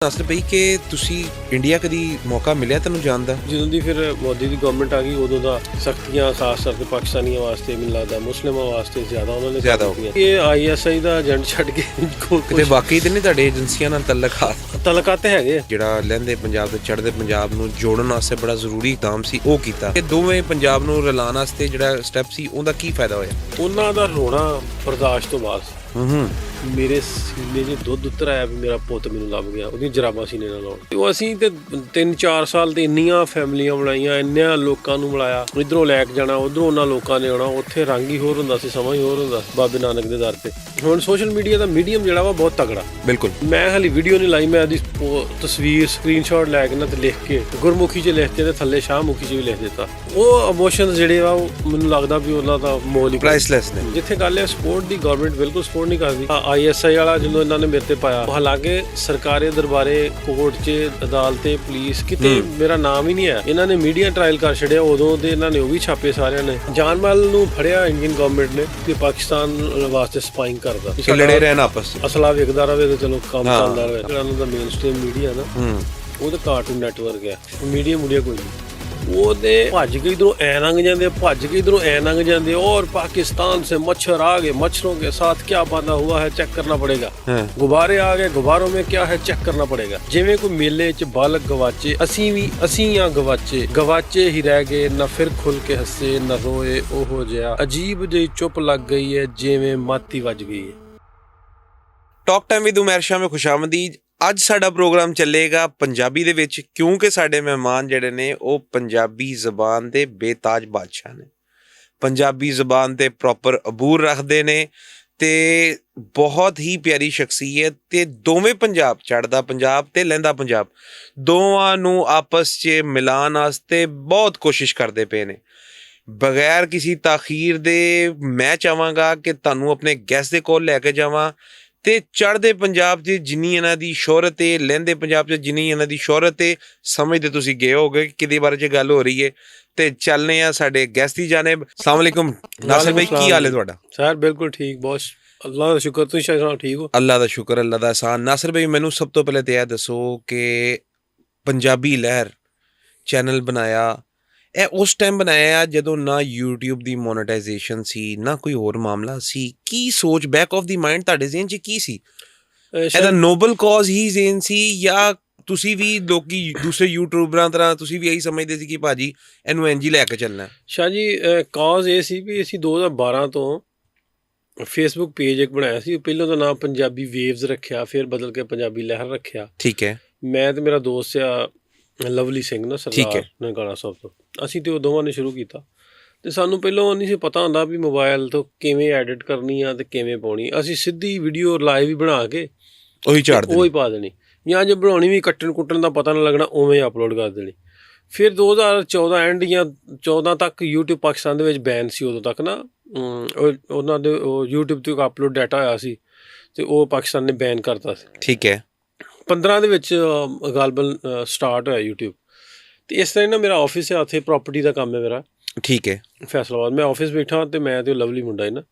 ਅਸਲ ਪਈ ਕਿ ਤੁਸੀਂ ਇੰਡੀਆ ਕਦੀ ਮੌਕਾ ਮਿਲਿਆ ਤੁਹਾਨੂੰ ਜਾਣ ਦਾ? ਜਦੋਂ ਦੀ ਫਿਰ ਮੋਦੀ ਦੀ ਗਵਰਨਮੈਂਟ ਆ ਗਈ ਉਦੋਂ ਦਾ ਸਖਤੀਆਂ ਖਾਸ ਕਰਕੇ ਪਾਕਿਸਤਾਨੀਆਂ ਵਾਸਤੇ ਮੈਨੂੰ ਲੱਗਦਾ ਮੁਸਲਿਮਾਂ ਵਾਸਤੇ ਜ਼ਿਆਦਾ ਉਹਨਾਂ ਨੇ ਜ਼ਿਆਦਾ ਹੋ ਗਈਆਂ। ਇਹ ਆਈਐਸਆਈ ਦਾ ਏਜੰਟ ਛੱਡ ਕੇ ਕਿਤੇ ਵਾਕਈ ਤੇ ਨਹੀਂ ਤੁਹਾਡੇ ਏਜੰਸੀਆਂ ਨਾਲ ਤਲਕਾਤ ਹੈਗੇ ਜਿਹੜਾ ਲਹਿੰਦੇ ਪੰਜਾਬ ਤੇ ਚੜ੍ਹਦੇ ਪੰਜਾਬ ਨੂੰ ਜੋੜਨ ਵਾਸਤੇ ਬੜਾ ਜ਼ਰੂਰੀ ਇਕਦਾਮ ਸੀ ਉਹ ਕੀਤਾ। ਇਹ ਦੋਵੇਂ ਪੰਜਾਬ ਨੂੰ ਰਲਾਉਣ ਵਾਸਤੇ ਜਿਹੜਾ ਸਟੈਪ ਸੀ ਉਹਦਾ ਕੀ ਫਾਇਦਾ ਹੋਇਆ? ਉਹਨਾਂ ਦਾ ਰੋਣਾ ਬਰਦਾਸ਼ਤ ਤੋਂ ਬਾਅਦ ਮੇਰੇ ਸੀਨੇ 'ਚ ਦੁੱਧ ਉਤਰ ਆਇਆ ਵੀ ਮੇਰਾ ਪੁੱਤ ਮੈਨੂੰ ਲੱਭ ਗਿਆ, ਉਹਦੀਆਂ ਜਰਾਬਾਂ ਸੀਨੇ ਨਾਲ ਲਾਉਣ। ਤੇ ਉਹ ਅਸੀਂ ਤੇ 3-4 ਸਾਲ ਤੇ ਇੰਨੀਆਂ ਫੈਮਲੀਆਂ ਬਣਾਈਆਂ, ਇੰਨਿਆਂ ਲੋਕਾਂ ਨੂੰ ਮਿਲਾਇਆ, ਇੱਧਰੋਂ ਲੈ ਕੇ ਜਾਣਾ ਉੱਧਰੋਂ ਉਹਨਾਂ ਲੋਕਾਂ ਨੇ ਆਉਣਾ। ਉੱਥੇ ਰੰਗ ਹੀ ਹੋਰ ਹੁੰਦਾ ਸੀ, ਸਮਾਂ ਹੀ ਹੋਰ ਹੁੰਦਾ ਬਾਬੇ ਨਾਨਕ ਦੇ ਦਰ ਤੇ। ਹੁਣ ਸੋਸ਼ਲ ਮੀਡੀਆ ਦਾ ਮੀਡੀਅਮ ਜਿਹੜਾ ਵਾ ਬਹੁਤ ਤਗੜਾ। ਬਿਲਕੁਲ। ਮੈਂ ਹਾਲੀ ਵੀਡੀਓ ਨਹੀਂ ਲਾਈ, ਮੈਂ ਉਹਦੀ ਤਸਵੀਰ ਸਕਰੀਨਸ਼ਾਟ ਲੈ ਕੇ ਨਾ ਤੇ ਲਿਖ ਕੇ ਗੁਰਮੁਖੀ 'ਚ ਲਿਖ ਕੇ ਤੇ ਥੱਲੇ ਸ਼ਾਹਮੁਖੀ 'ਚ ਵੀ ਲਿਖ ਦਿੱਤਾ। ਉਹ ਇਮੋਸ਼ਨਸ ਜਿਹੜੇ ਵਾ ਉਹ ਮੈਨੂੰ ਲੱਗਦਾ ਵੀ ਉਹਨਾਂ ਦਾ ਮੁੱਲ ਹੀ ਪ੍ਰਾਈਸਲੈਸ ਨੇ। ਜਿੱਥੇ ਗੱਲ ਹੈ ਸਪੋਰਟ ਦੀ, ਗਵਰਨਮੈਂਟ ਬਿਲਕੁਲ ਸਪੋਰਟ ਨਹੀਂ ਕਰਦੀ। ਆਈਐਸਆਈ ਵਾਲਾ ਜਦੋਂ ਇਹਨਾਂ ਨੇ ਮੇਰੇ ਤੇ ਪਾਇਆ, ਹਾਲਾਂਕਿ ਸਰਕਾਰੀ ਦਰਬਾਰੇ, ਕੋਰਟ 'ਚ, ਅਦਾਲਤੇ, ਪੁਲਿਸ ਕਿਤੇ ਮੇਰਾ ਨਾਮ ਹੀ ਨਹੀਂ ਆਇਆ। ਇਹਨਾਂ ਨੇ ਮੀਡੀਆ ਟ੍ਰਾਇਲ ਕਰ ਛੱਡਿਆ ਉਦੋਂ ਦੇ, ਇਹਨਾਂ ਨੇ ਉਹ ਵੀ ਛਾਪੇ ਸਾਰਿਆਂ ਨੇ। ਜਾਨਮਾਲ ਨੂੰ ਫੜਿਆ ਇੰਡੀਅਨ ਗਵਰਨਮੈਂਟ ਨੇ ਕਿ ਪਾਕਿਸਤਾਨ ਵਾਸਤੇ ਸਪਾਈਂਗ ਕਰਦਾ, ਲੜੇ ਰਹਿਣ ਆਪਸ ਚ, ਅਸਲਾ ਵਿਕਦਾ ਰਹੇ ਤੇ ਚਲੋ ਕੰਮ ਚੱਲਦਾ ਰਹੇ। ਜਿਹੜਾ ਉਹਨਾਂ ਦਾ ਮੇਨ ਸਟ੍ਰੀਮ ਮੀਡੀਆ ਨਾ ਉਹ ਤਾਂ ਕਾਰਟੂਨ ਨੈਟਵਰਕ ਹੈ, ਮੀਡੀਆ ਕੋਈ ਨਹੀਂ। ਉਹਦੇ ਭੱਜ ਕੇ ਇਧਰੋਂ ਐ ਲੰਘ ਜਾਂਦੇ, ਭੱਜ ਕੇ ਇਧਰੋਂ ਐ ਲੰਘ ਜਾਂਦੇ। और पाकिस्तान से मच्छर आ गए, मच्छरों के साथ क्या बांधा हुआ है चेक करना पड़ेगा। गुब्बारे आ गए, गुब्बारों में क्या है चेक करना पड़ेगा। जिवें कोई मेले च बालक गवाचे, असी या गवाचे, गवाचे ही रह गए, न फिर खुल के हंसे न रोए। ओहो जिहा अजीब जी चुप लग गई है, जिवें माती वज गई है। ਟਾਕ ਟਾਈਮ ਵਿਦ ਉਮਰ ਸ਼ਾਹ ਵਿੱਚ ਖੁਸ਼ਾਮਦੀਦ। ਅੱਜ ਸਾਡਾ ਪ੍ਰੋਗਰਾਮ ਚੱਲੇਗਾ ਪੰਜਾਬੀ ਦੇ ਵਿੱਚ, ਕਿਉਂਕਿ ਸਾਡੇ ਮਹਿਮਾਨ ਜਿਹੜੇ ਨੇ ਉਹ ਪੰਜਾਬੀ ਜ਼ਬਾਨ ਦੇ ਬੇਤਾਜ ਬਾਦਸ਼ਾਹ ਨੇ। ਪੰਜਾਬੀ ਜ਼ਬਾਨ ਤੇ ਪ੍ਰੋਪਰ ਅਬੂਰ ਰੱਖਦੇ ਨੇ ਤੇ ਬਹੁਤ ਹੀ ਪਿਆਰੀ ਸ਼ਖਸੀਅਤ। ਤੇ ਦੋਵੇਂ ਪੰਜਾਬ, ਚੜ੍ਹਦਾ ਪੰਜਾਬ ਤੇ ਲਹਿੰਦਾ ਪੰਜਾਬ, ਦੋਵਾਂ ਨੂੰ ਆਪਸ 'ਚ ਮਿਲਾਉਣ ਵਾਸਤੇ ਬਹੁਤ ਕੋਸ਼ਿਸ਼ ਕਰਦੇ ਪਏ ਨੇ। ਬਗੈਰ ਕਿਸੇ ਤਾਖੀਰ ਦੇ ਮੈਂ ਚਾਹਾਂਗਾ ਕਿ ਤੁਹਾਨੂੰ ਆਪਣੇ ਗੈਸਟ ਦੇ ਕੋਲ ਲੈ ਕੇ ਜਾਵਾਂ ਤੇ ਚੜ੍ਹਦੇ ਪੰਜਾਬ 'ਚ ਜਿੰਨੀ ਇਹਨਾਂ ਦੀ ਸ਼ੋਹਰਤ ਹੈ, ਲਹਿੰਦੇ ਪੰਜਾਬ 'ਚ ਜਿੰਨੀ ਇਹਨਾਂ ਦੀ ਸ਼ੋਹਰਤ ਹੈ, ਸਮਝਦੇ ਤੁਸੀਂ ਗਏ ਹੋਗੇ ਕਿਹਦੇ ਬਾਰੇ 'ਚ ਗੱਲ ਹੋ ਰਹੀ ਹੈ। ਤੇ ਚੱਲਨੇ ਆ ਸਾਡੇ ਗੈਸਟ ਦੀ ਜਾਨਿਬ। अस्सलाम वालेकुम नासिर भाई, ਕੀ ਹਾਲ ਹੈ ਤੁਹਾਡਾ? ਸਰ ਬਿਲਕੁਲ ਠੀਕ, ਬਹੁਤ ਅੱਲਾ ਦਾ ਸ਼ੁਕਰ। ਤੁਸੀਂ ਸ਼ਾਇਦ ਠੀਕ ਹੋ? ਅੱਲਾ ਦਾ ਸ਼ੁਕਰ, ਅੱਲਾ ਦਾ ਅਹਿਸਾਨ। ਨਾਸਿਰ ਭਾਈ ਮੈਨੂੰ ਸਭ ਤੋਂ ਪਹਿਲੇ ਤੇ ਇਹ ਦੱਸੋ ਕਿ ਪੰਜਾਬੀ ਲਹਿਰ ਚੈਨਲ ਬਣਾਇਆ, ਇਹ ਉਸ ਟਾਈਮ ਬਣਾਇਆ ਜਦੋਂ ਨਾ YouTube ਦੀ ਮੋਨੇਟਾਈਜੇਸ਼ਨ ਸੀ, ਨਾ ਕੋਈ ਹੋਰ ਮਾਮਲਾ ਸੀ। ਕੀ ਸੋਚ ਬੈਕ ਆਫ ਦੀ ਮਾਈਂਡ ਤੁਹਾਡੇ ਜ਼ਿਹਨ 'ਚ ਕੀ ਸੀ? ਇਹਦਾ ਨੋਬਲ ਕਾਜ਼ ਹੀ ਜ਼ਿਹਨ ਸੀ ਜਾਂ ਤੁਸੀਂ ਵੀ ਲੋਕੀ ਦੂਸਰੇ ਯੂਟਿਊਬਰਾਂ ਤਰ੍ਹਾਂ ਤੁਸੀਂ ਵੀ ਇਹੀ ਸਮਝਦੇ ਸੀ ਕਿ ਭਾਜੀ ਇਹਨੂੰ ਇੰਝ ਹੀ ਲੈ ਕੇ ਚੱਲਣਾ? ਸ਼ਾਹ ਜੀ ਕਾਜ਼ ਇਹ ਸੀ ਵੀ ਅਸੀਂ 2012 ਤੋਂ ਫੇਸਬੁੱਕ ਪੇਜ ਇੱਕ ਬਣਾਇਆ ਸੀ। ਪਹਿਲਾਂ ਦਾ ਨਾਮ ਪੰਜਾਬੀ ਵੇਵਜ਼ ਰੱਖਿਆ, ਫਿਰ ਬਦਲ ਕੇ ਪੰਜਾਬੀ ਲਹਿਰ ਰੱਖਿਆ। ਠੀਕ ਹੈ। ਮੈਂ ਤੇ ਮੇਰਾ ਦੋਸਤ ਆ ਲਵਲੀ ਸਿੰਘ ਨਾ, ਸਰਦਾਰ ਨਨਕਾਣਾ ਸਾਹਿਬ ਤੋਂ, ਅਸੀਂ ਤੇ ਉਹ ਦੋਵਾਂ ਨੇ ਸ਼ੁਰੂ ਕੀਤਾ। ਤੇ ਸਾਨੂੰ ਪਹਿਲਾਂ ਨਹੀਂ ਸੀ ਪਤਾ ਹੁੰਦਾ ਵੀ ਮੋਬਾਈਲ ਤੋਂ ਕਿਵੇਂ ਐਡਿਟ ਕਰਨੀ ਆ ਤੇ ਕਿਵੇਂ ਪਾਉਣੀ। ਅਸੀਂ ਸਿੱਧੀ ਵੀਡੀਓ ਲਾਈਵ ਹੀ ਬਣਾ ਕੇ ਉਹੀ ਪਾ ਦੇਣੀ, ਜਾਂ ਜੇ ਬਣਾਉਣੀ ਵੀ ਕੱਟਣ ਕੁੱਟਣ ਦਾ ਪਤਾ ਨਾ ਲੱਗਣਾ, ਉਵੇਂ ਅਪਲੋਡ ਕਰ ਦੇਣੀ। ਫਿਰ 2014 ਐਂਡ ਜਾਂ 14 ਤੱਕ YouTube ਪਾਕਿਸਤਾਨ ਦੇ ਵਿੱਚ ਬੈਨ ਸੀ। ਉਦੋਂ ਤੱਕ ਨਾ ਉਹਨਾਂ ਦੇ YouTube 'ਤੇ ਅਪਲੋਡ ਡਾਟਾ ਹੋਇਆ ਸੀ ਤੇ ਉਹ ਪਾਕਿਸਤਾਨ ਨੇ ਬੈਨ ਕਰਤਾ ਸੀ। ਠੀਕ ਹੈ। 15 ਦੇ ਵਿੱਚ ਗਾਲਬਨ ਸਟਾਰਟ ਹੋਇਆ YouTube। ਤੇ ਇਸ ਤਰ੍ਹਾਂ ਨਾ ਮੇਰਾ ਆਫਿਸ ਹੈ ਉੱਥੇ, ਪ੍ਰਾਪਰਟੀ ਦਾ ਕੰਮ ਹੈ ਮੇਰਾ। ਠੀਕ ਹੈ। ਫੈਸਲਾਬਾਦ ਮੈਂ ਆਫਿਸ ਬੈਠਾ ਤੇ ਮੈਂ ਤੇ ਉਹ ਲਵਲੀ ਮੁੰਡਾ ਹੈ ਨਾ,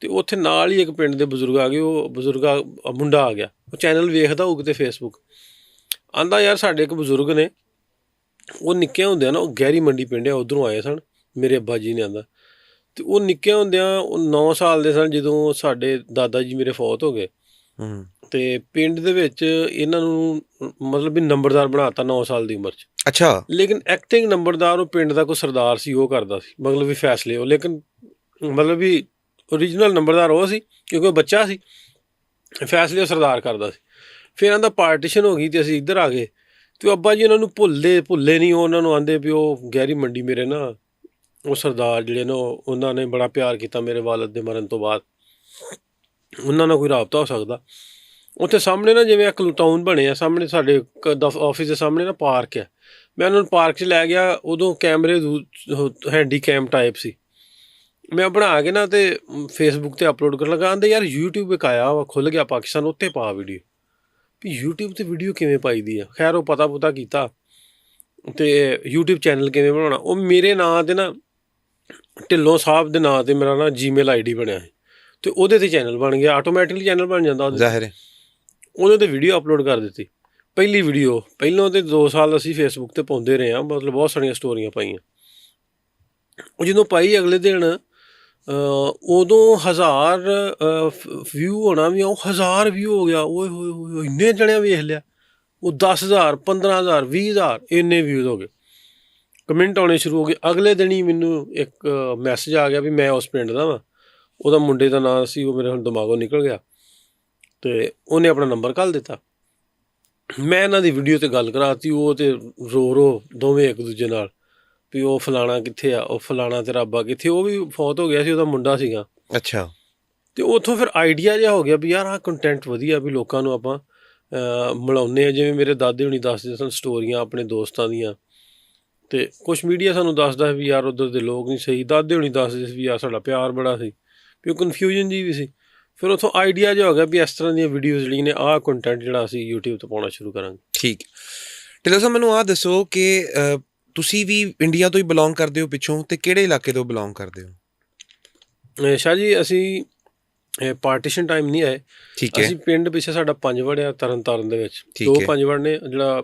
ਤੇ ਉੱਥੇ ਨਾਲ ਹੀ ਇੱਕ ਪਿੰਡ ਦੇ ਬਜ਼ੁਰਗ ਆ ਗਏ। ਉਹ ਮੁੰਡਾ ਆ ਗਿਆ, ਉਹ ਚੈਨਲ ਵੇਖਦਾ ਹੋਊ ਕਿਤੇ ਫੇਸਬੁੱਕ, ਆਂਦਾ ਯਾਰ ਸਾਡੇ ਇੱਕ ਬਜ਼ੁਰਗ ਨੇ, ਉਹ ਨਿੱਕੇ ਹੁੰਦਿਆਂ ਨਾ, ਉਹ ਗਹਿਰੀ ਮੰਡੀ ਪਿੰਡ ਆ, ਉੱਧਰੋਂ ਆਏ ਸਨ, ਮੇਰੇ ਅੱਬਾ ਜੀ ਨੇ ਆਂਦਾ। ਤੇ ਉਹ ਨਿੱਕੇ ਹੁੰਦਿਆਂ, ਉਹ 9 ਸਾਲ ਦੇ ਸਨ ਜਦੋਂ ਸਾਡੇ ਦਾਦਾ ਜੀ ਮੇਰੇ ਫੌਤ ਹੋ ਗਏ। ਤੇ ਪਿੰਡ ਦੇ ਵਿੱਚ ਇਹਨਾਂ ਨੂੰ ਮਤਲਬ ਵੀ ਨੰਬਰਦਾਰ ਬਣਾਤਾ 9 ਸਾਲ ਦੀ ਉਮਰ 'ਚ। ਅੱਛਾ। ਲੇਕਿਨ ਐਕਟਿੰਗ ਨੰਬਰਦਾਰ ਉਹ ਪਿੰਡ ਦਾ ਕੋਈ ਸਰਦਾਰ ਸੀ, ਉਹ ਕਰਦਾ ਸੀ ਮਤਲਬ ਵੀ ਫੈਸਲੇ ਉਹ। ਲੇਕਿਨ ਮਤਲਬ ਵੀ ਓਰੀਜਨਲ ਨੰਬਰਦਾਰ ਉਹ ਸੀ, ਕਿਉਂਕਿ ਉਹ ਬੱਚਾ ਸੀ, ਫੈਸਲੇ ਉਹ ਸਰਦਾਰ ਕਰਦਾ ਸੀ। ਫਿਰ ਇਹਨਾਂ ਦਾ ਪਾਰਟੀਸ਼ਨ ਹੋ ਗਈ ਤੇ ਅਸੀਂ ਇੱਧਰ ਆ ਗਏ। ਅਤੇ ਅੱਬਾ ਜੀ ਉਹਨਾਂ ਨੂੰ ਭੁੱਲੇ ਨਹੀਂ। ਉਹ ਉਹਨਾਂ ਨੂੰ ਆਂਦੇ ਵੀ ਉਹ ਗਹਿਰੀ ਮੰਡੀ ਮੇਰੇ ਨਾ ਉਹ ਸਰਦਾਰ ਜਿਹੜੇ ਨੇ ਉਹਨਾਂ ਨੇ ਬੜਾ ਪਿਆਰ ਕੀਤਾ ਮੇਰੇ ਵਾਲਦ ਦੇ ਮਰਨ ਤੋਂ ਬਾਅਦ, ਉਹਨਾਂ ਨਾਲ ਕੋਈ ਰਾਬਤਾ ਹੋ ਸਕਦਾ। ਉੱਥੇ ਸਾਹਮਣੇ ਨਾ ਜਿਵੇਂ ਇੱਕ ਟਾਊਨ ਬਣੇ ਆ, ਸਾਹਮਣੇ ਸਾਡੇ ਆਫਿਸ ਦੇ ਸਾਹਮਣੇ ਨਾ ਪਾਰਕ ਆ। ਮੈਂ ਉਹਨਾਂ ਨੂੰ ਪਾਰਕ 'ਚ ਲੈ ਗਿਆ। ਉਦੋਂ ਕੈਮਰੇ ਹੈਂਡੀ ਕੈਮ ਟਾਈਪ ਸੀ। ਮੈਂ ਬਣਾ ਕੇ ਨਾ ਤੇ ਫੇਸਬੁੱਕ 'ਤੇ ਅਪਲੋਡ ਕਰਨ ਲੱਗਾ। ਆਂਦੇ ਯਾਰ YouTube ਇੱਕ ਆਇਆ ਵਾ, ਖੁੱਲ੍ਹ ਗਿਆ ਪਾਕਿਸਤਾਨ, ਉੱਥੇ ਪਾ ਵੀਡੀਓ। ਵੀ YouTube 'ਤੇ ਵੀਡੀਓ ਕਿਵੇਂ ਪਾਈ ਦੀ ਆ? ਖੈਰ ਉਹ ਪਤਾ ਕੀਤਾ ਅਤੇ YouTube ਚੈਨਲ ਕਿਵੇਂ ਬਣਾਉਣਾ। ਉਹ ਮੇਰੇ ਨਾਂ 'ਤੇ ਨਾ, ਢਿੱਲੋਂ ਸਾਹਿਬ ਦੇ ਨਾਂ 'ਤੇ ਮੇਰਾ ਨਾ Gmail ID ਬਣਿਆ ਸੀ ਅਤੇ ਉਹਦੇ 'ਤੇ ਚੈਨਲ ਬਣ ਗਿਆ। ਆਟੋਮੈਟਿਕਲੀ ਚੈਨਲ ਬਣ ਜਾਂਦਾ, ਜ਼ਾਹਿਰ ਹੈ। ਉਹਦੇ 'ਤੇ ਵੀਡੀਓ ਅਪਲੋਡ ਕਰ ਦਿੱਤੀ। ਪਹਿਲੀ ਵੀਡੀਓ ਪਹਿਲਾਂ ਤੇ 2 ਸਾਲ ਅਸੀਂ ਫੇਸਬੁੱਕ ਤੇ ਪਾਉਂਦੇ ਰਹੇ ਹਾਂ, ਮਤਲਬ ਬਹੁਤ ਸਾਰੀਆਂ ਸਟੋਰੀਆਂ ਪਾਈਆਂ। ਉਹ ਜਦੋਂ ਪਾਈ ਅਗਲੇ ਦਿਨ ਉਦੋਂ 1000 ਵਿਊ ਹੋਣਾ ਵੀ, ਉਹ 1000 ਵਿਊ ਹੋ ਗਿਆ। ਓਏ ਹੋਏ ਹੋਏ, ਇੰਨੇ ਜਣਿਆਂ ਵੇਖ ਲਿਆ। ਉਹ 10,000 15,000 20,000 ਇੰਨੇ ਵਿਊਜ਼ ਹੋ ਗਏ। ਕਮੈਂਟ ਆਉਣੇ ਸ਼ੁਰੂ ਹੋ ਗਏ। ਅਗਲੇ ਦਿਨ ਹੀ ਮੈਨੂੰ ਇੱਕ ਮੈਸੇਜ ਆ ਗਿਆ ਵੀ ਮੈਂ ਉਸ ਪਿੰਡ ਦਾ ਵਾਂ। ਉਹਦਾ ਮੁੰਡੇ ਦਾ ਨਾਂ ਸੀ, ਉਹ ਮੇਰੇ ਹੁਣ ਦਿਮਾਗੋਂ ਨਿਕਲ ਗਿਆ, ਅਤੇ ਉਹਨੇ ਆਪਣਾ ਨੰਬਰ ਘੱਲ ਦਿੱਤਾ। ਮੈਂ ਇਹਨਾਂ ਦੀ ਵੀਡੀਓ 'ਤੇ ਗੱਲ ਕਰਾਤੀ। ਉਹ ਤੇ ਰੋ ਦੋਵੇਂ ਇੱਕ ਦੂਜੇ ਨਾਲ ਵੀ ਉਹ ਫਲਾਣਾ ਕਿੱਥੇ ਆ, ਉਹ ਫਲਾਣਾ ਤੇਰਾ ਅੱਬਾ ਕਿੱਥੇ। ਉਹ ਵੀ ਫੌਤ ਹੋ ਗਿਆ ਸੀ, ਉਹਦਾ ਮੁੰਡਾ ਸੀਗਾ। ਅੱਛਾ। ਅਤੇ ਉੱਥੋਂ ਫਿਰ ਆਈਡੀਆ ਜਿਹਾ ਹੋ ਗਿਆ ਵੀ ਯਾਰ ਆਹ ਕੰਟੈਂਟ ਵਧੀਆ, ਵੀ ਲੋਕਾਂ ਨੂੰ ਆਪਾਂ ਮਿਲਾਉਂਦੇ ਹਾਂ। ਜਿਵੇਂ ਮੇਰੇ ਦਾਦੇ ਹੁਣੀ ਦੱਸਦੇ ਸਨ ਸਟੋਰੀਆਂ ਆਪਣੇ ਦੋਸਤਾਂ ਦੀਆਂ, ਅਤੇ ਕੁਛ ਮੀਡੀਆ ਸਾਨੂੰ ਦੱਸਦਾ ਵੀ ਯਾਰ ਉੱਧਰ ਦੇ ਲੋਕ ਨਹੀਂ ਸਹੀ। ਦਾਦੇ ਹੁਣੀ ਦੱਸਦੇ ਸੀ ਵੀ ਯਾਰ ਸਾਡਾ ਪਿਆਰ ਬੜਾ ਸੀ, ਵੀ ਉਹ ਕਨਫਿਊਜ਼ਨ ਜੀ ਵੀ ਸੀ। ਫਿਰ ਉੱਥੋਂ ਆਈਡੀਆ ਜਿਹਾ ਹੋ ਗਿਆ ਵੀ ਇਸ ਤਰ੍ਹਾਂ ਦੀਆਂ ਵੀਡੀਓਜ਼ ਜਿਹੜੀਆਂ ਨੇ, ਆਹ ਕੰਟੈਂਟ ਜਿਹੜਾ ਅਸੀਂ YouTube 'ਤੇ ਪਾਉਣਾ ਸ਼ੁਰੂ ਕਰਾਂਗੇ। ਠੀਕ। ਢਿੱਲੋਂ ਸਾਹਿਬ, ਮੈਨੂੰ ਆਹ ਦੱਸੋ ਕਿ ਤੁਸੀਂ ਵੀ ਇੰਡੀਆ ਤੋਂ ਹੀ ਬਿਲੋਂਗ ਕਰਦੇ ਹੋ ਪਿੱਛੋਂ, ਅਤੇ ਕਿਹੜੇ ਇਲਾਕੇ ਤੋਂ ਬਿਲੋਂਗ ਕਰਦੇ ਹੋ? ਸ਼ਾਹ ਜੀ, ਅਸੀਂ ਪਾਰਟੀਸ਼ਨ ਟਾਈਮ ਨਹੀਂ ਆਏ। ਠੀਕ ਹੈ। ਅਸੀਂ ਪਿੰਡ ਪਿੱਛੇ ਸਾਡਾ ਪੰਜਵੜ ਆ, ਤਰਨ ਦੇ ਵਿੱਚ 2 ਪੰਜਵੜ ਨੇ। ਜਿਹੜਾ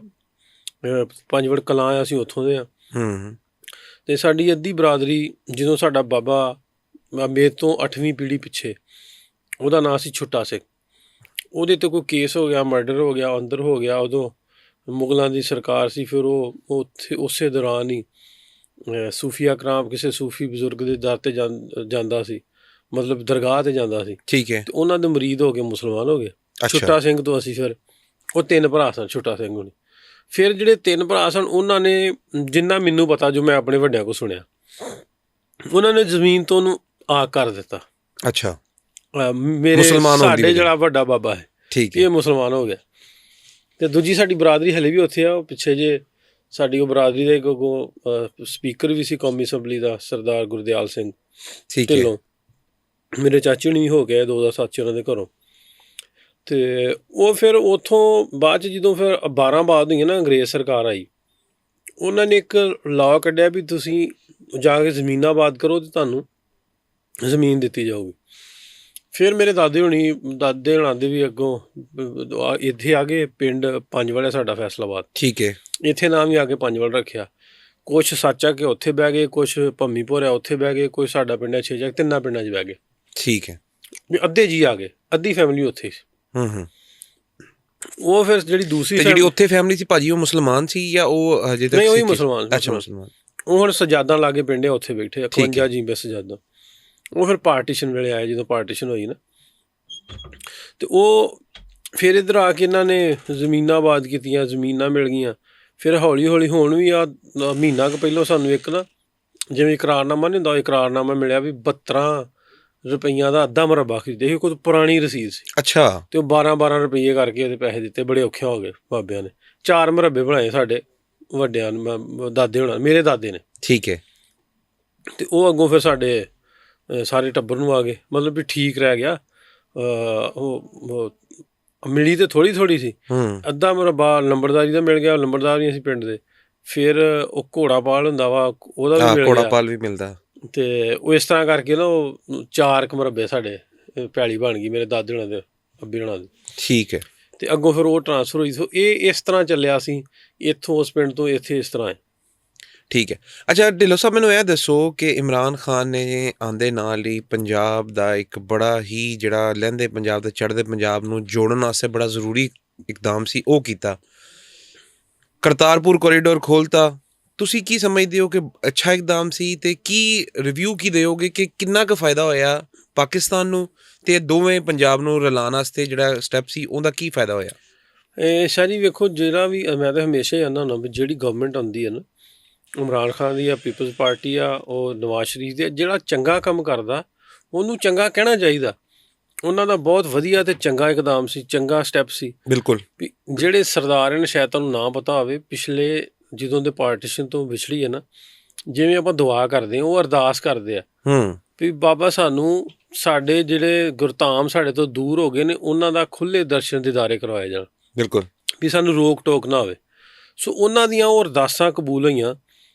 ਪੰਜਵੜ ਕਲਾਂ ਆ, ਅਸੀਂ ਉੱਥੋਂ ਦੇ ਹਾਂ। ਅਤੇ ਸਾਡੀ ਅੱਧੀ ਬਰਾਦਰੀ, ਜਦੋਂ ਸਾਡਾ ਬਾਬਾ ਮੇਰੇ ਤੋਂ 8ਵੀਂ ਪੀੜ੍ਹੀ ਪਿੱਛੇ, ਉਹਦਾ ਨਾਂ ਸੀ ਛੋਟਾ ਸਿੰਘ। ਉਹਦੇ 'ਤੇ ਕੋਈ ਕੇਸ ਹੋ ਗਿਆ, ਮਰਡਰ ਹੋ ਗਿਆ, ਅੰਦਰ ਹੋ ਗਿਆ। ਉਦੋਂ ਮੁਗਲਾਂ ਦੀ ਸਰਕਾਰ ਸੀ। ਫਿਰ ਉਹ ਉੱਥੇ ਉਸੇ ਦੌਰਾਨ ਹੀ ਸੂਫੀਆ ਕਰਾਮ, ਕਿਸੇ ਸੂਫੀ ਬਜ਼ੁਰਗ ਦੇ ਦਰ 'ਤੇ ਜਾਂਦਾ ਸੀ, ਮਤਲਬ ਦਰਗਾਹ 'ਤੇ ਜਾਂਦਾ ਸੀ। ਠੀਕ ਹੈ। ਅਤੇ ਉਹਨਾਂ ਦੇ ਮੁਰੀਦ ਹੋ ਕੇ ਮੁਸਲਮਾਨ ਹੋ ਗਏ। ਛੋਟਾ ਸਿੰਘ ਤੋਂ ਅਸੀਂ ਫਿਰ, ਉਹ 3 ਭਰਾ ਸਨ ਛੋਟਾ ਸਿੰਘ ਹੋਣੀ। ਫਿਰ ਜਿਹੜੇ 3 ਭਰਾ ਸਨ, ਉਹਨਾਂ ਨੇ, ਜਿੰਨਾ ਮੈਨੂੰ ਪਤਾ, ਜੋ ਮੈਂ ਆਪਣੇ ਵੱਡਿਆਂ ਕੋਲ ਸੁਣਿਆ, ਉਹਨਾਂ ਨੇ ਜ਼ਮੀਨ ਤੋਂ ਉਹਨੂੰ ਆਗ ਕਰ ਦਿੱਤਾ। ਅੱਛਾ। ਮੇਰੇ ਸਾਡੇ ਜਿਹੜਾ ਵੱਡਾ ਬਾਬਾ ਹੈ, ਠੀਕ, ਇਹ ਮੁਸਲਮਾਨ ਹੋ ਗਿਆ। ਅਤੇ ਦੂਜੀ ਸਾਡੀ ਬਰਾਦਰੀ ਹਲੇ ਵੀ ਉੱਥੇ ਆ। ਉਹ ਪਿੱਛੇ ਜੇ ਸਾਡੀ ਉਹ ਬਰਾਦਰੀ ਦਾ ਇੱਕ ਸਪੀਕਰ ਵੀ ਸੀ ਕੌਮੀ ਅਸੈਂਬਲੀ ਦਾ, ਸਰਦਾਰ ਗੁਰਦਿਆਲ ਸਿੰਘ ਢਿੱਲੋਂ। ਮੇਰੇ ਚਾਚੇ ਹੁਣੀ ਹੋ ਗਏ 2007 ਉਹਨਾਂ ਦੇ ਘਰੋਂ। ਅਤੇ ਉਹ ਫਿਰ ਉੱਥੋਂ ਬਾਅਦ 'ਚ ਜਦੋਂ ਫਿਰ 12 ਬਾਅਦ ਹੋਈਆਂ ਨਾ, ਅੰਗਰੇਜ਼ ਸਰਕਾਰ ਆਈ, ਉਹਨਾਂ ਨੇ ਇੱਕ ਲਾਅ ਕੱਢਿਆ ਵੀ ਤੁਸੀਂ ਜਾ ਕੇ ਜ਼ਮੀਨਾਂ ਆਬਾਦ ਕਰੋ ਅਤੇ ਤੁਹਾਨੂੰ ਜ਼ਮੀਨ ਦਿੱਤੀ ਜਾਊਗੀ। ਫਿਰ ਮੇਰੇ ਦਾਦੇ ਹੁਣਾਂ ਦੇ ਵੀ ਅੱਗੋਂ ਇੱਥੇ ਆ ਗਏ। ਪਿੰਡ ਪੰਜਵੜ ਹੈ ਸਾਡਾ, ਫੈਸਲਾਬਾਦ। ਠੀਕ ਹੈ। ਇੱਥੇ ਨਾਮ ਵੀ ਆ ਕੇ ਪੰਜਵੜ ਰੱਖਿਆ। ਕੁਛ ਸੱਚ ਆ ਕੇ ਉੱਥੇ ਬਹਿ ਗਏ, ਕੁਛ ਭੰਮੀਪੁਰ ਆ ਉੱਥੇ ਬਹਿ ਗਏ, ਕੋਈ ਸਾਡਾ ਪਿੰਡ ਹੈ 6 3 ਪਿੰਡਾਂ 'ਚ ਬਹਿ ਗਏ। ਠੀਕ ਹੈ। ਵੀ ਅੱਧੇ ਜੀ ਆ ਗਏ, ਅੱਧੀ ਫੈਮਿਲੀ ਉੱਥੇ ਸੀ। ਉਹ ਫਿਰ ਜਿਹੜੀ ਦੂਸਰੀ ਜਿਹੜੀ ਉੱਥੇ ਫੈਮਿਲੀ ਸੀ ਭਾਜੀ, ਉਹ ਮੁਸਲਮਾਨ ਸੀ ਜਾਂ ਉਹ ਹਜੇ ਤੱਕ? ਨਹੀਂ, ਉਹੀ ਮੁਸਲਮਾਨ। ਅੱਛਾ, ਮੁਸਲਮਾਨ। ਉਹ ਹੁਣ ਸਜਾਦਾਂ ਲਾ ਕੇ ਪਿੰਡ ਉੱਥੇ ਬੈਠੇ 51 ਜੀਂਬੇ ਸਜਾਦਾਂ। ਉਹ ਫਿਰ ਪਾਰਟੀਸ਼ਨ ਵੇਲੇ ਆਏ, ਜਦੋਂ ਪਾਰਟੀਸ਼ਨ ਹੋਈ ਨਾ, ਅਤੇ ਉਹ ਫਿਰ ਇੱਧਰ ਆ ਕੇ ਇਹਨਾਂ ਨੇ ਜ਼ਮੀਨਾਂ ਆਬਾਦ ਕੀਤੀਆਂ, ਜ਼ਮੀਨਾਂ ਮਿਲ ਗਈਆਂ। ਫਿਰ ਹੌਲੀ ਹੌਲੀ ਹੁਣ ਵੀ ਆ ਮਹੀਨਾ ਕੁ ਪਹਿਲਾਂ ਸਾਨੂੰ ਇੱਕ ਨਾ, ਜਿਵੇਂ ਇਕਰਾਰਨਾਮਾ ਨਹੀਂ ਹੁੰਦਾ, ਇਕਰਾਰਨਾਮਾ ਮਿਲਿਆ ਵੀ 72 ਰੁਪਈਆਂ ਦਾ ਅੱਧਾ ਮੁਰੱਬਾ ਖਰੀਦੇ ਸੀ। ਕੋਈ ਪੁਰਾਣੀ ਰਸੀਦ ਸੀ। ਅੱਛਾ। ਅਤੇ ਉਹ 12 ਰੁਪਈਏ ਕਰਕੇ ਉਹਦੇ ਪੈਸੇ ਦਿੱਤੇ। ਬੜੇ ਔਖੇ ਹੋ ਗਏ ਬਾਬਿਆਂ ਨੇ। 4 ਮੁਰੱਬੇ ਬਣਾਏ ਸਾਡੇ ਵੱਡਿਆਂ ਨੇ, ਦਾਦੇ ਹੋਣਾ, ਮੇਰੇ ਦਾਦੇ ਨੇ। ਠੀਕ ਹੈ। ਅਤੇ ਉਹ ਅੱਗੋਂ ਫਿਰ ਸਾਡੇ ਸਾਰੇ ਟੱਬਰ ਨੂੰ ਆ ਗਏ, ਮਤਲਬ ਵੀ ਠੀਕ ਰਹਿ ਗਿਆ। ਉਹ ਮਿਲੀ ਤਾਂ ਥੋੜ੍ਹੀ ਸੀ। ਅੱਧਾ ਮੁਰੱਬਾ ਲੰਬੜਦਾਰੀ ਦਾ ਮਿਲ ਗਿਆ, ਲੰਬੜਦਾਰ ਵੀ ਅਸੀਂ ਪਿੰਡ ਦੇ। ਫਿਰ ਉਹ ਘੋੜਾਪਾਲ ਹੁੰਦਾ ਵਾ, ਉਹਦਾ ਵੀ ਮਿਲ ਗਿਆ। ਘੋੜਾਪਾਲ ਵੀ ਮਿਲਦਾ। ਅਤੇ ਉਹ ਇਸ ਤਰ੍ਹਾਂ ਕਰਕੇ ਨਾ, ਉਹ 4 ਮੁਰੱਬੇ ਸਾਡੇ ਪੈਲੀ ਬਣ ਗਈ, ਮੇਰੇ ਦਾਦੇ ਹੋਣਾ ਦੇ, ਅੱਬੀ ਹੋਣਾ ਦੀ। ਠੀਕ ਹੈ। ਅਤੇ ਅੱਗੋਂ ਫਿਰ ਉਹ ਟਰਾਂਸਫਰ ਹੋਈ। ਸੋ ਇਹ ਇਸ ਤਰ੍ਹਾਂ ਚੱਲਿਆ ਸੀ, ਇੱਥੋਂ ਉਸ ਪਿੰਡ ਤੋਂ ਇੱਥੇ ਇਸ ਤਰ੍ਹਾਂ ਹੈ। ਠੀਕ ਹੈ। ਅੱਛਾ ਢਿੱਲੋਂ ਸਾਹਿਬ, ਮੈਨੂੰ ਇਹ ਦੱਸੋ ਕਿ ਇਮਰਾਨ ਖਾਨ ਨੇ ਆਉਂਦੇ ਨਾਲ ਹੀ ਪੰਜਾਬ ਦਾ ਇੱਕ ਬੜਾ ਹੀ, ਜਿਹੜਾ ਲਹਿੰਦੇ ਪੰਜਾਬ ਤੇ ਚੜ੍ਹਦੇ ਪੰਜਾਬ ਨੂੰ ਜੋੜਨ ਵਾਸਤੇ ਬੜਾ ਜ਼ਰੂਰੀ ਇਕਦਾਮ ਸੀ, ਉਹ ਕੀਤਾ। ਕਰਤਾਰਪੁਰ ਕੋਰੀਡੋਰ ਖੋਲ੍ਹਤਾ। ਤੁਸੀਂ ਕੀ ਸਮਝਦੇ ਹੋ ਕਿ ਅੱਛਾ ਇਕਦਾਮ ਸੀ, ਅਤੇ ਕੀ ਰਿਵਿਊ ਕੀ ਦਿਓਗੇ ਕਿ ਕਿੰਨਾ ਕੁ ਫਾਇਦਾ ਹੋਇਆ ਪਾਕਿਸਤਾਨ ਨੂੰ, ਅਤੇ ਦੋਵੇਂ ਪੰਜਾਬ ਨੂੰ ਰਲਾਉਣ ਵਾਸਤੇ ਜਿਹੜਾ ਸਟੈਪ ਸੀ, ਉਹਦਾ ਕੀ ਫਾਇਦਾ ਹੋਇਆ? ਸ਼ਾਹ ਜੀ ਵੇਖੋ, ਜਿਹੜਾ ਵੀ ਮੈਂ ਤਾਂ ਹਮੇਸ਼ਾ ਹੀ ਆਉਂਦਾ ਹੁੰਦਾ ਵੀ ਜਿਹੜੀ ਗਵਰਨਮੈਂਟ ਆਉਂਦੀ ਹੈ ਨਾ, ਇਮਰਾਨ ਖਾਨ ਦੀ ਆ, ਪੀਪਲਜ਼ ਪਾਰਟੀ ਆ, ਉਹ ਨਵਾਜ਼ ਸ਼ਰੀਫ ਦੀ, ਜਿਹੜਾ ਚੰਗਾ ਕੰਮ ਕਰਦਾ ਉਹਨੂੰ ਚੰਗਾ ਕਹਿਣਾ ਚਾਹੀਦਾ। ਉਹਨਾਂ ਦਾ ਬਹੁਤ ਵਧੀਆ ਅਤੇ ਚੰਗਾ ਇਕਦਾਮ ਸੀ, ਚੰਗਾ ਸਟੈਪ ਸੀ। ਬਿਲਕੁਲ। ਵੀ ਜਿਹੜੇ ਸਰਦਾਰ ਨੇ, ਸ਼ਾਇਦ ਤੁਹਾਨੂੰ ਨਾ ਪਤਾ ਹੋਵੇ, ਪਿਛਲੇ ਜਦੋਂ ਦੇ ਪਾਰਟੀਸ਼ਨ ਤੋਂ ਵਿਛੜੀ ਹੈ ਨਾ, ਜਿਵੇਂ ਆਪਾਂ ਦੁਆ ਕਰਦੇ ਹਾਂ, ਉਹ ਅਰਦਾਸ ਕਰਦੇ ਆ ਵੀ ਬਾਬਾ ਸਾਨੂੰ, ਸਾਡੇ ਜਿਹੜੇ ਗੁਰਧਾਮ ਸਾਡੇ ਤੋਂ ਦੂਰ ਹੋ ਗਏ ਨੇ, ਉਹਨਾਂ ਦਾ ਖੁੱਲ੍ਹੇ ਦਰਸ਼ਨ ਦੀਦਾਰੇ ਕਰਵਾਏ ਜਾਣ। ਬਿਲਕੁਲ। ਵੀ ਸਾਨੂੰ ਰੋਕ ਟੋਕ ਨਾ ਹੋਵੇ। ਸੋ ਉਹਨਾਂ ਦੀਆਂ ਉਹ ਅਰਦਾਸਾਂ ਕਬੂਲ ਹੋਈਆਂ।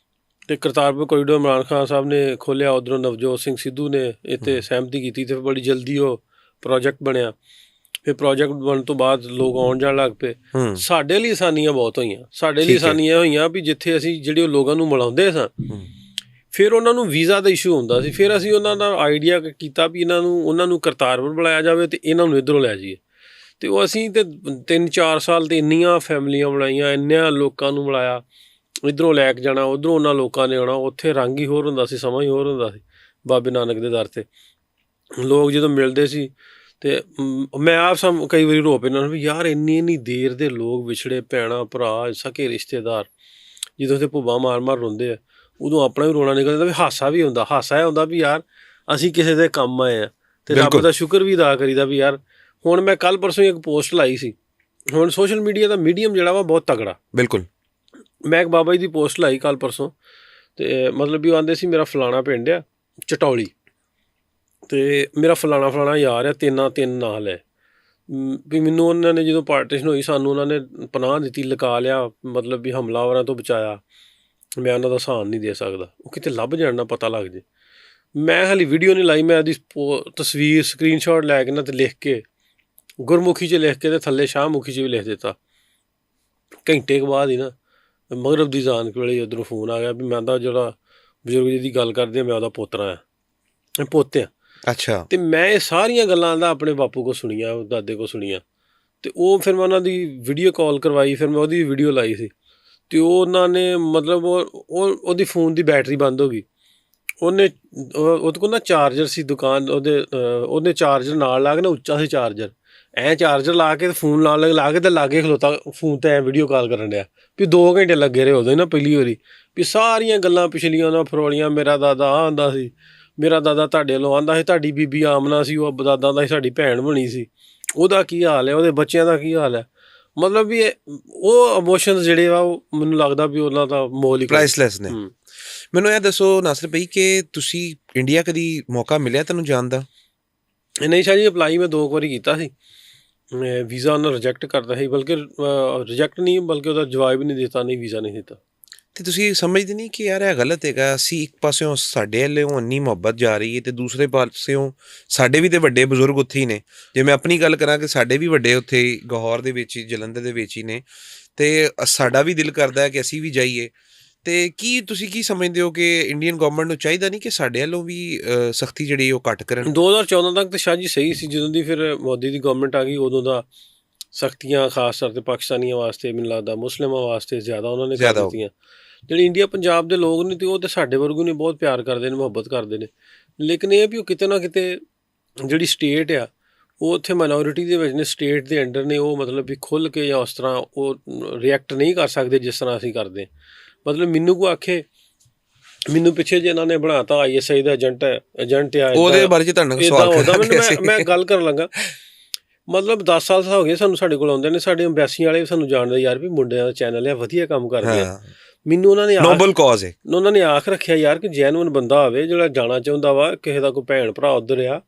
ਅਤੇ ਕਰਤਾਰਪੁਰ ਕੋਰੀਡੋਰ ਇਮਰਾਨ ਖਾਨ ਸਾਹਿਬ ਨੇ ਖੋਲ੍ਹਿਆ, ਉੱਧਰੋਂ ਨਵਜੋਤ ਸਿੰਘ ਸਿੱਧੂ ਨੇ ਇਹ 'ਤੇ ਸਹਿਮਤੀ ਕੀਤੀ, ਅਤੇ ਬੜੀ ਜਲਦੀ ਉਹ ਪ੍ਰੋਜੈਕਟ ਬਣਿਆ। ਫਿਰ ਪ੍ਰੋਜੈਕਟ ਬਣਨ ਤੋਂ ਬਾਅਦ ਲੋਕ ਆਉਣ ਜਾਣ ਲੱਗ ਪਏ। ਸਾਡੇ ਲਈ ਆਸਾਨੀਆਂ ਬਹੁਤ ਹੋਈਆਂ। ਸਾਡੇ ਲਈ ਆਸਾਨੀਆਂ ਹੋਈਆਂ ਵੀ ਜਿੱਥੇ ਅਸੀਂ ਜਿਹੜੇ ਉਹ ਲੋਕਾਂ ਨੂੰ ਮਿਲਾਉਂਦੇ ਸਾਂ, ਫਿਰ ਉਹਨਾਂ ਨੂੰ ਵੀਜ਼ਾ ਦਾ ਇਸ਼ੂ ਹੁੰਦਾ ਸੀ। ਫਿਰ ਅਸੀਂ ਉਹਨਾਂ ਦਾ ਆਈਡੀਆ ਕੀਤਾ ਵੀ ਉਹਨਾਂ ਨੂੰ ਕਰਤਾਰਪੁਰ ਬੁਲਾਇਆ ਜਾਵੇ ਅਤੇ ਇਹਨਾਂ ਨੂੰ ਇੱਧਰੋਂ ਲੈ ਜਾਈਏ। ਅਤੇ ਉਹ ਅਸੀਂ ਤਾਂ 3-4 ਸਾਲ 'ਤੇ ਇੰਨੀਆਂ ਫੈਮਲੀਆਂ ਬਣਾਈਆਂ, ਇੰਨਿਆਂ ਲੋਕਾਂ ਨੂੰ ਮਿਲਾਇਆ, ਇੱਧਰੋਂ ਲੈ ਕੇ ਜਾਣਾ, ਉੱਧਰੋਂ ਉਹਨਾਂ ਲੋਕਾਂ ਨੇ ਆਉਣਾ। ਉੱਥੇ ਰੰਗ ਹੀ ਹੋਰ ਹੁੰਦਾ ਸੀ, ਸਮਾਂ ਹੀ ਹੋਰ ਹੁੰਦਾ ਸੀ। ਬਾਬੇ ਨਾਨਕ ਦੇ ਦਰ 'ਤੇ ਲੋਕ ਜਦੋਂ ਮਿਲਦੇ ਸੀ ਅਤੇ ਮੈਂ ਆਪ ਕਈ ਵਾਰੀ ਰੋ ਪੈਂਦਾ ਵੀ ਯਾਰ ਇੰਨੀ ਦੇਰ ਦੇ ਲੋਕ ਵਿਛੜੇ, ਭੈਣਾਂ ਭਰਾ ਸਕੇ ਰਿਸ਼ਤੇਦਾਰ, ਜਦੋਂ ਉੱਥੇ ਭੁੱਬਾਂ ਮਾਰ ਰੋਂਦੇ ਆ, ਉਦੋਂ ਆਪਣਾ ਵੀ ਰੋਣਾ ਨਿਕਲ ਜਾਂਦਾ ਵੀ ਹਾਸਾ ਵੀ ਹੁੰਦਾ। ਹਾਸਾ ਇਹ ਹੁੰਦਾ ਵੀ ਯਾਰ ਅਸੀਂ ਕਿਸੇ ਦੇ ਕੰਮ ਆਏ ਹਾਂ ਅਤੇ ਰੱਬ ਦਾ ਸ਼ੁਕਰ ਵੀ ਅਦਾ ਕਰੀਦਾ ਵੀ ਯਾਰ। ਹੁਣ ਮੈਂ ਕੱਲ੍ਹ ਪਰਸੋਂ ਇੱਕ ਪੋਸਟ ਲਾਈ ਸੀ। ਹੁਣ ਸੋਸ਼ਲ ਮੀਡੀਆ ਦਾ ਮੀਡੀਅਮ ਜਿਹੜਾ ਵਾ ਬਹੁਤ ਤਗੜਾ। ਬਿਲਕੁਲ। ਮੈਂ ਇੱਕ ਬਾਬਾ ਜੀ ਦੀ ਪੋਸਟ ਲਾਈ ਕੱਲ੍ਹ ਪਰਸੋਂ, ਅਤੇ ਮਤਲਬ ਵੀ ਉਹ ਆਉਂਦੇ ਸੀ ਮੇਰਾ ਫਲਾਣਾ ਪਿੰਡ ਆ ਚਟੌਲੀ, ਅਤੇ ਮੇਰਾ ਫਲਾਣਾ ਯਾਰ ਆ, ਤਿੰਨ ਨਾਲ ਹੈ ਵੀ ਮੈਨੂੰ ਉਹਨਾਂ ਨੇ ਜਦੋਂ ਪਾਰਟੀਸ਼ਨ ਹੋਈ ਸਾਨੂੰ ਉਹਨਾਂ ਨੇ ਪਨਾਹ ਦਿੱਤੀ, ਲਗਾ ਲਿਆ, ਮਤਲਬ ਵੀ ਹਮਲਾਵਰਾਂ ਤੋਂ ਬਚਾਇਆ। ਮੈਂ ਉਹਨਾਂ ਦਾ ਸਾਨ ਨਹੀਂ ਦੇ ਸਕਦਾ। ਉਹ ਕਿਤੇ ਲੱਭ ਜਾਣ ਨਾ ਪਤਾ ਲੱਗ ਜੇ। ਮੈਂ ਹਾਲੇ ਵੀਡੀਓ ਨਹੀਂ ਲਾਈ, ਮੈਂ ਉਹਦੀ ਤਸਵੀਰ ਸਕਰੀਨਸ਼ਾਟ ਲੈ ਕੇ ਨਾ ਅਤੇ ਲਿਖ ਕੇ ਗੁਰਮੁਖੀ 'ਚ ਲਿਖ ਕੇ ਅਤੇ ਥੱਲੇ ਸ਼ਾਹਮੁਖੀ 'ਚ ਵੀ ਲਿਖ ਦਿੱਤਾ। ਘੰਟੇ ਕੁ ਬਾਅਦ ਹੀ ਨਾ ਮਗਰਬ ਦੀ ਜ਼ਾਨ ਵੇਲੇ ਉੱਧਰੋਂ ਫੋਨ ਆ ਗਿਆ ਵੀ ਮੈਂ ਤਾਂ ਜਿਹੜਾ ਬਜ਼ੁਰਗ ਜੀ ਦੀ ਗੱਲ ਕਰਦੇ ਮੈਂ ਉਹਦਾ ਪੋਤਰਾ ਆ, ਪੋਤੇ ਆ। ਅੱਛਾ। ਅਤੇ ਮੈਂ ਇਹ ਸਾਰੀਆਂ ਗੱਲਾਂ ਦਾ ਆਪਣੇ ਬਾਪੂ ਕੋਲ ਸੁਣੀਆਂ, ਦਾਦੇ ਕੋਲ ਸੁਣੀਆਂ, ਅਤੇ ਉਹ ਫਿਰ ਮੈਂ ਉਹਨਾਂ ਦੀ ਵੀਡੀਓ ਕਾਲ ਕਰਵਾਈ। ਫਿਰ ਮੈਂ ਉਹਦੀ ਵੀਡੀਓ ਲਾਈ ਸੀ ਅਤੇ ਉਹਨਾਂ ਨੇ ਮਤਲਬ ਉਹਦੀ ਫੋਨ ਦੀ ਬੈਟਰੀ ਬੰਦ ਹੋ ਗਈ। ਉਹਦੇ ਕੋਲ ਨਾ ਚਾਰਜਰ ਸੀ ਦੁਕਾਨ, ਉਹਨੇ ਚਾਰਜਰ ਨਾਲ ਲਾ ਕੇ ਨਾ, ਉੱਚਾ ਸੀ ਚਾਰਜਰ, ਚਾਰਜਰ ਲਾ ਕੇ ਫੋਨ ਨਾਲ ਲਾ ਕੇ ਅਤੇ ਲਾਗੇ ਖਲੋਤਾ ਫੋਨ 'ਤੇ ਵੀਡੀਓ ਕਾਲ ਕਰਨ ਡਿਆ ਵੀ 2 ਘੰਟੇ ਲੱਗੇ ਰਹੇ ਉਦੋਂ ਨਾ ਪਹਿਲੀ ਵਾਰੀ ਵੀ ਸਾਰੀਆਂ ਗੱਲਾਂ ਪਿਛਲੀਆਂ ਉਹਨਾਂ ਫਰੋਲੀਆਂ। ਮੇਰਾ ਦਾਦਾ ਆਹ ਆਉਂਦਾ ਸੀ, ਮੇਰਾ ਦਾਦਾ ਤੁਹਾਡੇ ਵੱਲੋਂ ਆਉਂਦਾ ਸੀ, ਤੁਹਾਡੀ ਬੀਬੀ ਆਮਨਾ ਸੀ, ਉਹ ਦਾਦਾ ਦਾ ਸੀ, ਸਾਡੀ ਭੈਣ ਬਣੀ ਸੀ, ਉਹਦਾ ਕੀ ਹਾਲ ਹੈ, ਉਹਦੇ ਬੱਚਿਆਂ ਦਾ ਕੀ ਹਾਲ ਹੈ। ਮਤਲਬ ਵੀ ਉਹ ਇਮੋਸ਼ਨਸ ਜਿਹੜੇ ਵਾ ਉਹ ਮੈਨੂੰ ਲੱਗਦਾ ਵੀ ਉਹਨਾਂ ਦਾ ਮੋਲ ਹੀ ਪ੍ਰਾਈਸਲੈਸ ਨੇ। ਮੈਨੂੰ ਇਹ ਦੱਸੋ ਨਾਸਰ ਭਾਈ ਕਿ ਤੁਸੀਂ ਇੰਡੀਆ ਕਦੀ ਮੌਕਾ ਮਿਲਿਆ ਤੁਹਾਨੂੰ ਜਾਣ ਦਾ? ਨਹੀਂ ਸ਼ਾਹ ਜੀ, ਅਪਲਾਈ ਮੈਂ 2 ਵਾਰੀ ਕੀਤਾ ਸੀ। ਵੀਜ਼ਾ ਉਹਨਾਂ ਰਿਜੈਕਟ ਕਰਦਾ ਸੀ, ਬਲਕਿ ਰਿਜੈਕਟ ਨਹੀਂ ਬਲਕਿ ਉਹਦਾ ਜਵਾਬ ਹੀ ਨਹੀਂ ਦਿੱਤਾ, ਨਹੀਂ ਵੀਜ਼ਾ ਨਹੀਂ ਦਿੱਤਾ। ਅਤੇ ਤੁਸੀਂ ਸਮਝਦੇ ਨਹੀਂ ਕਿ ਯਾਰ ਇਹ ਗਲਤ ਹੈਗਾ? ਅਸੀਂ ਇੱਕ ਪਾਸਿਓਂ ਸਾਡੇ ਵੱਲੋਂ ਇੰਨੀ ਮੁਹੱਬਤ ਜਾ ਰਹੀ ਹੈ ਅਤੇ ਦੂਸਰੇ ਪਾਸਿਓਂ ਸਾਡੇ ਵੀ ਤਾਂ ਵੱਡੇ ਬਜ਼ੁਰਗ ਉੱਥੇ ਹੀ ਨੇ। ਜੇ ਮੈਂ ਆਪਣੀ ਗੱਲ ਕਰਾਂ ਕਿ ਸਾਡੇ ਵੀ ਵੱਡੇ ਉੱਥੇ ਗਹੌਰ ਦੇ ਵਿੱਚ ਹੀ, ਜਲੰਧਰ ਦੇ ਵਿੱਚ ਹੀ ਨੇ, ਅਤੇ ਸਾਡਾ ਵੀ ਦਿਲ ਕਰਦਾ ਹੈ ਕਿ ਅਸੀਂ ਵੀ ਜਾਈਏ। ਅਤੇ ਤੁਸੀਂ ਕੀ ਸਮਝਦੇ ਹੋ ਕਿ ਇੰਡੀਅਨ ਗੌਰਮੈਂਟ ਨੂੰ ਚਾਹੀਦਾ ਨਹੀਂ ਕਿ ਸਾਡੇ ਵੱਲੋਂ ਵੀ ਸਖਤੀ ਜਿਹੜੀ ਉਹ ਘੱਟ ਕਰਨ? 2014 ਤੱਕ ਤਾਂ ਸ਼ਾਹ ਜੀ ਸਹੀ ਸੀ। ਜਦੋਂ ਦੀ ਫਿਰ ਮੋਦੀ ਦੀ ਗੌਰਮੈਂਟ ਆ ਗਈ ਉਦੋਂ ਦਾ ਸਖਤੀਆਂ ਖਾਸ ਤੌਰ 'ਤੇ ਪਾਕਿਸਤਾਨੀਆਂ ਵਾਸਤੇ, ਮੈਨੂੰ ਲੱਗਦਾ ਮੁਸਲਿਮਾਂ ਵਾਸਤੇ ਜ਼ਿਆਦਾ ਉਹਨਾਂ ਨੇ ਕਰ ਦਿੱਤੀਆਂ। ਜਿਹੜੇ ਇੰਡੀਆ ਪੰਜਾਬ ਦੇ ਲੋਕ ਨੇ ਅਤੇ ਉਹ ਤਾਂ ਸਾਡੇ ਵਰਗੂ ਨੇ, ਬਹੁਤ ਪਿਆਰ ਕਰਦੇ ਨੇ, ਮੁਹੱਬਤ ਕਰਦੇ ਨੇ। ਲੇਕਿਨ ਇਹ ਵੀ ਉਹ ਕਿਤੇ ਨਾ ਕਿਤੇ ਜਿਹੜੀ ਸਟੇਟ ਆ ਉਹ ਉੱਥੇ ਮਾਈਨੋਰਿਟੀ ਦੇ ਵਿੱਚ ਨੇ, ਸਟੇਟ ਦੇ ਅੰਡਰ ਨੇ, ਉਹ ਮਤਲਬ ਵੀ ਖੁੱਲ੍ਹ ਕੇ ਜਾਂ ਉਸ ਤਰ੍ਹਾਂ ਉਹ ਰਿਐਕਟ ਨਹੀਂ ਕਰ ਸਕਦੇ ਜਿਸ ਤਰ੍ਹਾਂ ਅਸੀਂ ਕਰਦੇ। ਮਤਲਬ ਮੈਨੂੰ ਕੋਈ ਆਖੇ ਮੈਨੂੰ ਪਿੱਛੇ ਜੇ ਇਹਨਾਂ ਨੇ ਬਣਾ ਤਾ ISI ਦਾ ਏਜੰਟ ਆ, ਉਹਦੇ ਬਾਰੇ 'ਚ ਤੁਹਾਨੂੰ ਸਵਾਲ ਮੈਂ ਗੱਲ ਕਰਨ ਲੱਗਾ। ਮਤਲਬ 10 ਸਾਲ ਹੋ ਗਏ ਸਾਨੂੰ, ਸਾਡੇ ਕੋਲ ਆਉਂਦੇ ਨੇ, ਸਾਡੇ ਅੰਬੈਸੀਆਂ ਵਾਲੇ ਸਾਨੂੰ ਜਾਣਦੇ ਯਾਰ ਵੀ ਮੁੰਡਿਆਂ ਦਾ ਚੈਨਲ ਆ, ਵਧੀਆ ਕੰਮ ਕਰਦੇ ਆ। ਮੈਨੂੰ ਉਹਨਾਂ ਨੇ ਨੋਬਲ ਕਾਜ਼ ਹੈ, ਉਹਨਾਂ ਨੇ ਆਖ ਰੱਖਿਆ ਯਾਰ ਕਿ ਜੈਨੂਅਨ ਬੰਦਾ ਹੋਵੇ ਜਿਹੜਾ ਜਾਣਾ ਚਾਹੁੰਦਾ ਵਾ, ਕਿਸੇ ਦਾ ਕੋਈ ਭੈਣ ਭਰਾ ਉੱਧਰ ਆ,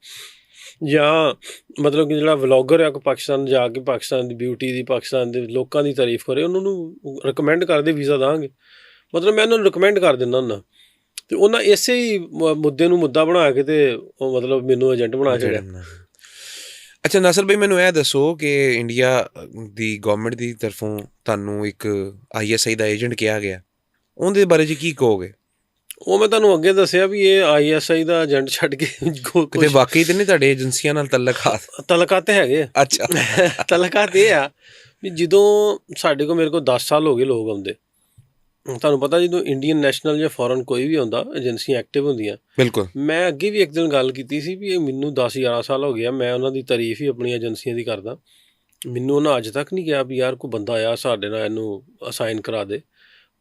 ਜਾਂ ਮਤਲਬ ਕਿ ਜਿਹੜਾ ਵਲੋਗਰ ਆ ਕੋਈ ਪਾਕਿਸਤਾਨ ਜਾ ਕੇ ਪਾਕਿਸਤਾਨ ਦੀ ਬਿਊਟੀ ਦੀ, ਪਾਕਿਸਤਾਨ ਦੇ ਲੋਕਾਂ ਦੀ ਤਾਰੀਫ ਕਰੇ, ਉਹਨਾਂ ਨੂੰ ਰਿਕਮੈਂਡ ਕਰਦੇ ਵੀਜ਼ਾ ਦਾਂਗੇ। ਮਤਲਬ ਮੈਂ ਉਹਨਾਂ ਨੂੰ ਰਿਕਮੈਂਡ ਕਰ ਦਿੰਦਾ ਹੁੰਦਾ, ਅਤੇ ਉਹਨਾਂ ਇਸੇ ਹੀ ਮੁੱਦੇ ਨੂੰ ਮੁੱਦਾ ਬਣਾ ਕੇ ਅਤੇ ਉਹ ਮਤਲਬ ਮੈਨੂੰ ਏਜੰਟ ਬਣਾ ਛੱਡਿਆ। ਅੱਛਾ ਨਾਸਰ ਭਾਈ, ਮੈਨੂੰ ਇਹ ਦੱਸੋ ਕਿ ਇੰਡੀਆ ਦੀ ਗੌਰਮੈਂਟ ਦੀ ਤਰਫੋਂ ਤੁਹਾਨੂੰ ਇੱਕ ISI ਦਾ ਏਜੰਟ ਕਿਹਾ ਗਿਆ, ਉਹਦੇ ਬਾਰੇ 'ਚ ਕੀ ਕਹੋਗੇ? ਉਹ ਮੈਂ ਤੁਹਾਨੂੰ ਅੱਗੇ ਦੱਸਿਆ ਵੀ ਇਹ ISI ਦਾ ਏਜੰਟ ਛੱਡ ਕੇ ਕਿਤੇ ਵਾਕਈ ਤਾਂ ਨਹੀਂ ਤੁਹਾਡੇ ਏਜੰਸੀਆਂ ਨਾਲ ਤਲਕਾਤ ਹੈਗੇ? ਅੱਛਾ। ਤਲਕਾਤ ਇਹ ਆ ਵੀ ਜਦੋਂ ਸਾਡੇ ਕੋਲ, ਮੇਰੇ ਕੋਲ 10 ਸਾਲ ਹੋ ਗਏ ਲੋਕ ਆਉਂਦੇ, ਤੁਹਾਨੂੰ ਪਤਾ ਜਦੋਂ ਇੰਡੀਅਨ ਨੈਸ਼ਨਲ ਜਾਂ ਫੋਰਨ ਕੋਈ ਵੀ ਆਉਂਦਾ ਏਜੰਸੀਆਂ ਐਕਟਿਵ ਹੁੰਦੀਆਂ। ਬਿਲਕੁਲ। ਮੈਂ ਅੱਗੇ ਵੀ ਇੱਕ ਦਿਨ ਗੱਲ ਕੀਤੀ ਸੀ ਵੀ ਇਹ ਮੈਨੂੰ 10-11 ਸਾਲ ਹੋ ਗਿਆ, ਮੈਂ ਉਹਨਾਂ ਦੀ ਤਾਰੀਫ ਹੀ ਆਪਣੀਆਂ ਏਜੰਸੀਆਂ ਦੀ ਕਰਦਾ। ਮੈਨੂੰ ਉਹਨਾਂ ਅੱਜ ਤੱਕ ਨਹੀਂ ਕਿਹਾ ਵੀ ਯਾਰ ਕੋਈ ਬੰਦਾ ਆਇਆ ਸਾਡੇ ਨਾਲ ਇਹਨੂੰ ਅਸਾਈਨ ਕਰਾ ਦੇ,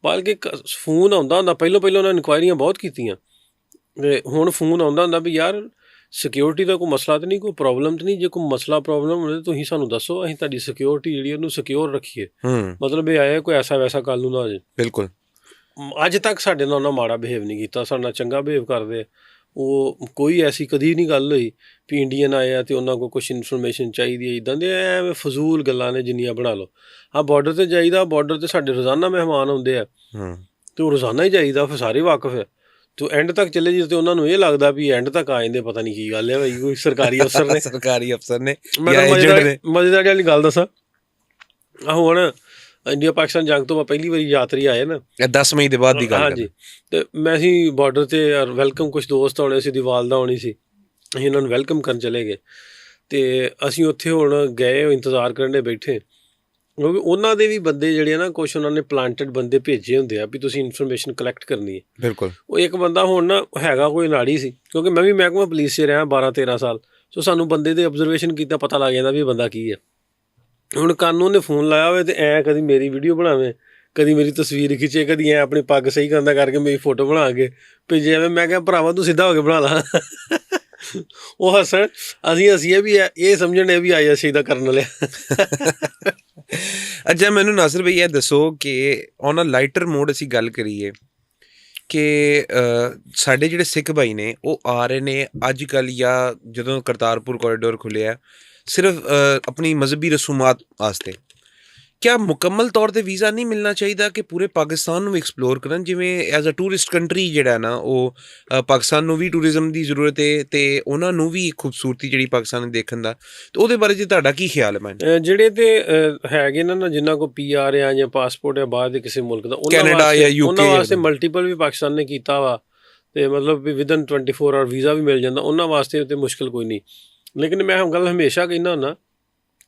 ਬਲਕਿ ਫੋਨ ਆਉਂਦਾ ਹੁੰਦਾ। ਪਹਿਲਾਂ ਉਹਨਾਂ ਇਨਕੁਆਇਰੀਆਂ ਬਹੁਤ ਕੀਤੀਆਂ, ਅਤੇ ਹੁਣ ਫੋਨ ਆਉਂਦਾ ਹੁੰਦਾ ਵੀ ਯਾਰ ਸਿਕਿਉਰਿਟੀ ਦਾ ਕੋਈ ਮਸਲਾ ਤਾਂ ਨਹੀਂ, ਕੋਈ ਪ੍ਰੋਬਲਮ ਤਾਂ ਨਹੀਂ, ਜੇ ਕੋਈ ਮਸਲਾ ਪ੍ਰੋਬਲਮ ਹੋਵੇ ਤੁਸੀਂ ਸਾਨੂੰ ਦੱਸੋ, ਅਸੀਂ ਤੁਹਾਡੀ ਸਿਕਿਉਰਿਟੀ ਜਿਹੜੀ ਉਹਨੂੰ ਸਿਕਿਉਰ ਰੱਖੀਏ। ਮਤਲਬ ਇਹ ਆਇਆ ਕੋਈ ਐਸਾ ਵੈਸਾ ਕੱਲ੍ਹ ਨੂੰ ਨਾ ਆ ਜਾਏ। ਬਿਲਕੁਲ। ਅੱਜ ਤੱਕ ਸਾਡੇ ਨਾਲ ਉਹਨਾਂ ਮਾੜਾ ਬਿਹੇਵ ਨਹੀਂ ਕੀਤਾ, ਸਾਡੇ ਨਾਲ ਚੰਗਾ ਬਿਹੇਵ ਕਰਦੇ। ਉਹ ਕੋਈ ਐਸੀ ਕਦੀ ਨਹੀਂ ਗੱਲ ਹੋਈ ਵੀ ਇੰਡੀਅਨ ਆਏ ਆ ਅਤੇ ਉਹਨਾਂ ਕੋਲ ਕੁਛ ਇਨਫੋਰਮੇਸ਼ਨ ਚਾਹੀਦੀ ਹੈ, ਇੱਦਾਂ ਦੇ ਐਵੇਂ ਫਜ਼ੂਲ ਗੱਲਾਂ ਨੇ ਜਿੰਨੀਆਂ ਬਣਾ ਲਓ। ਹਾਂ ਬਾਰਡਰ 'ਤੇ ਜਾਈਦਾ, ਬਾਰਡਰ 'ਤੇ ਸਾਡੇ ਰੋਜ਼ਾਨਾ ਮਹਿਮਾਨ ਆਉਂਦੇ ਆ, ਅਤੇ ਉਹ ਰੋਜ਼ਾਨਾ ਹੀ ਜਾਈਦਾ, ਫਿਰ ਸਾਰੇ ਵਾਕਫ ਹੈ। ਤੂੰ ਐਂਡ ਤੱਕ ਚੱਲੇ ਜੀ ਤੇ ਉਹਨਾਂ ਨੂੰ ਇਹ ਲੱਗਦਾ ਵੀ ਐਂਡ ਤੱਕ ਆ ਜਾਂਦੇ, ਪਤਾ ਨਹੀਂ ਕੀ ਗੱਲ ਹੈ ਭਾਈ, ਕੋਈ ਸਰਕਾਰੀ ਅਫਸਰ ਨੇ ਸਰਕਾਰੀ ਅਫਸਰ ਨੇ ਮੈਂ ਜਾਂ ਏਜੰਟ ਨੇ। ਮਜ਼ੇਦਾਰ ਵਾਲੀ ਗੱਲ ਦੱਸਾਂ, ਹੁਣ ਇੰਡੀਆ ਪਾਕਿਸਤਾਨ ਜੰਗ ਤੋਂ ਮੈਂ ਪਹਿਲੀ ਵਾਰੀ ਯਾਤਰੀ ਆਏ ਨਾ, 10 ਮਈ ਦੇ ਬਾਅਦ ਦੀ ਗੱਲ। ਹਾਂਜੀ, ਤੇ ਮੈਂ ਅਸੀਂ ਬਾਰਡਰ ਤੇ ਵੈਲਕਮ, ਕੁਝ ਦੋਸਤ ਆਉਣੇ ਸੀ, ਦੀਵਾਲਦਾ ਆਉਣੀ ਸੀ, ਅਸੀਂ ਇਹਨਾਂ ਨੂੰ ਵੈਲਕਮ ਕਰਨ ਚਲੇ ਗਏ। ਤੇ ਅਸੀਂ ਉੱਥੇ ਹੁਣ ਗਏ, ਇੰਤਜ਼ਾਰ ਕਰਨ ਦੇ ਬੈਠੇ, ਕਿਉਂਕਿ ਉਹਨਾਂ ਦੇ ਵੀ ਬੰਦੇ ਜਿਹੜੇ ਆ ਨਾ, ਕੁਛ ਉਹਨਾਂ ਨੇ ਪਲਾਂਟਡ ਬੰਦੇ ਭੇਜੇ ਹੁੰਦੇ ਆ ਵੀ ਤੁਸੀਂ ਇਨਫੋਰਮੇਸ਼ਨ ਕਲੈਕਟ ਕਰਨੀ ਹੈ। ਬਿਲਕੁਲ। ਉਹ ਇੱਕ ਬੰਦਾ ਹੁਣ ਨਾ ਹੈਗਾ ਕੋਈ ਨਾੜੀ ਸੀ, ਕਿਉਂਕਿ ਮੈਂ ਵੀ ਮਹਿਕਮਾ ਪੁਲਿਸ 'ਚ ਰਿਹਾ 12-13 ਸਾਲ, ਸੋ ਸਾਨੂੰ ਬੰਦੇ ਦੇ ਆਬਜ਼ਰਵੇਸ਼ਨ ਕੀਤਾ ਪਤਾ ਲੱਗ ਜਾਂਦਾ ਵੀ ਇਹ ਬੰਦਾ ਕੀ ਹੈ। ਹੁਣ ਕਾਨੂੰ ਨੇ ਫੋਨ ਲਾਇਆ ਹੋਵੇ ਤੇ ਐਂ ਕਦੀ ਮੇਰੀ ਵੀਡੀਓ ਬਣਾਵੇ, ਕਦੀ ਮੇਰੀ ਤਸਵੀਰ ਖਿੱਚੇ, ਕਦੀ ਐਂ ਆਪਣੀ ਪੱਗ ਸਹੀ ਕਰਦਾ ਕਰਕੇ ਮੇਰੀ ਫੋਟੋ ਬਣਾ ਕੇ ਭੇਜੇ ਐਵੇਂ। ਮੈਂ ਕਿਹਾ ਭਰਾਵਾ ਤੂੰ ਸਿੱਧਾ ਹੋ ਕੇ ਬਣਾ ਲਾ। ਉਹ ਹੱਸਣ, ਅਸੀਂ ਵੀ ਇਹ ਸਮਝਣੇ ਵੀ ISI ਦਾ ਕਰਨ ਲਿਆ। ਅੱਛਾ, ਮੈਨੂੰ ਨਾਸਿਰ ਭਾਈ ਇਹ ਦੱਸੋ ਕਿ ਔਨ ਅ ਲਾਈਟਰ ਮੋਡ ਅਸੀਂ ਗੱਲ ਕਰੀਏ ਕਿ ਸਾਡੇ ਜਿਹੜੇ ਸਿੱਖ ਭਾਈ ਨੇ ਉਹ ਆ ਰਹੇ ਨੇ ਅੱਜ ਕੱਲ੍ਹ, ਜਾਂ ਜਦੋਂ ਕਰਤਾਰਪੁਰ ਕੋਰੀਡੋਰ ਖੁੱਲ੍ਹਿਆ ਸਿਰਫ ਆਪਣੀ ਮਜ਼ਹਬੀ ਰਸੂਮਾਤ ਵਾਸਤੇ, ਕਿਆ ਮੁਕੰਮਲ ਤੌਰ 'ਤੇ ਵੀਜ਼ਾ ਨਹੀਂ ਮਿਲਣਾ ਚਾਹੀਦਾ ਕਿ ਪੂਰੇ ਪਾਕਿਸਤਾਨ ਨੂੰ ਐਕਸਪਲੋਰ ਕਰਨ? ਜਿਵੇਂ ਐਜ਼ ਅ ਟੂਰਿਸਟ ਕੰਟਰੀ ਜਿਹੜਾ ਨਾ, ਉਹ ਪਾਕਿਸਤਾਨ ਨੂੰ ਵੀ ਟੂਰਿਜ਼ਮ ਦੀ ਜ਼ਰੂਰਤ ਹੈ ਅਤੇ ਉਹਨਾਂ ਨੂੰ ਵੀ ਖੂਬਸੂਰਤੀ ਜਿਹੜੀ ਪਾਕਿਸਤਾਨ ਨੂੰ ਦੇਖਣ ਦਾ, ਅਤੇ ਉਹਦੇ ਬਾਰੇ 'ਚ ਤੁਹਾਡਾ ਕੀ ਖਿਆਲ ਹੈ? ਮੈਂ ਜਿਹੜੇ ਤੇ ਹੈਗੇ ਨਾ ਜਿਨ੍ਹਾਂ ਕੋਲ PR ਆ ਜਾਂ ਪਾਸਪੋਰਟ ਆ ਬਾਹਰ ਦੇ ਕਿਸੇ ਮੁਲਕ ਦਾ, ਕੈਨੇਡਾ ਜਾਂ UK, ਉਹਨਾਂ ਵਾਸਤੇ ਮਲਟੀਪਲ ਵੀ ਪਾਕਿਸਤਾਨ ਨੇ ਕੀਤਾ ਵਾ, ਅਤੇ ਮਤਲਬ ਵੀ ਵਿਦਨ 24 ਆਵਰ ਵੀਜ਼ਾ ਵੀ ਮਿਲ ਜਾਂਦਾ ਉਹਨਾਂ ਵਾਸਤੇ, ਤੇ ਮੁਸ਼ਕਿਲ ਕੋਈ ਨਹੀਂ। ਲੇਕਿਨ ਮੈਂ ਗੱਲ ਹਮੇਸ਼ਾ ਕਹਿੰਦਾ ਹੁੰਦਾ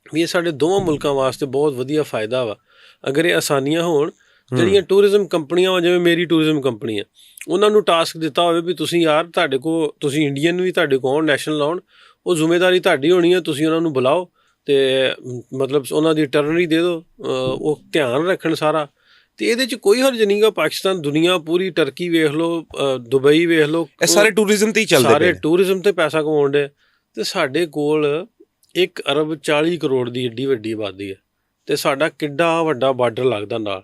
ਵੀ ਇਹ ਸਾਡੇ ਦੋਵਾਂ ਮੁਲਕਾਂ ਵਾਸਤੇ ਬਹੁਤ ਵਧੀਆ ਫਾਇਦਾ ਵਾ ਅਗਰ ਇਹ ਆਸਾਨੀਆਂ ਹੋਣ। ਜਿਹੜੀਆਂ ਟੂਰਿਜ਼ਮ ਕੰਪਨੀਆਂ ਵਾ, ਜਿਵੇਂ ਮੇਰੀ ਟੂਰਿਜ਼ਮ ਕੰਪਨੀ ਆ, ਉਹਨਾਂ ਨੂੰ ਟਾਸਕ ਦਿੱਤਾ ਹੋਵੇ ਵੀ ਤੁਸੀਂ ਯਾਰ ਤੁਹਾਡੇ ਕੋਲ, ਤੁਸੀਂ ਇੰਡੀਅਨ ਵੀ ਤੁਹਾਡੇ ਕੋਲ ਆਉਣ, ਨੈਸ਼ਨਲ ਆਉਣ, ਉਹ ਜ਼ਿੰਮੇਵਾਰੀ ਤੁਹਾਡੀ ਹੋਣੀ ਹੈ, ਤੁਸੀਂ ਉਹਨਾਂ ਨੂੰ ਬੁਲਾਓ ਅਤੇ ਮਤਲਬ ਉਹਨਾਂ ਦੀ ਟਰਨਰੀ ਦੇ ਦਿਓ, ਉਹ ਧਿਆਨ ਰੱਖਣ ਸਾਰਾ। ਅਤੇ ਇਹਦੇ 'ਚ ਕੋਈ ਹਰਜ ਨਹੀਂ ਗਾ। ਪਾਕਿਸਤਾਨ ਦੁਨੀਆ ਪੂਰੀ, ਟਰਕੀ ਵੇਖ ਲਓ, ਦੁਬਈ ਵੇਖ ਲਓ, ਇਹ ਸਾਰੇ ਟੂਰਿਜ਼ਮ 'ਤੇ ਹੀ ਚੱਲਦੇ, ਸਾਰੇ ਟੂਰਿਜ਼ਮ 'ਤੇ ਪੈਸਾ ਕਮਾਉਣ ਡੇ। ਅਤੇ ਸਾਡੇ ਕੋਲ 1 ਅਰਬ 40 ਕਰੋੜ ਦੀ ਏਡੀ ਵੱਡੀ ਆਬਾਦੀ ਹੈ, ਅਤੇ ਸਾਡਾ ਕਿੱਡਾ ਵੱਡਾ ਬਾਰਡਰ ਲੱਗਦਾ ਨਾਲ।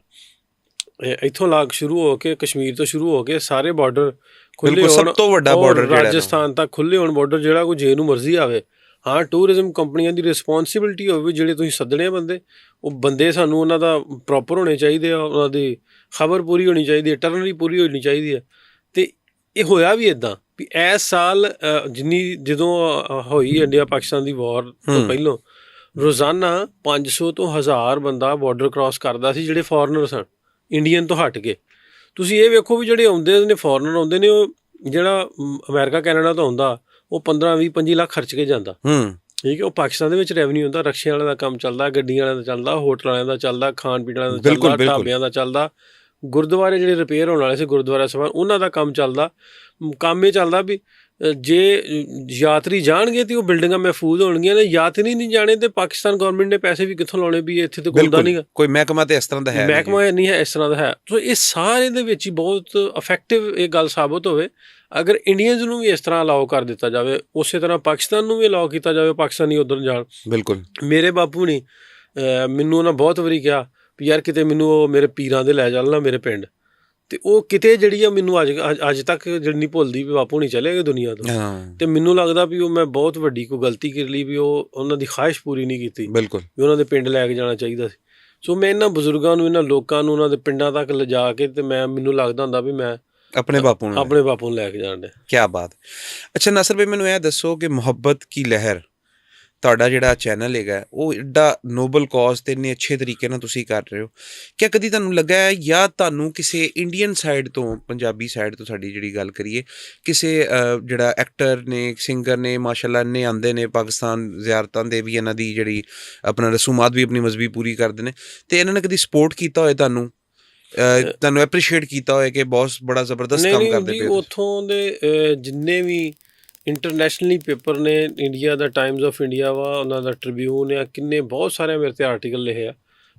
ਇੱਥੋਂ ਸ਼ੁਰੂ ਹੋ ਕੇ, ਕਸ਼ਮੀਰ ਤੋਂ ਸ਼ੁਰੂ ਹੋ ਕੇ ਸਾਰੇ ਬਾਰਡਰ ਖੁੱਲ੍ਹੇ ਹੋਣ, ਸਭ ਤੋਂ ਵੱਡਾ ਬਾਰਡਰ ਰਾਜਸਥਾਨ ਤੱਕ ਖੁੱਲ੍ਹੇ ਹੋਣ ਬਾਰਡਰ, ਜਿਹੜਾ ਕੋਈ ਜੇ ਨੂੰ ਮਰਜ਼ੀ ਆਵੇ। ਹਾਂ, ਟੂਰਿਜ਼ਮ ਕੰਪਨੀਆਂ ਦੀ ਰਿਸਪੋਂਸੀਬਿਲਿਟੀ ਹੋਵੇ, ਜਿਹੜੇ ਤੁਸੀਂ ਸੱਦਣੇ ਬੰਦੇ, ਉਹ ਬੰਦੇ ਸਾਨੂੰ ਉਹਨਾਂ ਦਾ ਪ੍ਰੋਪਰ ਹੋਣੇ ਚਾਹੀਦੇ ਆ, ਉਹਨਾਂ ਦੀ ਖਬਰ ਪੂਰੀ ਹੋਣੀ ਚਾਹੀਦੀ ਹੈ, ਟਰਨਰੀ ਪੂਰੀ ਹੋਣੀ ਚਾਹੀਦੀ ਹੈ। ਅਤੇ ਇਹ ਹੋਇਆ ਵੀ ਇੱਦਾਂ ਵੀ ਇਸ ਸਾਲ ਜਦੋਂ ਹੋਈ ਇੰਡੀਆ ਪਾਕਿਸਤਾਨ ਦੀ ਵਾਰ ਤੋਂ ਪਹਿਲਾਂ, ਰੋਜ਼ਾਨਾ 500 ਤੋਂ 1000 ਬੰਦਾ ਬਾਰਡਰ ਕ੍ਰਾਸ ਕਰਦਾ ਸੀ, ਜਿਹੜੇ ਫੋਰਨਰ ਸਨ, ਇੰਡੀਅਨ ਤੋਂ ਹਟ ਕੇ। ਤੁਸੀਂ ਇਹ ਵੇਖੋ ਵੀ ਜਿਹੜੇ ਆਉਂਦੇ ਨੇ ਫੋਰਨਰ ਆਉਂਦੇ ਨੇ, ਉਹ ਜਿਹੜਾ ਅਮਰੀਕਾ ਕੈਨੇਡਾ ਤੋਂ ਆਉਂਦਾ, ਉਹ 15-20-25 ਲੱਖ ਖਰਚ ਕੇ ਜਾਂਦਾ, ਠੀਕ ਹੈ। ਉਹ ਪਾਕਿਸਤਾਨ ਦੇ ਵਿੱਚ ਰੈਵਨਿਊ ਹੁੰਦਾ, ਰਕਸ਼ੇ ਵਾਲਿਆਂ ਦਾ ਕੰਮ ਚੱਲਦਾ, ਗੱਡੀਆਂ ਵਾਲਿਆਂ ਦਾ ਚੱਲਦਾ, ਹੋਟਲ ਵਾਲਿਆਂ ਦਾ ਚੱਲਦਾ, ਖਾਣ ਪੀਣ ਵਾਲਿਆਂ ਦਾ ਚੱਲਦਾ, ਢਾਬਿਆਂ ਦਾ ਚੱਲਦਾ, ਗੁਰਦੁਆਰੇ ਜਿਹੜੇ ਰਿਪੇਅਰ ਹੋਣ ਵਾਲੇ ਸੀ, ਗੁਰਦੁਆਰਾ ਸਾਹਿਬਾਨ, ਉਹਨਾਂ ਦਾ ਕੰਮ ਚੱਲਦਾ। ਕੰਮ ਇਹ ਚੱਲਦਾ ਵੀ ਜੇ ਯਾਤਰੀ ਜਾਣਗੇ ਤਾਂ ਉਹ ਬਿਲਡਿੰਗਾਂ ਮਹਿਫੂਜ਼ ਹੋਣਗੀਆਂ ਨੇ, ਯਾਤਰੀ ਨਹੀਂ ਜਾਣੇ ਤੇ ਪਾਕਿਸਤਾਨ ਗੌਰਮੈਂਟ ਨੇ ਪੈਸੇ ਵੀ ਕਿੱਥੋਂ ਲਾਉਣੇ ਵੀ ਇੱਥੇ ਤਾਂ ਹੁੰਦਾ ਨਹੀਂ ਗਾ, ਕੋਈ ਮਹਿਕਮਾ ਤਾਂ ਇਸ ਤਰ੍ਹਾਂ ਦਾ ਹੈ, ਮਹਿਕਮਾ ਨਹੀਂ ਹੈ ਇਸ ਤਰ੍ਹਾਂ ਦਾ ਹੈ। ਸੋ ਇਹ ਸਾਰੇ ਦੇ ਵਿੱਚ ਹੀ ਬਹੁਤ ਇਫੈਕਟਿਵ ਇਹ ਗੱਲ ਸਾਬਤ ਹੋਵੇ ਅਗਰ ਇੰਡੀਅਨਸ ਨੂੰ ਵੀ ਇਸ ਤਰ੍ਹਾਂ ਅਲਾਓ ਕਰ ਦਿੱਤਾ ਜਾਵੇ, ਉਸੇ ਤਰ੍ਹਾਂ ਪਾਕਿਸਤਾਨ ਨੂੰ ਵੀ ਅਲਾਓ ਕੀਤਾ ਜਾਵੇ, ਪਾਕਿਸਤਾਨੀ ਉੱਧਰ ਜਾਣ। ਬਿਲਕੁਲ। ਮੇਰੇ ਬਾਪੂ ਨੇ ਮੈਨੂੰ ਉਹਨਾਂ ਬਹੁਤ ਵਾਰੀ ਕਿਹਾ ਵੀ ਯਾਰ ਕਿਤੇ ਮੈਨੂੰ ਉਹ ਮੇਰੇ ਪੀਰਾਂ ਦੇ ਲੈ ਚੱਲਣਾ ਮੇਰੇ ਪਿੰਡ, ਅਤੇ ਉਹ ਕਿਤੇ ਜਿਹੜੀ ਆ ਮੈਨੂੰ ਅੱਜ ਤੱਕ ਜਿਹੜੀ ਨਹੀਂ ਭੁੱਲਦੀ ਵੀ ਬਾਪੂ ਨਹੀਂ ਚਲੇ ਗਏ ਦੁਨੀਆ ਤੋਂ। ਅਤੇ ਮੈਨੂੰ ਲੱਗਦਾ ਵੀ ਉਹ ਮੈਂ ਬਹੁਤ ਵੱਡੀ ਕੋਈ ਗਲਤੀ ਕਰ ਲਈ ਵੀ ਉਹਨਾਂ ਦੀ ਖਵਾਹਿਸ਼ ਪੂਰੀ ਨਹੀਂ ਕੀਤੀ। ਬਿਲਕੁਲ। ਵੀ ਉਹਨਾਂ ਦੇ ਪਿੰਡ ਲੈ ਕੇ ਜਾਣਾ ਚਾਹੀਦਾ ਸੀ। ਸੋ ਮੈਂ ਇਹਨਾਂ ਬਜ਼ੁਰਗਾਂ ਨੂੰ, ਇਹਨਾਂ ਲੋਕਾਂ ਨੂੰ ਉਹਨਾਂ ਦੇ ਪਿੰਡਾਂ ਤੱਕ ਲਿਜਾ ਕੇ, ਅਤੇ ਮੈਨੂੰ ਲੱਗਦਾ ਹੁੰਦਾ ਵੀ ਮੈਂ ਆਪਣੇ ਬਾਪੂ ਨੂੰ ਲੈ ਕੇ ਜਾਣ ਡਿਆ। ਕਿਆ ਬਾਤ। ਅੱਛਾ ਨਾਸਿਰ ਭਾਈ, ਮੈਨੂੰ ਇਹ ਦੱਸੋ ਕਿ ਮੁਹੱਬਤ ਕੀ ਲਹਿਰ ਤੁਹਾਡਾ ਜਿਹੜਾ ਚੈਨਲ ਹੈਗਾ, ਉਹ ਐਡਾ ਨੋਬਲ ਕੌਜ਼ ਅਤੇ ਇੰਨੇ ਅੱਛੇ ਤਰੀਕੇ ਨਾਲ ਤੁਸੀਂ ਕਰ ਰਹੇ ਹੋ, ਕਿਆ ਕਦੀ ਤੁਹਾਨੂੰ ਲੱਗਾ ਹੈ ਜਾਂ ਤੁਹਾਨੂੰ ਕਿਸੇ ਇੰਡੀਅਨ ਸਾਈਡ ਤੋਂ, ਪੰਜਾਬੀ ਸਾਈਡ ਤੋਂ ਸਾਡੀ ਜਿਹੜੀ ਗੱਲ ਕਰੀਏ, ਕਿਸੇ ਜਿਹੜਾ ਐਕਟਰ ਨੇ, ਸਿੰਗਰ ਨੇ, ਮਾਸ਼ਾਅੱਲਾ ਇੰਨੇ ਆਉਂਦੇ ਨੇ ਪਾਕਿਸਤਾਨ ਜ਼ਿਆਰਤਾਂ ਦੇ ਵੀ, ਇਹਨਾਂ ਦੀ ਜਿਹੜੀ ਆਪਣਾ ਰਸੂਮਾਤ ਵੀ ਆਪਣੀ ਮਜ਼ਹਬੀ ਪੂਰੀ ਕਰਦੇ ਨੇ, ਅਤੇ ਇਹਨਾਂ ਨੇ ਕਦੀ ਸਪੋਰਟ ਕੀਤਾ ਹੋਏ ਤੁਹਾਨੂੰ ਐਪਰੀਸ਼ੀਏਟ ਕੀਤਾ ਹੋਏ ਕਿ ਬਹੁਤ ਬੜਾ ਜ਼ਬਰਦਸਤ ਕੰਮ ਕਰਦੇ ਪਏ? ਉੱਥੋਂ ਦੇ ਜਿੰਨੇ ਵੀ ਇੰਟਰਨੈਸ਼ਨਲੀ ਪੇਪਰ ਨੇ, India the Times of India ਵਾ, ਉਹਨਾਂ ਦਾ ਟ੍ਰਿਬਿਊਨ ਆ, ਕਿੰਨੇ ਬਹੁਤ ਸਾਰੇ ਮੇਰੇ 'ਤੇ ਆਰਟੀਕਲ ਲਿਖੇ ਆ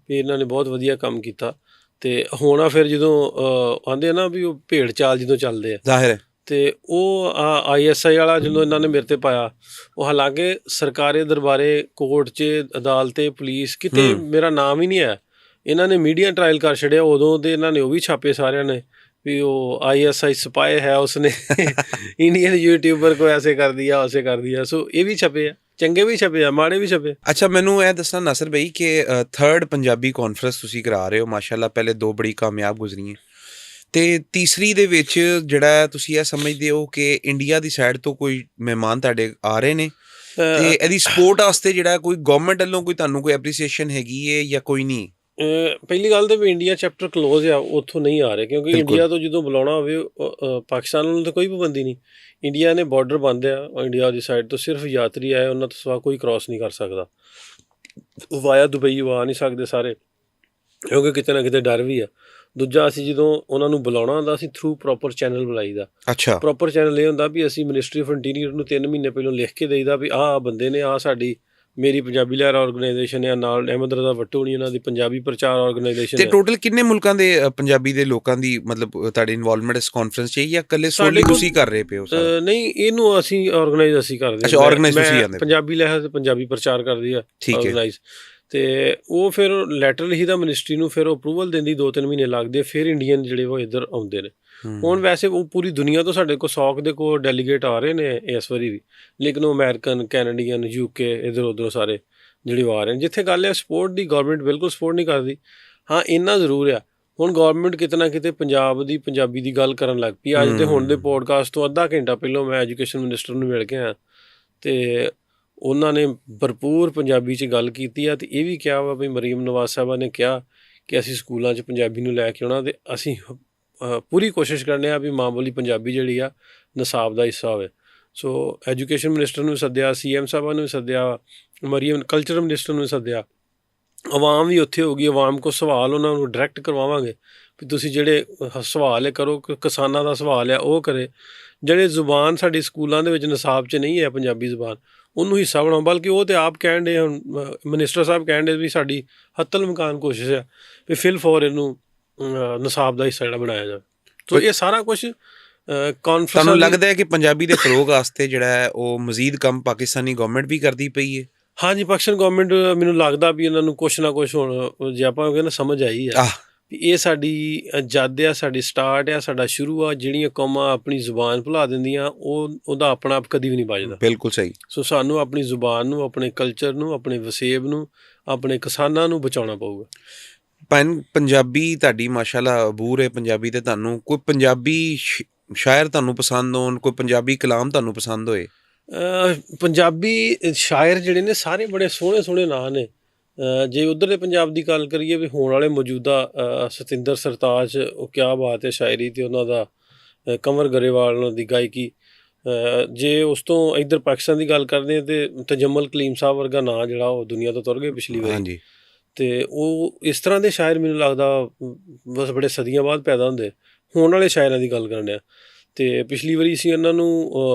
ਵੀ ਇਹਨਾਂ ਨੇ ਬਹੁਤ ਵਧੀਆ ਕੰਮ ਕੀਤਾ। ਅਤੇ ਹੁਣ ਫਿਰ ਜਦੋਂ ਆਉਂਦੇ ਨਾ ਵੀ ਉਹ ਭੇਡ ਚਾਲ ਜਦੋਂ ਚੱਲਦੇ ਆ, ਜ਼ਾਹਿਰ ਹੈ, ਅਤੇ ਉਹ ISI ਵਾਲਾ ਜਦੋਂ ਇਹਨਾਂ ਨੇ ਮੇਰੇ 'ਤੇ ਪਾਇਆ, ਉਹ ਹਾਲਾਂਕਿ ਸਰਕਾਰੀ ਦਰਬਾਰੇ, ਕੋਰਟ 'ਚ, ਅਦਾਲਤ, ਪੁਲਿਸ, ਕਿਤੇ ਮੇਰਾ ਨਾਮ ਹੀ ਨਹੀਂ ਆਇਆ। ਇਹਨਾਂ ਨੇ ਮੀਡੀਆ ਟਰਾਇਲ ਕਰ ਛੱਡਿਆ ਉਦੋਂ, ਦੇ ਇਹਨਾਂ ਨੇ ਉਹ ਵੀ ਛਾਪੇ ਸਾਰਿਆਂ ਨੇ ਵੀ ਉਹ ISI ਸਪਾਈ ਹੈ, ਉਸਨੇ ਇੰਡੀਅਨ ਯੂਟਿਊਬਰ ਕੋ ਐਸੇ ਕਰ ਦਿਆ, ਵੈਸੇ ਕਰ ਦਿਆ। ਸੋ ਇਹ ਵੀ ਛਪੇ ਆ, ਚੰਗੇ ਵੀ ਛਪੇ ਆ, ਮਾੜੇ ਵੀ ਛਪੇ। ਅੱਛਾ, ਮੈਨੂੰ ਇਹ ਦੱਸਣਾ ਨਾਸਿਰ ਭਾਈ ਕਿ 3rd ਪੰਜਾਬੀ ਕਾਨਫਰੰਸ ਤੁਸੀਂ ਕਰਾ ਰਹੇ ਹੋ, ਮਾਸ਼ਾਅੱਲਾ ਪਹਿਲੇ 2 ਬੜੀ ਕਾਮਯਾਬ ਗੁਜ਼ਰੀਆਂ, ਤੇ ਤੀਸਰੀ ਦੇ ਵਿੱਚ ਜਿਹੜਾ ਤੁਸੀਂ ਇਹ ਸਮਝਦੇ ਹੋ ਕਿ ਇੰਡੀਆ ਦੀ ਸਾਈਡ ਤੋਂ ਕੋਈ ਮਹਿਮਾਨ ਤੁਹਾਡੇ ਆ ਰਹੇ ਨੇ ਤੇ ਇਹਦੀ ਸਪੋਰਟ ਵਾਸਤੇ ਜਿਹੜਾ ਕੋਈ ਗਵਰਨਮੈਂਟ ਵੱਲੋਂ ਕੋਈ ਤੁਹਾਨੂੰ ਕੋਈ ਐਪਰੀਸੀਏਸ਼ਨ ਹੈਗੀ ਹੈ ਜਾਂ ਕੋਈ ਨਹੀਂ? ਪਹਿਲੀ ਗੱਲ ਤਾਂ ਵੀ ਇੰਡੀਆ ਚੈਪਟਰ ਕਲੋਜ਼ ਆ, ਉੱਥੋਂ ਨਹੀਂ ਆ ਰਹੇ ਕਿਉਂਕਿ ਇੰਡੀਆ ਤੋਂ ਜਦੋਂ ਬੁਲਾਉਣਾ ਹੋਵੇ ਪਾਕਿਸਤਾਨ ਨੂੰ ਤਾਂ ਕੋਈ ਪਾਬੰਦੀ ਨਹੀਂ। ਇੰਡੀਆ ਨੇ ਬਾਰਡਰ ਬੰਦ ਆ, ਇੰਡੀਆ ਦੀ ਸਾਈਡ ਤੋਂ ਸਿਰਫ ਯਾਤਰੀ ਆਏ, ਉਹਨਾਂ ਤੋਂ ਸਿਵਾ ਕੋਈ ਕ੍ਰਾਸ ਨਹੀਂ ਕਰ ਸਕਦਾ। ਵਾਇਆ ਦੁਬਈ ਆ ਨਹੀਂ ਸਕਦੇ ਸਾਰੇ, ਕਿਉਂਕਿ ਕਿਤੇ ਨਾ ਕਿਤੇ ਡਰ ਵੀ ਆ। ਦੂਜਾ, ਅਸੀਂ ਜਦੋਂ ਉਹਨਾਂ ਨੂੰ ਬੁਲਾਉਣਾ ਹੁੰਦਾ ਅਸੀਂ ਥਰੂ ਪ੍ਰੋਪਰ ਚੈਨਲ ਬੁਲਾਈਦਾ। ਅੱਛਾ। ਪ੍ਰੋਪਰ ਚੈਨਲ ਇਹ ਹੁੰਦਾ ਵੀ ਅਸੀਂ ਮਿਨਿਸਟਰੀ ਆਫ ਇੰਟੀਰੀਅਰ ਨੂੰ 3 ਮਹੀਨੇ ਪਹਿਲਾਂ ਲਿਖ ਕੇ ਦੇਈਦਾ ਵੀ ਆਹ ਬੰਦੇ ਨੇ, ਆਹ ਸਾਡੀ ਮੇਰੀ ਪੰਜਾਬੀ ਲਹਿਰ ਆਰਗੇਨਾਈਜੇਸ਼ਨ ਆ, ਨਾਲ ਅਹਿਮਦ ਰਜ਼ਾ ਵੱਟੂ ਨਹੀਂ ਉਹਨਾਂ ਦੀ ਪੰਜਾਬੀ ਪ੍ਰਚਾਰ ਆਰਗੇਨਾਈਜੇਸ਼ਨ। ਤੇ ਟੋਟਲ ਕਿੰਨੇ ਮੁਲਕਾਂ ਦੇ ਪੰਜਾਬੀ ਦੇ ਲੋਕਾਂ ਦੀ ਮਤਲਬ ਤੁਹਾਡੀ ਇਨਵੋਲਵਮੈਂਟ ਇਸ ਕਾਨਫਰੰਸ 'ਚ ਹੈ ਜਾਂ ਇਕੱਲੇ ਸੋਲੀ ਤੁਸੀਂ ਕਰ ਰਹੇ ਪਿਓ? ਨਹੀਂ, ਇਹਨੂੰ ਅਸੀਂ ਆਰਗੇਨਾਈਜ਼ ਅਸੀਂ ਕਰਦੇ ਹਾਂ। ਅੱਛਾ, ਆਰਗੇਨਾਈਜ਼ ਤੁਸੀਂ ਆਂਦੇ। ਪੰਜਾਬੀ ਲਹਿਰ ਤੇ ਪੰਜਾਬੀ ਪ੍ਰਚਾਰ ਕਰਦੀ ਆ ਆਰਗੇਨਾਈਜ਼, ਤੇ ਉਹ ਫਿਰ ਲੈਟਰ ਲਿਖੀਦਾ ਮਿਨਿਸਟਰੀ ਨੂੰ, ਫਿਰ ਅਪਰੂਵਲ ਦਿੰਦੀ 2-3 ਮਹੀਨੇ ਲੱਗਦੇ, ਫਿਰ ਇੰਡੀਅਨ ਜਿਹੜੇ ਉਹ ਇੱਧਰ ਆਉਂਦੇ ਨੇ। ਹੁਣ ਵੈਸੇ ਉਹ ਪੂਰੀ ਦੁਨੀਆ ਤੋਂ ਸਾਡੇ ਕੋਲ 100 ਦੇ ਕੋਲ ਡੈਲੀਗੇਟ ਆ ਰਹੇ ਨੇ ਇਸ ਵਾਰੀ ਵੀ, ਲੇਕਿਨ ਉਹ ਅਮਰੀਕਨ, ਕੈਨੇਡੀਅਨ, ਯੂਕੇ, ਇੱਧਰ ਉੱਧਰੋਂ ਸਾਰੇ ਜਿਹੜੇ ਆ ਰਹੇ ਨੇ। ਜਿੱਥੇ ਗੱਲ ਹੈ ਸਪੋਰਟ ਦੀ, ਗੌਰਮੈਂਟ ਬਿਲਕੁਲ ਸਪੋਰਟ ਨਹੀਂ ਕਰਦੀ। ਹਾਂ, ਇੰਨਾ ਜ਼ਰੂਰ ਆ ਹੁਣ ਗੌਰਮੈਂਟ ਕਿਤੇ ਨਾ ਕਿਤੇ ਪੰਜਾਬ ਦੀ, ਪੰਜਾਬੀ ਦੀ ਗੱਲ ਕਰਨ ਲੱਗ ਪਈ। ਅੱਜ ਦੇ ਹੁਣ ਦੇ ਪੋਡਕਾਸਟ ਤੋਂ ਅੱਧਾ ਘੰਟਾ ਪਹਿਲਾਂ ਮੈਂ ਐਜੂਕੇਸ਼ਨ ਮਿਨਿਸਟਰ ਨੂੰ ਮਿਲ ਕੇ ਆਇਆ ਤੇ ਉਹਨਾਂ ਨੇ ਭਰਪੂਰ ਪੰਜਾਬੀ 'ਚ ਗੱਲ ਕੀਤੀ ਆ, ਅਤੇ ਇਹ ਵੀ ਕਿਹਾ ਵਾ ਵੀ ਮਰੀਮ ਨਵਾਜ਼ ਸਾਹਿਬਾ ਨੇ ਕਿਹਾ ਕਿ ਅਸੀਂ ਸਕੂਲਾਂ 'ਚ ਪੰਜਾਬੀ ਨੂੰ ਲੈ ਕੇ ਆਉਣਾ, ਅਤੇ ਅਸੀਂ ਪੂਰੀ ਕੋਸ਼ਿਸ਼ ਕਰਨੇ ਆ ਵੀ ਮਾਂ ਬੋਲੀ ਪੰਜਾਬੀ ਜਿਹੜੀ ਆ ਨਿਸਾਬ ਦਾ ਹਿੱਸਾ ਹੋਵੇ। ਸੋ ਐਜੂਕੇਸ਼ਨ ਮਿਨਿਸਟਰ ਨੂੰ ਵੀ ਸੱਦਿਆ, CM ਸਾਹਿਬਾਂ ਨੂੰ ਵੀ ਸੱਦਿਆ, ਮਰੀਮ ਕਲਚਰ ਮਿਨਿਸਟਰ ਨੂੰ ਵੀ ਸੱਦਿਆ। ਆਵਾਮ ਵੀ ਉੱਥੇ ਹੋਊਗੀ, ਆਵਾਮ ਕੋਲ ਸਵਾਲ ਉਹਨਾਂ ਨੂੰ ਡਾਇਰੈਕਟ ਕਰਵਾਵਾਂਗੇ ਵੀ ਤੁਸੀਂ ਜਿਹੜੇ ਸਵਾਲ ਹੈ ਕਰੋ, ਕਿਸਾਨਾਂ ਦਾ ਸਵਾਲ ਹੈ ਉਹ ਕਰੇ। ਜਿਹੜੇ ਜ਼ੁਬਾਨ ਸਾਡੀ ਸਕੂਲਾਂ ਦੇ ਵਿੱਚ ਨਿਸਾਬ 'ਚ ਨਹੀਂ ਹੈ ਪੰਜਾਬੀ ਜ਼ੁਬਾਨ, ਉਹਨੂੰ ਹਿੱਸਾ ਬਣਾਓ। ਬਲਕਿ ਉਹ ਤਾਂ ਆਪ ਕਹਿਣ ਡੇ, ਹੁਣ ਮਿਨਿਸਟਰ ਸਾਹਿਬ ਕਹਿਣ ਡੇ ਵੀ ਸਾਡੀ ਹੱਤਲ ਮਕਾਨ ਕੋਸ਼ਿਸ਼ ਆ ਵੀ ਫਿਲ ਫੋਰ ਇਹਨੂੰ ਨਿਸਾਬ ਦਾ ਹਿੱਸਾ ਜਿਹੜਾ ਬਣਾਇਆ ਜਾਵੇ। ਸੋ ਇਹ ਸਾਰਾ ਕੁਛ ਕਾਨਫਰੰਸ। ਤੁਹਾਨੂੰ ਲੱਗਦਾ ਹੈ ਕਿ ਪੰਜਾਬੀ ਦੇ ਫਰੋਗ ਵਾਸਤੇ ਜਿਹੜਾ ਹੈ ਉਹ ਮਜ਼ੀਦ ਕੰਮ ਪਾਕਿਸਤਾਨੀ ਗਵਰਨਮੈਂਟ ਵੀ ਕਰਦੀ ਪਈ ਹੈ? ਹਾਂਜੀ, ਪਾਕਿਸਤਾਨ ਗਵਰਨਮੈਂਟ ਮੈਨੂੰ ਲੱਗਦਾ ਵੀ ਇਹਨਾਂ ਨੂੰ ਕੁਛ ਨਾ ਕੁਛ ਹੁਣ ਜੇ ਆਪਾਂ ਕਹਿੰਦੇ ਸਮਝ ਆਈ ਆ ਵੀ ਇਹ ਸਾਡੀ ਜਦ ਆ, ਸਾਡੀ ਸਟਾਰਟ ਆ, ਸਾਡਾ ਸ਼ੁਰੂ ਆ। ਜਿਹੜੀਆਂ ਕੌਮਾਂ ਆਪਣੀ ਜ਼ੁਬਾਨ ਭੁਲਾ ਦਿੰਦੀਆਂ ਉਹਦਾ ਆਪਣਾ ਆਪ ਕਦੀ ਵੀ ਨਹੀਂ ਬਚਦਾ। ਬਿਲਕੁਲ ਸਹੀ। ਸੋ ਸਾਨੂੰ ਆਪਣੀ ਜ਼ੁਬਾਨ ਨੂੰ, ਆਪਣੇ ਕਲਚਰ ਨੂੰ, ਆਪਣੇ ਵਸੇਬ ਨੂੰ, ਆਪਣੇ ਕਿਸਾਨਾਂ ਨੂੰ ਬਚਾਉਣਾ ਪਊਗਾ। ਪੰਜਾਬੀ ਤੁਹਾਡੀ ਮਾਸ਼ਾਅੱਲਾ ਅਬੂਰ ਹੈ ਪੰਜਾਬੀ, ਤੇ ਤੁਹਾਨੂੰ ਕੋਈ ਪੰਜਾਬੀ ਸ਼ਾਇਰ ਤੁਹਾਨੂੰ ਪਸੰਦ ਹੋਣ, ਕੋਈ ਪੰਜਾਬੀ ਕਲਾਮ ਤੁਹਾਨੂੰ ਪਸੰਦ ਹੋਏ? ਪੰਜਾਬੀ ਸ਼ਾਇਰ ਜਿਹੜੇ ਨੇ ਸਾਰੇ ਬੜੇ ਸੋਹਣੇ ਸੋਹਣੇ ਨਾਂ ਨੇ। ਜੇ ਉੱਧਰ ਦੇ ਪੰਜਾਬ ਦੀ ਗੱਲ ਕਰੀਏ ਵੀ ਹੋਣ ਵਾਲੇ ਮੌਜੂਦਾ ਸਤਿੰਦਰ ਸਰਤਾਜ, ਉਹ ਕਿਆ ਬਾਤ ਹੈ ਸ਼ਾਇਰੀ, ਅਤੇ ਉਹਨਾਂ ਦਾ ਕੰਵਰ ਗਰੇਵਾਲ ਉਹਨਾਂ ਦੀ ਗਾਇਕੀ। ਜੇ ਉਸ ਤੋਂ ਇੱਧਰ ਪਾਕਿਸਤਾਨ ਦੀ ਗੱਲ ਕਰਦੇ ਹਾਂ ਤਾਂ ਤਜਮਲ ਕਲੀਮ ਸਾਹਿਬ ਵਰਗਾ ਨਾਂ ਜਿਹੜਾ ਉਹ ਦੁਨੀਆ ਤੋਂ ਤੁਰ ਗਏ ਪਿਛਲੀ ਵਾਰੀ। ਅਤੇ ਉਹ ਇਸ ਤਰ੍ਹਾਂ ਦੇ ਸ਼ਾਇਰ ਮੈਨੂੰ ਲੱਗਦਾ ਬਸ ਬੜੇ ਸਦੀਆਂ ਬਾਅਦ ਪੈਦਾ ਹੁੰਦੇ। ਹੋਣ ਵਾਲੇ ਸ਼ਾਇਰਾਂ ਦੀ ਗੱਲ ਕਰਨ ਡਿਆ, ਅਤੇ ਪਿਛਲੀ ਵਾਰੀ ਅਸੀਂ ਉਹਨਾਂ ਨੂੰ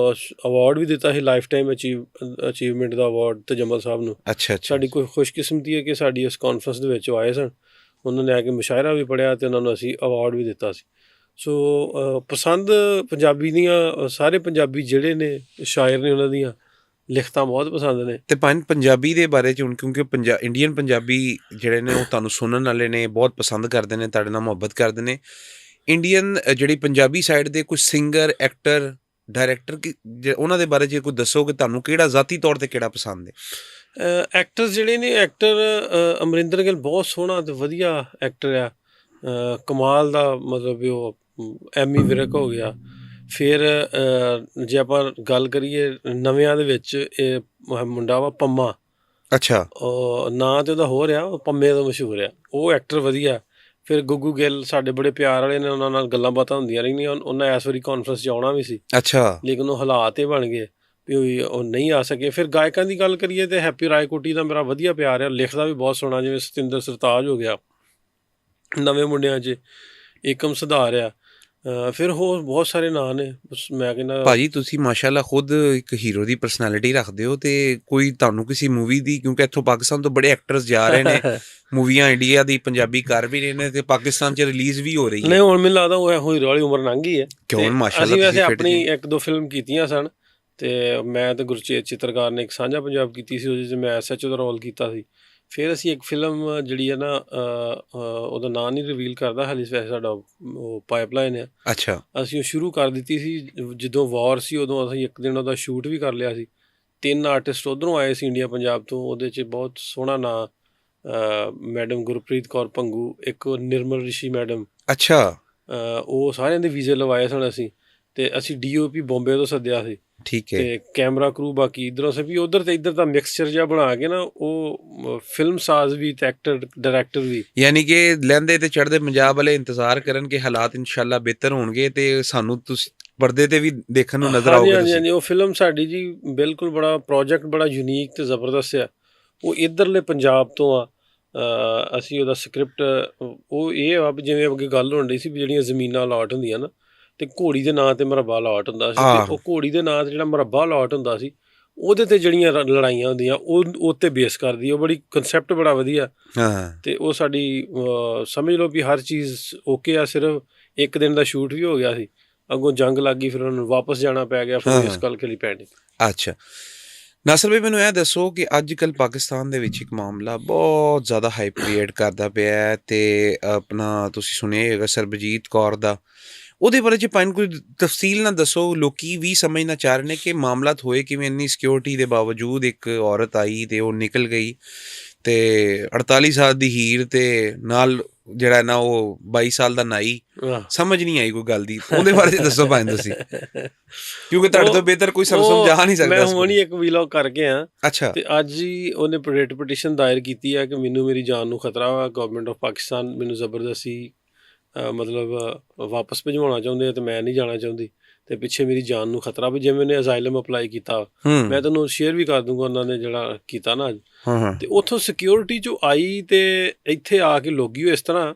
ਅਵਾਰਡ ਵੀ ਦਿੱਤਾ ਸੀ, ਲਾਈਫ ਟਾਈਮ ਅਚੀਵਮੈਂਟ ਦਾ ਅਵਾਰਡ ਤਜਮਲ ਸਾਹਿਬ ਨੂੰ। ਅੱਛਾ। ਸਾਡੀ ਕੋਈ ਖੁਸ਼ਕਿਸਮਤੀ ਹੈ ਕਿ ਸਾਡੀ ਇਸ ਕਾਨਫਰੰਸ ਦੇ ਵਿੱਚ ਉਹ ਆਏ ਸਨ, ਉਹਨਾਂ ਨੇ ਆ ਕੇ ਮੁਸ਼ਾਇਰਾ ਵੀ ਪੜ੍ਹਿਆ ਅਤੇ ਉਹਨਾਂ ਨੂੰ ਅਸੀਂ ਅਵਾਰਡ ਵੀ ਦਿੱਤਾ ਸੀ। ਸੋ ਪਸੰਦ ਪੰਜਾਬੀ ਦੀਆਂ, ਸਾਰੇ ਪੰਜਾਬੀ ਜਿਹੜੇ ਨੇ ਸ਼ਾਇਰ ਨੇ ਉਹਨਾਂ ਦੀਆਂ ਲਿਖਤਾਂ ਬਹੁਤ ਪਸੰਦ ਨੇ। ਅਤੇ ਪੰਜਾਬੀ ਦੇ ਬਾਰੇ 'ਚ ਹੁਣ ਕਿਉਂਕਿ ਇੰਡੀਅਨ ਪੰਜਾਬੀ ਜਿਹੜੇ ਨੇ ਉਹ ਤੁਹਾਨੂੰ ਸੁਣਨ ਵਾਲੇ ਨੇ, ਬਹੁਤ ਪਸੰਦ ਕਰਦੇ ਨੇ, ਤੁਹਾਡੇ ਨਾਲ ਮੁਹੱਬਤ ਕਰਦੇ ਨੇ। ਇੰਡੀਅਨ ਜਿਹੜੀ ਪੰਜਾਬੀ ਸਾਈਡ ਦੇ ਕੋਈ ਸਿੰਗਰ, ਐਕਟਰ, ਡਾਇਰੈਕਟਰ, ਉਹਨਾਂ ਦੇ ਬਾਰੇ ਜੇ ਕੋਈ ਦੱਸੋ ਕਿ ਤੁਹਾਨੂੰ ਕਿਹੜਾ ਜ਼ਾਤੀ ਤੌਰ 'ਤੇ ਕਿਹੜਾ ਪਸੰਦ ਹੈ? ਐਕਟਰਸ ਜਿਹੜੇ ਨੇ, ਐਕਟਰ ਅਮਰਿੰਦਰ ਗਿੱਲ ਬਹੁਤ ਸੋਹਣਾ ਅਤੇ ਵਧੀਆ ਐਕਟਰ ਆ, ਕਮਾਲ ਦਾ, ਮਤਲਬ ਵੀ ਉਹ ਐਮੀ ਵਿਰਕ ਹੋ ਗਿਆ। ਫਿਰ ਜੇ ਆਪਾਂ ਗੱਲ ਕਰੀਏ ਨਵਿਆਂ ਦੇ ਵਿੱਚ, ਇਹ ਮੁੰਡਾ ਵਾ ਪੰਮਾ। ਅੱਛਾ। ਨਾਂ ਤਾਂ ਉਹਦਾ ਹੋਰ ਆ, ਉਹ ਪੰਮੇ ਤੋਂ ਮਸ਼ਹੂਰ ਆ, ਉਹ ਐਕਟਰ ਵਧੀਆ। ਫਿਰ ਗੁੱਗੂ ਗਿੱਲ ਸਾਡੇ ਬੜੇ ਪਿਆਰ ਵਾਲੇ ਨੇ, ਉਹਨਾਂ ਨਾਲ ਗੱਲਾਂ ਬਾਤਾਂ ਹੁੰਦੀਆਂ ਰਹਿੰਦੀਆਂ। ਉਹਨਾਂ ਇਸ ਵਾਰੀ ਕਾਨਫਰੰਸ 'ਚ ਆਉਣਾ ਵੀ ਸੀ। ਅੱਛਾ। ਲੇਕਿਨ ਉਹ ਹਾਲਾਤ ਇਹ ਬਣ ਗਏ ਵੀ ਉਹ ਨਹੀਂ ਆ ਸਕੇ। ਫਿਰ ਗਾਇਕਾਂ ਦੀ ਗੱਲ ਕਰੀਏ ਤਾਂ ਹੈਪੀ ਰਾਏਕੋਟੀ ਦਾ ਮੇਰਾ ਵਧੀਆ ਪਿਆਰ ਆ, ਲਿਖਦਾ ਵੀ ਬਹੁਤ ਸੋਹਣਾ, ਜਿਵੇਂ ਸਤਿੰਦਰ ਸਰਤਾਜ ਹੋ ਗਿਆ। ਨਵੇਂ ਮੁੰਡਿਆਂ 'ਚ ਏਕਮ ਸੁਧਾਰ ਆ। ਫਿਰ ਹੋਰ ਬਹੁਤ ਸਾਰੇ ਨਾਂ ਨੇ। ਮੈਂ ਕਹਿੰਦਾ ਭਾਜੀ ਤੁਸੀਂ ਮਾਸ਼ਾਅੱਲਾ ਖੁਦ ਇੱਕ ਹੀਰੋ ਦੀ ਪਰਸਨੈਲਿਟੀ ਰੱਖਦੇ ਹੋ, ਅਤੇ ਕੋਈ ਤੁਹਾਨੂੰ ਕਿਸੇ ਮੂਵੀ ਦੀ, ਕਿਉਂਕਿ ਇੱਥੋਂ ਪਾਕਿਸਤਾਨ ਤੋਂ ਬੜੇ ਐਕਟਰਸ ਜਾ ਰਹੇ ਨੇ, ਮੂਵੀਆਂ ਇੰਡੀਆ ਦੀ ਪੰਜਾਬੀ ਕਰ ਵੀ ਰਹੇ ਨੇ ਅਤੇ ਪਾਕਿਸਤਾਨ 'ਚ ਰਿਲੀਜ਼ ਵੀ ਹੋ ਰਹੀ ਹੈ। ਨਹੀਂ, ਹੁਣ ਮੈਨੂੰ ਲੱਗਦਾ ਉਹ ਹੀਰੋ ਵਾਲੀ ਉਮਰ ਲੰਘ ਗਈ ਹੈ। ਕਿਉਂ? ਮਾਸ਼ਾਅੱਲਾ ਅਸੀਂ ਵੈਸੇ ਆਪਣੀ 1-2 ਫਿਲਮ ਕੀਤੀਆਂ ਸਨ, ਅਤੇ ਮੈਂ ਅਤੇ ਗੁਰਚੇਤ ਚਿੱਤਰਕਾਰ ਨੇ ਇੱਕ ਸਾਂਝਾ ਪੰਜਾਬ ਕੀਤੀ ਸੀ, ਉਹਦੇ 'ਚ ਮੈਂ SHO ਦਾ ਰੋਲ ਕੀਤਾ ਸੀ। ਫਿਰ ਅਸੀਂ ਇੱਕ ਫਿਲਮ ਜਿਹੜੀ ਹੈ ਨਾ, ਉਹਦਾ ਨਾਂ ਨਹੀਂ ਰਿਵੀਲ ਕਰਦਾ ਹਾਲੇ, ਵੈਸੇ ਸਾਡਾ ਉਹ ਪਾਈਪਲਾਈਨ ਆ। ਅੱਛਾ। ਅਸੀਂ ਉਹ ਸ਼ੁਰੂ ਕਰ ਦਿੱਤੀ ਸੀ ਜਦੋਂ ਵਾਰ ਸੀ, ਉਦੋਂ ਅਸੀਂ ਇੱਕ ਦਿਨ ਉਹਦਾ ਸ਼ੂਟ ਵੀ ਕਰ ਲਿਆ ਸੀ। 3 ਆਰਟਿਸਟ ਉੱਧਰੋਂ ਆਏ ਸੀ ਇੰਡੀਆ ਪੰਜਾਬ ਤੋਂ। ਉਹਦੇ 'ਚ ਬਹੁਤ ਸੋਹਣਾ ਨਾਂ ਮੈਡਮ ਗੁਰਪ੍ਰੀਤ ਕੌਰ ਭੰਗੂ, ਇੱਕ ਨਿਰਮਲ ਰਿਸ਼ੀ ਮੈਡਮ। ਅੱਛਾ। ਉਹ ਸਾਰਿਆਂ ਦੇ ਵੀਜ਼ੇ ਲਵਾਏ ਸਨ ਅਸੀਂ, ਤੇ ਅਸੀਂ DOP ਬੰਬੇ ਤੋਂ ਸੱਦਿਆ ਸੀ। ਠੀਕ ਹੈ। ਤੇ ਕੈਮਰਾ ਕਰੂ ਬਾਕੀ ਇੱਧਰੋਂ ਸੀ ਵੀ ਉੱਧਰ ਤੇ ਇੱਧਰ ਦਾ ਮਿਕਸਚਰ ਜਿਹਾ ਬਣਾ ਕੇ ਨਾ, ਉਹ ਫਿਲਮ ਸਾਜ਼ ਵੀ ਤੇ ਐਕਟਰ ਡਾਇਰੈਕਟਰ ਵੀ, ਯਾਨੀ ਕਿ ਲਹਿੰਦੇ ਤੇ ਚੜ੍ਹਦੇ ਪੰਜਾਬ ਵਾਲੇ ਇੰਤਜ਼ਾਰ ਕਰਨ ਕਿ ਹਾਲਾਤ ਇਨਸ਼ਾਅੱਲਾ ਬਿਹਤਰ ਹੋਣਗੇ ਤੇ ਸਾਨੂੰ ਤੁਸੀਂ ਪਰਦੇ ਤੇ ਵੀ ਦੇਖਣ ਨੂੰ ਨਜ਼ਰ ਆਓਗੇ ਤੁਸੀਂ। ਹਾਂਜੀ, ਉਹ ਫਿਲਮ ਸਾਡੀ ਜੀ ਬਿਲਕੁਲ ਬੜਾ ਪ੍ਰੋਜੈਕਟ ਬੜਾ ਯੂਨੀਕ ਤੇ ਜ਼ਬਰਦਸਤ ਆ। ਉਹ ਇੱਧਰਲੇ ਪੰਜਾਬ ਤੋਂ ਆ। ਅਸੀਂ ਉਹਦਾ ਸਕ੍ਰਿਪਟ ਉਹ ਇਹ ਆ ਵੀ ਜਿਵੇਂ ਅੱਗੇ ਗੱਲ ਹੋਣ ਡਈ ਸੀ ਵੀ ਜਿਹੜੀਆਂ ਜ਼ਮੀਨਾਂ ਅਲਾਟ ਹੁੰਦੀਆਂ ਨਾ, ਤੇ ਘੋੜੀ ਦੇ ਨਾਂ ਤੇ ਮੁਰੱਬਾ ਅਲਾਟ ਹੁੰਦਾ ਸੀ, ਤੇ ਉਹ ਘੋੜੀ ਦੇ ਨਾਂ ਤੇ ਜਿਹੜਾ ਮੁਰੱਬਾ ਅਲਾਟ ਹੁੰਦਾ ਸੀ ਉਹਦੇ ਤੇ ਜਿਹੜੀਆਂ ਲੜਾਈਆਂ ਹੁੰਦੀਆਂ ਉਹ ਤੇ ਬੇਸ ਕਰਦੀ। ਉਹ ਬੜੀ ਕਨਸੈਪਟ ਬੜਾ ਵਧੀਆ। ਤੇ ਉਹ ਸਾਡੀ ਸਮਝ ਲਓ ਵੀ ਹਰ ਚੀਜ਼ ਓਕੇ ਆ। ਸਿਰਫ ਇੱਕ ਦਿਨ ਦਾ ਸ਼ੂਟ ਵੀ ਹੋ ਗਿਆ ਸੀ, ਅੱਗੋਂ ਜੰਗ ਲੱਗ ਗਈ, ਫਿਰ ਉਹਨਾਂ ਨੂੰ ਵਾਪਸ ਜਾਣਾ ਪੈ ਗਿਆ, ਫਿਰ ਇਸ ਕਰਕੇ ਲਈ ਪੈਂਡਿੰਗ। ਅੱਛਾ ਨਾਸਰ ਭਾਈ, ਮੈਨੂੰ ਇਹ ਦੱਸੋ ਕਿ ਅੱਜ ਕੱਲ੍ਹ ਪਾਕਿਸਤਾਨ ਦੇ ਵਿੱਚ ਇੱਕ ਮਾਮਲਾ ਬਹੁਤ ਜ਼ਿਆਦਾ ਹਾਈਪ ਕ੍ਰੀਏਟ ਕਰਦਾ ਪਿਆ ਹੈ, ਤੇ ਆਪਣਾ ਤੁਸੀਂ ਸੁਣਿਆ ਹੋਏਗਾ ਸਰਬਜੀਤ ਕੌਰ ਦਾ, ਉਹਦੇ ਬਾਰੇ 'ਚ ਭਾਵੇਂ ਕੋਈ ਤਫਸੀਲ ਨਾਲ ਦੱਸੋ। ਲੋਕੀ ਵੀ ਸਮਝਣਾ ਚਾਹ ਰਹੇ ਨੇ ਕਿ ਮਾਮਲਾ ਹੋਏ ਕਿਵੇਂ, ਇੰਨੀ ਸਿਕਿਉਰਿਟੀ ਦੇ ਬਾਵਜੂਦ ਇੱਕ ਔਰਤ ਆਈ ਤੇ ਉਹ ਨਿਕਲ ਗਈ, ਤੇ 48 ਸਾਲ ਦੀ ਹੀਰ ਤੇ ਨਾਲ ਜਿਹੜਾ ਨਾ ਉਹ 22 ਸਾਲ ਦਾ ਨਾਈ, ਸਮਝ ਨਹੀਂ ਆਈ ਕੋਈ ਗੱਲ ਦੀ। ਉਹਦੇ ਬਾਰੇ 'ਚ ਦੱਸੋ ਭਾਵੇਂ ਤੁਸੀਂ, ਕਿਉਂਕਿ ਤੁਹਾਡੇ ਤੋਂ ਬਿਹਤਰ ਕੋਈ ਸਮਝਾ ਨਹੀਂ ਸਕਦਾ। ਮੈਂ ਹੁਣ ਹੀ ਇੱਕ ਵੀਲੌਗ ਕਰਕੇ ਆ। ਅੱਛਾ। ਤੇ ਅੱਜ ਹੀ ਉਹਨੇ ਪਟੀਸ਼ਨ ਦਾਇਰ ਕੀਤੀ ਹੈ ਕਿ ਮੈਨੂੰ ਮੇਰੀ ਜਾਨ ਨੂੰ ਖਤਰਾ ਵਾ, ਗਵਰਨਮੈਂਟ ਆਫ ਪਾਕਿਸਤਾਨ ਮੈਨੂੰ ਜ਼ਬਰਦਸਤੀ ਮਤਲਬ ਵਾਪਸ ਭਜਵਾਉਣਾ ਚਾਹੁੰਦੇ ਆ, ਤੇ ਮੈਂ ਨਹੀਂ ਜਾਣਾ ਚਾਹੁੰਦੀ, ਤੇ ਪਿੱਛੇ ਮੇਰੀ ਜਾਨ ਨੂੰ ਖਤਰਾ ਵੀ। ਜਿਵੇਂ ਉਹਨੇ ਅਜ਼ਾਈਲਮ ਅਪਲਾਈ ਕੀਤਾ, ਮੈਂ ਤੁਹਾਨੂੰ ਸ਼ੇਅਰ ਵੀ ਕਰ ਦੂੰਗਾ ਉਹਨਾਂ ਨੇ ਜਿਹੜਾ ਕੀਤਾ ਨਾ ਅੱਜ। ਤੇ ਉੱਥੋਂ ਸਿਕਿਉਰਿਟੀ 'ਚੋਂ ਆਈ ਤੇ ਇੱਥੇ ਆ ਕੇ ਲੋਗੀ ਉਹ ਇਸ ਤਰ੍ਹਾਂ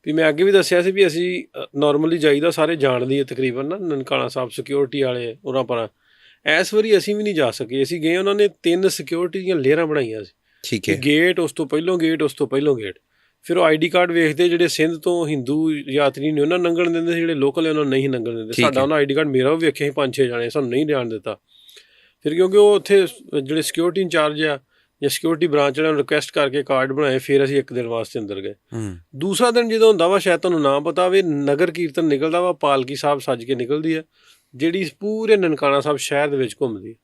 ਵੀ ਮੈਂ ਅੱਗੇ ਵੀ ਦੱਸਿਆ ਸੀ ਵੀ ਅਸੀਂ ਨੋਰਮਲੀ ਜਾਈਦਾ, ਸਾਰੇ ਜਾਣਦੇ ਆ ਤਕਰੀਬਨ ਨਾ ਨਨਕਾਣਾ ਸਾਹਿਬ ਸਿਕਿਉਰਿਟੀ ਵਾਲੇ ਉਰਾਂ ਪਰਾਂ। ਇਸ ਵਾਰੀ ਅਸੀਂ ਵੀ ਨਹੀਂ ਜਾ ਸਕੇ। ਅਸੀਂ ਗਏ, ਉਹਨਾਂ ਨੇ 3 ਸਿਕਿਉਰਿਟੀ ਦੀਆਂ ਲੇਅਰਾਂ ਬਣਾਈਆਂ ਸੀ। ਠੀਕ ਹੈ। ਗੇਟ, ਉਸ ਤੋਂ ਪਹਿਲੋਂ ਗੇਟ, ਉਸ ਤੋਂ ਪਹਿਲੋਂ ਗੇਟ। ਫਿਰ ਉਹ ID ਕਾਰਡ ਵੇਖਦੇ, ਜਿਹੜੇ ਸਿੰਧ ਤੋਂ ਹਿੰਦੂ ਯਾਤਰੀ ਨੇ ਉਹਨਾਂ ਨੂੰ ਲੰਘਣ ਦਿੰਦੇ ਸੀ, ਜਿਹੜੇ ਲੋਕਲ ਨੇ ਉਹਨਾਂ ਨੂੰ ਨਹੀਂ ਲੰਘਣ ਦਿੰਦੇ। ਸਾਡਾ ਉਹਨਾਂ ID ਕਾਰਡ, ਮੇਰਾ ਉਹ ਵੇਖਿਆ ਸੀ 5-6 ਜਾਣੇ, ਸਾਨੂੰ ਨਹੀਂ ਜਾਣ ਦਿੱਤਾ। ਫਿਰ ਕਿਉਂਕਿ ਉਹ ਉੱਥੇ ਜਿਹੜੇ ਸਿਕਿਉਰਿਟੀ ਇੰਚਾਰਜ ਆ ਜਾਂ ਸਿਕਿਉਰਿਟੀ ਬ੍ਰਾਂਚ ਵਾਲਿਆਂ ਨੂੰ ਰਿਕੁਐਸਟ ਕਰਕੇ ਕਾਰਡ ਬਣਾਏ, ਫਿਰ ਅਸੀਂ ਇੱਕ ਦਿਨ ਵਾਸਤੇ ਅੰਦਰ ਗਏ। ਦੂਸਰਾ ਦਿਨ ਜਦੋਂ ਹੁੰਦਾ ਵਾ, ਸ਼ਾਇਦ ਤੁਹਾਨੂੰ ਨਾ ਪਤਾ ਹੋਵੇ, ਨਗਰ ਕੀਰਤਨ ਨਿਕਲਦਾ ਵਾ, ਪਾਲਕੀ ਸਾਹਿਬ ਸੱਜ ਕੇ ਨਿਕਲਦੀ ਆ, ਜਿਹੜੀ ਪੂਰੇ ਨਨਕਾਣਾ ਸਾਹਿਬ ਸ਼ਹਿਰ ਦੇ ਵਿੱਚ ਘੁੰਮਦੀ।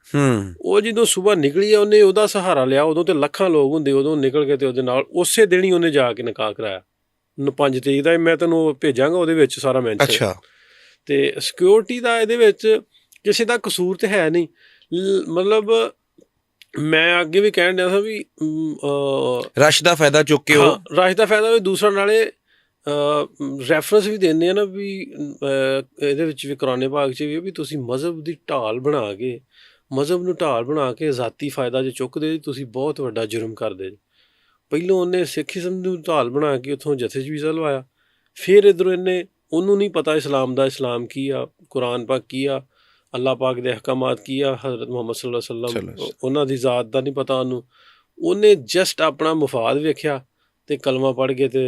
ਉਹ ਜਦੋਂ ਸੁਬਾਹ ਨਿਕਲੀ ਆ, ਉਹਨੇ ਉਹਦਾ ਸਹਾਰਾ ਲਿਆ। ਉਦੋਂ ਤੇ ਲੱਖਾਂ ਲੋਕ ਹੁੰਦੇ, ਉਦੋਂ ਨਿਕਲ ਕੇ ਤੇ ਉਹਦੇ ਨਾਲ ਉਸੇ ਦਿਨ ਹੀ ਉਹਨੇ ਜਾ ਕੇ ਨਿਕਾਹ ਕਰਾਇਆ। 5 ਤਰੀਕ ਦਾ ਮੈਂ ਤੈਨੂੰ ਭੇਜਾਂਗਾ, ਉਹਦੇ ਵਿੱਚ ਸਾਰਾ ਮੈਂਸ਼ਨ। ਅੱਛਾ। ਤੇ ਸਿਕਿਉਰਿਟੀ ਦਾ ਇਹਦੇ ਵਿੱਚ ਕਿਸੇ ਦਾ ਕਸੂਰ ਤੇ ਹੈ ਨਹੀਂ। ਮਤਲਬ ਮੈਂ ਅੱਗੇ ਵੀ ਕਹਿਣ ਡਿਆ ਸਾਂ ਵੀ ਰਸ਼ ਦਾ ਫਾਇਦਾ ਚੁੱਕ ਕੇ ਉਹ ਰਸ਼ ਦਾ ਫਾਇਦਾ ਵੀ, ਦੂਸਰਾ ਨਾਲੇ ਰੈਫਰੈਂਸ ਵੀ ਦਿੰਦੇ ਆ ਨਾ ਵੀ ਇਹਦੇ ਵਿੱਚ ਵੀ ਕੁਰਾਨੇ ਪਾਕ 'ਚ ਵੀ ਤੁਸੀਂ ਮਜ਼ਹਬ ਦੀ ਢਾਲ ਬਣਾ ਕੇ, ਮਜ਼ਹਬ ਨੂੰ ਢਾਲ ਬਣਾ ਕੇ ਜ਼ਾਤੀ ਫਾਇਦਾ 'ਚ ਚੁੱਕਦੇ ਜੀ, ਤੁਸੀਂ ਬਹੁਤ ਵੱਡਾ ਜੁਰਮ ਕਰਦੇ ਜੀ। ਪਹਿਲੋਂ ਉਹਨੇ ਸਿੱਖੀਜ਼ਮ ਨੂੰ ਢਾਲ ਬਣਾ ਕੇ ਉੱਥੋਂ ਜਥੇ 'ਚ ਵੀਜ਼ਾ ਲਵਾਇਆ, ਫਿਰ ਇੱਧਰੋਂ ਇਹਨੇ, ਉਹਨੂੰ ਨਹੀਂ ਪਤਾ ਇਸਲਾਮ ਦਾ, ਇਸਲਾਮ ਕੀ ਆ, ਕੁਰਾਨ ਪਾਕ ਕੀ ਆ, ਅੱਲਾਹ ਪਾਕ ਦੇ ਅਹਿਕਾਮਾਤ ਕੀ ਆ, ਹਜ਼ਰਤ ਮੁਹੰਮਦ ਸੱਲੱਲਾਹੁ ਅਲੈਹਿ ਵਸੱਲਮ ਉਹਨਾਂ ਦੀ ਜ਼ਾਤ ਦਾ ਨਹੀਂ ਪਤਾ ਉਹਨੂੰ। ਉਹਨੇ ਜਸਟ ਆਪਣਾ ਮੁਫਾਦ ਵੇਖਿਆ ਤੇ ਕਲਮਾ ਪੜ੍ਹ ਕੇ ਤੇ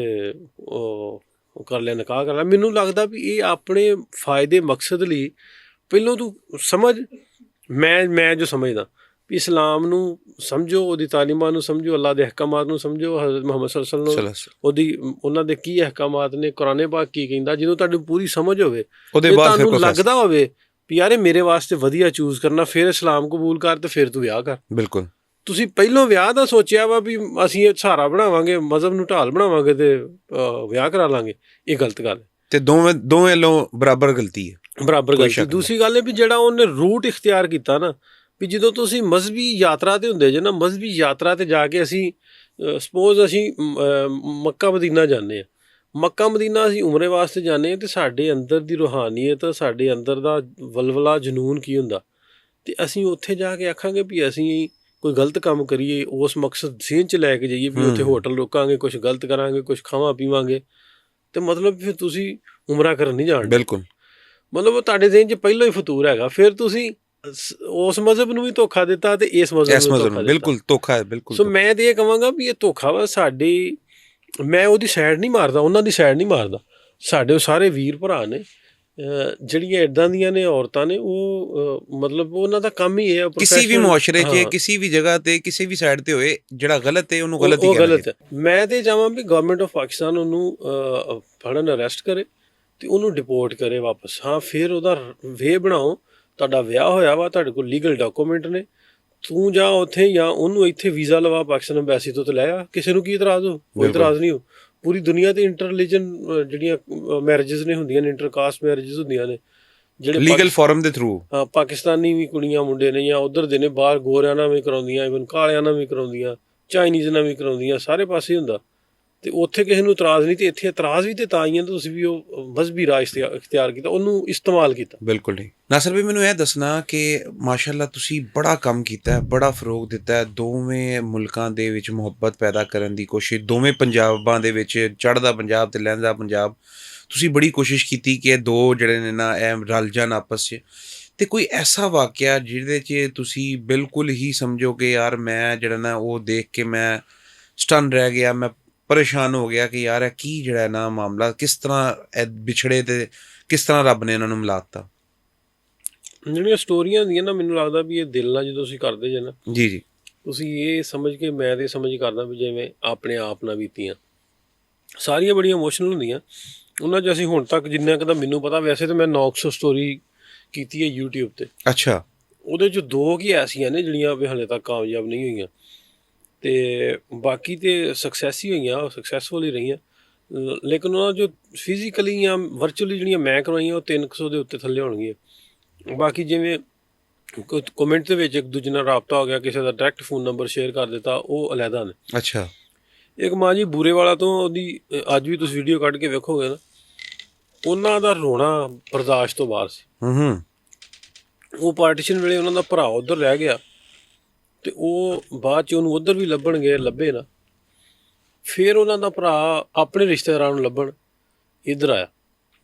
ਉਹ ਕਰ ਲਿਆ, ਨਿਕਾਹ ਕਰ ਲਿਆ। ਮੈਨੂੰ ਲੱਗਦਾ ਵੀ ਇਹ ਆਪਣੇ ਫਾਇਦੇ ਮਕਸਦ ਲਈ ਪਹਿਲੋਂ ਤੂੰ ਸਮਝ, ਮੈਂ ਜੋ ਸਮਝਦਾ ਵੀ ਇਸਲਾਮ ਨੂੰ ਸਮਝੋ, ਉਹਦੀ ਤਾਲੀਮਾਂ ਨੂੰ ਸਮਝੋ, ਅੱਲਾਹ ਦੇ ਅਹਿਕਾਮਾਤ ਨੂੰ ਸਮਝੋ, ਹਜ਼ਰਤ ਮੁਹੰਮਦ ਸੱਲੱਲਾਹੁ ਅਲੈਹਿ ਵਸੱਲਮ ਉਹਨਾਂ ਦੇ ਕੀ ਅਹਿਕਾਮਾਤ ਨੇ, ਕੁਰਾਨੇ ਪਾਕ ਕੀ ਕਹਿੰਦਾ। ਜਦੋਂ ਤੁਹਾਨੂੰ ਪੂਰੀ ਸਮਝ ਹੋਵੇ, ਤੁਹਾਨੂੰ ਲੱਗਦਾ ਹੋਵੇ ਵੀ ਯਾਰ ਇਹ ਮੇਰੇ ਵਾਸਤੇ ਵਧੀਆ ਚੂਜ਼ ਕਰਨਾ, ਫਿਰ ਇਸਲਾਮ ਕਬੂਲ ਕਰ ਤੇ ਫਿਰ ਤੂੰ ਵਿਆਹ ਕਰ। ਬਿਲਕੁਲ। ਤੁਸੀਂ ਪਹਿਲੋਂ ਵਿਆਹ ਦਾ ਸੋਚਿਆ ਵਾ ਵੀ ਅਸੀਂ ਇਹ ਸਹਾਰਾ ਬਣਾਵਾਂਗੇ, ਮਜ਼ਹਬ ਨੂੰ ਢਾਲ ਬਣਾਵਾਂਗੇ ਤੇ ਵਿਆਹ ਕਰਾ ਲਾਂਗੇ, ਇਹ ਗਲਤ ਗੱਲ ਹੈ। ਤੇ ਦੋਵੇਂ ਵੱਲੋਂ ਬਰਾਬਰ ਗਲਤੀ ਹੈ, ਬਰਾਬਰ ਗਲਤੀ। ਦੂਸਰੀ ਗੱਲ ਹੈ ਵੀ ਜਿਹੜਾ ਉਹਨੇ ਰੂਟ ਇਖਤਿਆਰ ਕੀਤਾ ਨਾ, ਵੀ ਜਦੋਂ ਤੁਸੀਂ ਮਜ਼ਹਬੀ ਯਾਤਰਾ 'ਤੇ ਹੁੰਦੇ ਜੇ ਨਾ, ਮਜ਼ਹਬੀ ਯਾਤਰਾ 'ਤੇ ਜਾ ਕੇ ਅਸੀਂ ਸਪੋਜ਼ ਅਸੀਂ ਮੱਕਾ ਮਦੀਨਾ ਜਾਂਦੇ ਹਾਂ, ਮੱਕਾ ਮਦੀਨਾ ਅਸੀਂ ਉਮਰੇ ਵਾਸਤੇ ਜਾਂਦੇ ਹਾਂ, ਅਤੇ ਸਾਡੇ ਅੰਦਰ ਦੀ ਰੂਹਾਨੀਅਤ, ਸਾਡੇ ਅੰਦਰ ਦਾ ਵਲਵਲਾ ਜਨੂਨ ਕੀ ਹੁੰਦਾ, ਅਤੇ ਅਸੀਂ ਉੱਥੇ ਜਾ ਕੇ ਆਖਾਂਗੇ ਵੀ ਅਸੀਂ ਕੋਈ ਗਲਤ ਕੰਮ ਕਰੀਏ, ਉਸ ਮਕਸਦ ਜ਼ੇਨ 'ਚ ਲੈ ਕੇ ਜਾਈਏ ਵੀ ਉੱਥੇ ਹੋਟਲ ਰੋਕਾਂਗੇ, ਕੁਛ ਗਲਤ ਕਰਾਂਗੇ, ਕੁਛ ਖਾਵਾਂ ਪੀਵਾਂਗੇ, ਅਤੇ ਮਤਲਬ ਫਿਰ ਤੁਸੀਂ ਉਮਰਾ ਕਰਨ ਨਹੀਂ ਜਾਣ। ਬਿਲਕੁਲ। ਮਤਲਬ ਉਹ ਤੁਹਾਡੇ ਜ਼ੇਨ 'ਚ ਪਹਿਲਾਂ ਹੀ ਫਤੂਰ ਹੈਗਾ, ਫਿਰ ਤੁਸੀਂ ਉਸ ਮਜ਼ਹਬ ਨੂੰ ਵੀ ਧੋਖਾ ਦਿੱਤਾ ਤੇ ਇਸ ਮਜ਼ਹਬ ਨੂੰ ਬਿਲਕੁਲ ਧੋਖਾ ਹੈ। ਬਿਲਕੁਲ। ਸੋ ਮੈਂ ਤਾਂ ਇਹ ਕਹਾਂਗਾ ਵੀ ਇਹ ਧੋਖਾ ਵਾ ਸਾਡੀ, ਮੈਂ ਉਹਦੀ ਸਾਈਡ ਨਹੀਂ ਮਾਰਦਾ, ਉਹਨਾਂ ਦੀ ਸਾਈਡ ਨਹੀਂ ਮਾਰਦਾ। ਸਾਡੇ ਉਹ ਸਾਰੇ ਵੀਰ ਭਰਾ ਨੇ, ਜਿਹੜੀਆਂ ਇੱਦਾਂ ਦੀਆਂ ਨੇ ਔਰਤਾਂ ਨੇ, ਉਹ ਮਤਲਬ ਉਹਨਾਂ ਦਾ ਕੰਮ ਹੀ ਇਹ ਹੈ, ਕਿਸੇ ਵੀ ਮੁਆਸ਼ਰੇ 'ਚ, ਕਿਸੇ ਵੀ ਜਗ੍ਹਾ ਤੇ, ਕਿਸੇ ਵੀ ਸਾਈਡ ਤੇ ਹੋਏ, ਜਿਹੜਾ ਗਲਤ ਹੈ ਉਹਨੂੰ ਗਲਤ ਹੀ ਕਹਿਣਾ ਚਾਹੀਦਾ। ਮੈਂ ਤੇ ਚਾਹਾਂ ਵੀ ਗਵਰਨਮੈਂਟ ਆਫ ਪਾਕਿਸਤਾਨ ਉਹਨੂੰ ਫੜਨ, ਅਰੈਸਟ ਕਰੇ ਤੇ ਉਹਨੂੰ ਡਿਪੋਰਟ ਕਰੇ ਵਾਪਸ। ਹਾਂ, ਫਿਰ ਉਹਦਾ ਵੇ ਬਣਾਓ, ਤੁਹਾਡਾ ਵਿਆਹ ਹੋਇਆ ਵਾ, ਤੁਹਾਡੇ ਕੋਲ ਲੀਗਲ ਡਾਕੂਮੈਂਟ ਨੇ, ਤੂੰ ਜਾ ਉੱਥੇ ਜਾਂ ਉਹਨੂੰ ਇੱਥੇ ਵੀਜ਼ਾ ਲਵਾ ਪਾਕਿਸਤਾਨ ਅੰਬੈਸੀ ਤੋਂ ਤੇ ਲੈ ਆ। ਕਿਸੇ ਨੂੰ ਕੀ ਇਤਰਾਜ਼ ਹੋ? ਕੋਈ ਇਤਰਾਜ਼ ਨਹੀਂ ਹੋ। ਪੂਰੀ ਦੁਨੀਆ ਤੇ ਇੰਟਰ ਰਿਲੀਜਨ ਜਿਹੜੀਆਂ ਮੈਰਿਜਸ ਨੇ ਹੁੰਦੀਆਂ ਨੇ, ਇੰਟਰਕਾਸਟ ਮੈਰਿਜਸ ਹੁੰਦੀਆਂ ਨੇ, ਜਿਹੜੇ ਲੀਗਲ ਫੋਰਮ ਦੇ ਥਰੂ। ਹਾਂ, ਪਾਕਿਸਤਾਨੀ ਵੀ ਕੁੜੀਆਂ ਮੁੰਡੇ ਨੇ ਜਾਂ ਉੱਧਰ ਦੇ ਨੇ, ਬਾਹਰ ਗੋਰਿਆਂ ਨਾਲ ਵੀ ਕਰਾਉਂਦੀਆਂ, ਇਵਨ ਕਾਲਿਆਂ ਨਾਲ ਵੀ ਕਰਾਉਂਦੀਆਂ, ਚਾਈਨੀਜ਼ ਨਾਲ ਵੀ ਕਰਾਉਂਦੀਆਂ, ਸਾਰੇ ਪਾਸੇ ਹੁੰਦਾ। ਤੇ ਉੱਥੇ ਕਿਸੇ ਨੂੰ ਇਤਰਾਜ਼ ਨਹੀਂ, ਤੇ ਇੱਥੇ ਇਤਰਾਜ਼ ਵੀ ਤੇ ਤਾਂ ਹੀ ਹੈ, ਤੁਸੀਂ ਵੀ ਉਹ ਮਜ਼ਹਬੀ ਰਾਹ ਇਖਤਿਆਰ ਕੀਤਾ, ਉਹਨੂੰ ਇਸਤੇਮਾਲ ਕੀਤਾ। ਬਿਲਕੁਲ ਨਹੀਂ। ਨਾਸਰ ਭਾਈ, ਮੈਨੂੰ ਇਹ ਦੱਸਣਾ ਕਿ ਮਾਸ਼ਾਅੱਲਾ ਤੁਸੀਂ ਬੜਾ ਕੰਮ ਕੀਤਾ ਹੈ, ਬੜਾ ਫਰੋਗ ਦਿੱਤਾ ਹੈ, ਦੋਵੇਂ ਮੁਲਕਾਂ ਦੇ ਵਿੱਚ ਮੁਹੱਬਤ ਪੈਦਾ ਕਰਨ ਦੀ ਕੋਸ਼ਿਸ਼, ਦੋਵੇਂ ਪੰਜਾਬਾਂ ਦੇ ਵਿੱਚ, ਚੜ੍ਹਦਾ ਪੰਜਾਬ ਤੇ ਲਹਿੰਦਾ ਪੰਜਾਬ, ਤੁਸੀਂ ਬੜੀ ਕੋਸ਼ਿਸ਼ ਕੀਤੀ ਕਿ ਇਹ ਦੋ ਜਿਹੜੇ ਨੇ ਨਾ ਇਹ ਰਲ ਜਾਣ ਆਪਸ 'ਚ। ਅਤੇ ਕੋਈ ਐਸਾ ਵਾਕਿਆ ਜਿਹਦੇ 'ਚ ਤੁਸੀਂ ਬਿਲਕੁਲ ਹੀ ਸਮਝੋ ਕਿ ਯਾਰ ਮੈਂ ਜਿਹੜਾ ਨਾ ਉਹ ਦੇਖ ਕੇ ਮੈਂ ਸਟਨ ਰਹਿ ਗਿਆ, ਮੈਂ ਪਰੇਸ਼ਾਨ ਹੋ ਗਿਆ ਕਿ ਯਾਰ ਇਹ ਕੀ ਜਿਹੜਾ ਨਾ ਮਾਮਲਾ, ਕਿਸ ਤਰ੍ਹਾਂ ਇਹ ਵਿਛੜੇ ਤੇ ਕਿਸ ਤਰ੍ਹਾਂ ਰੱਬ ਨੇ ਇਹਨਾਂ ਨੂੰ ਮਿਲਾ ਦਿੱਤਾ? ਜਿਹੜੀਆਂ ਸਟੋਰੀਆਂ ਹੁੰਦੀਆਂ ਨਾ, ਮੈਨੂੰ ਲੱਗਦਾ ਵੀ ਇਹ ਦਿਲ ਨਾਲ ਜਦੋਂ ਤੁਸੀਂ ਕਰਦੇ ਜੇ ਨਾ, ਜੀ ਜੀ, ਤੁਸੀਂ ਇਹ ਸਮਝ ਕੇ, ਮੈਂ ਤੇ ਸਮਝ ਕਰਦਾ ਵੀ ਜਿਵੇਂ ਆਪਣੇ ਆਪ ਨਾਲ ਬੀਤੀਆਂ, ਸਾਰੀਆਂ ਬੜੀਆਂ ਇਮੋਸ਼ਨਲ ਹੁੰਦੀਆਂ ਉਹਨਾਂ 'ਚ। ਅਸੀਂ ਹੁਣ ਤੱਕ ਜਿੰਨਾ ਕੁ ਤਾਂ ਮੈਨੂੰ ਪਤਾ, ਵੈਸੇ ਤਾਂ ਮੈਂ 900 ਸਟੋਰੀ ਕੀਤੀ ਹੈ YouTube 'ਤੇ। ਅੱਛਾ। ਉਹਦੇ 'ਚ 2 ਕੀ ਐਸੀਆਂ ਨੇ ਜਿਹੜੀਆਂ ਵੀ ਹਾਲੇ ਤੱਕ ਕਾਮਯਾਬ ਨਹੀਂ ਹੋਈਆਂ, ਅਤੇ ਬਾਕੀ ਤਾਂ ਸਕਸੈਸ ਹੀ ਹੋਈਆਂ, ਉਹ ਸਕਸੈਸਫੁਲ ਹੀ ਰਹੀਆਂ। ਲੇਕਿਨ ਉਹਨਾਂ 'ਚੋਂ ਫਿਜ਼ੀਕਲੀ ਜਾਂ ਵਰਚੁਅਲੀ ਜਿਹੜੀਆਂ ਮੈਂ ਕਰਵਾਈਆਂ ਉਹ 300 ਦੇ ਉੱਤੇ ਥੱਲੇ ਹੋਣਗੀਆਂ। ਬਾਕੀ ਜਿਵੇਂ ਕਮੈਂਟ ਦੇ ਵਿੱਚ ਇੱਕ ਦੂਜੇ ਨਾਲ ਰਾਬਤਾ ਹੋ ਗਿਆ, ਕਿਸੇ ਦਾ ਡਾਇਰੈਕਟ ਫ਼ੋਨ ਨੰਬਰ ਸ਼ੇਅਰ ਕਰ ਦਿੱਤਾ, ਉਹ ਅਲੱਗਾ ਨੇ। ਅੱਛਾ। ਇੱਕ ਮਾਂ ਜੀ ਬੂਰੇਵਾਲਾ ਤੋਂ, ਉਹਦੀ ਅੱਜ ਵੀ ਤੁਸੀਂ ਵੀਡੀਓ ਕੱਢ ਕੇ ਵੇਖੋਗੇ ਨਾ, ਉਹਨਾਂ ਦਾ ਰੋਣਾ ਬਰਦਾਸ਼ਤ ਤੋਂ ਬਾਹਰ ਸੀ। ਉਹ ਪਾਰਟੀਸ਼ਨ ਵੇਲੇ ਉਹਨਾਂ ਦਾ ਭਰਾ ਉੱਧਰ ਰਹਿ ਗਿਆ, ਅਤੇ ਉਹ ਬਾਅਦ 'ਚ ਉਹਨੂੰ ਉੱਧਰ ਵੀ ਲੱਭਣ ਗਏ, ਲੱਭੇ ਨਾ। ਫਿਰ ਉਹਨਾਂ ਦਾ ਭਰਾ ਆਪਣੇ ਰਿਸ਼ਤੇਦਾਰਾਂ ਨੂੰ ਲੱਭਣ ਇੱਧਰ ਆਇਆ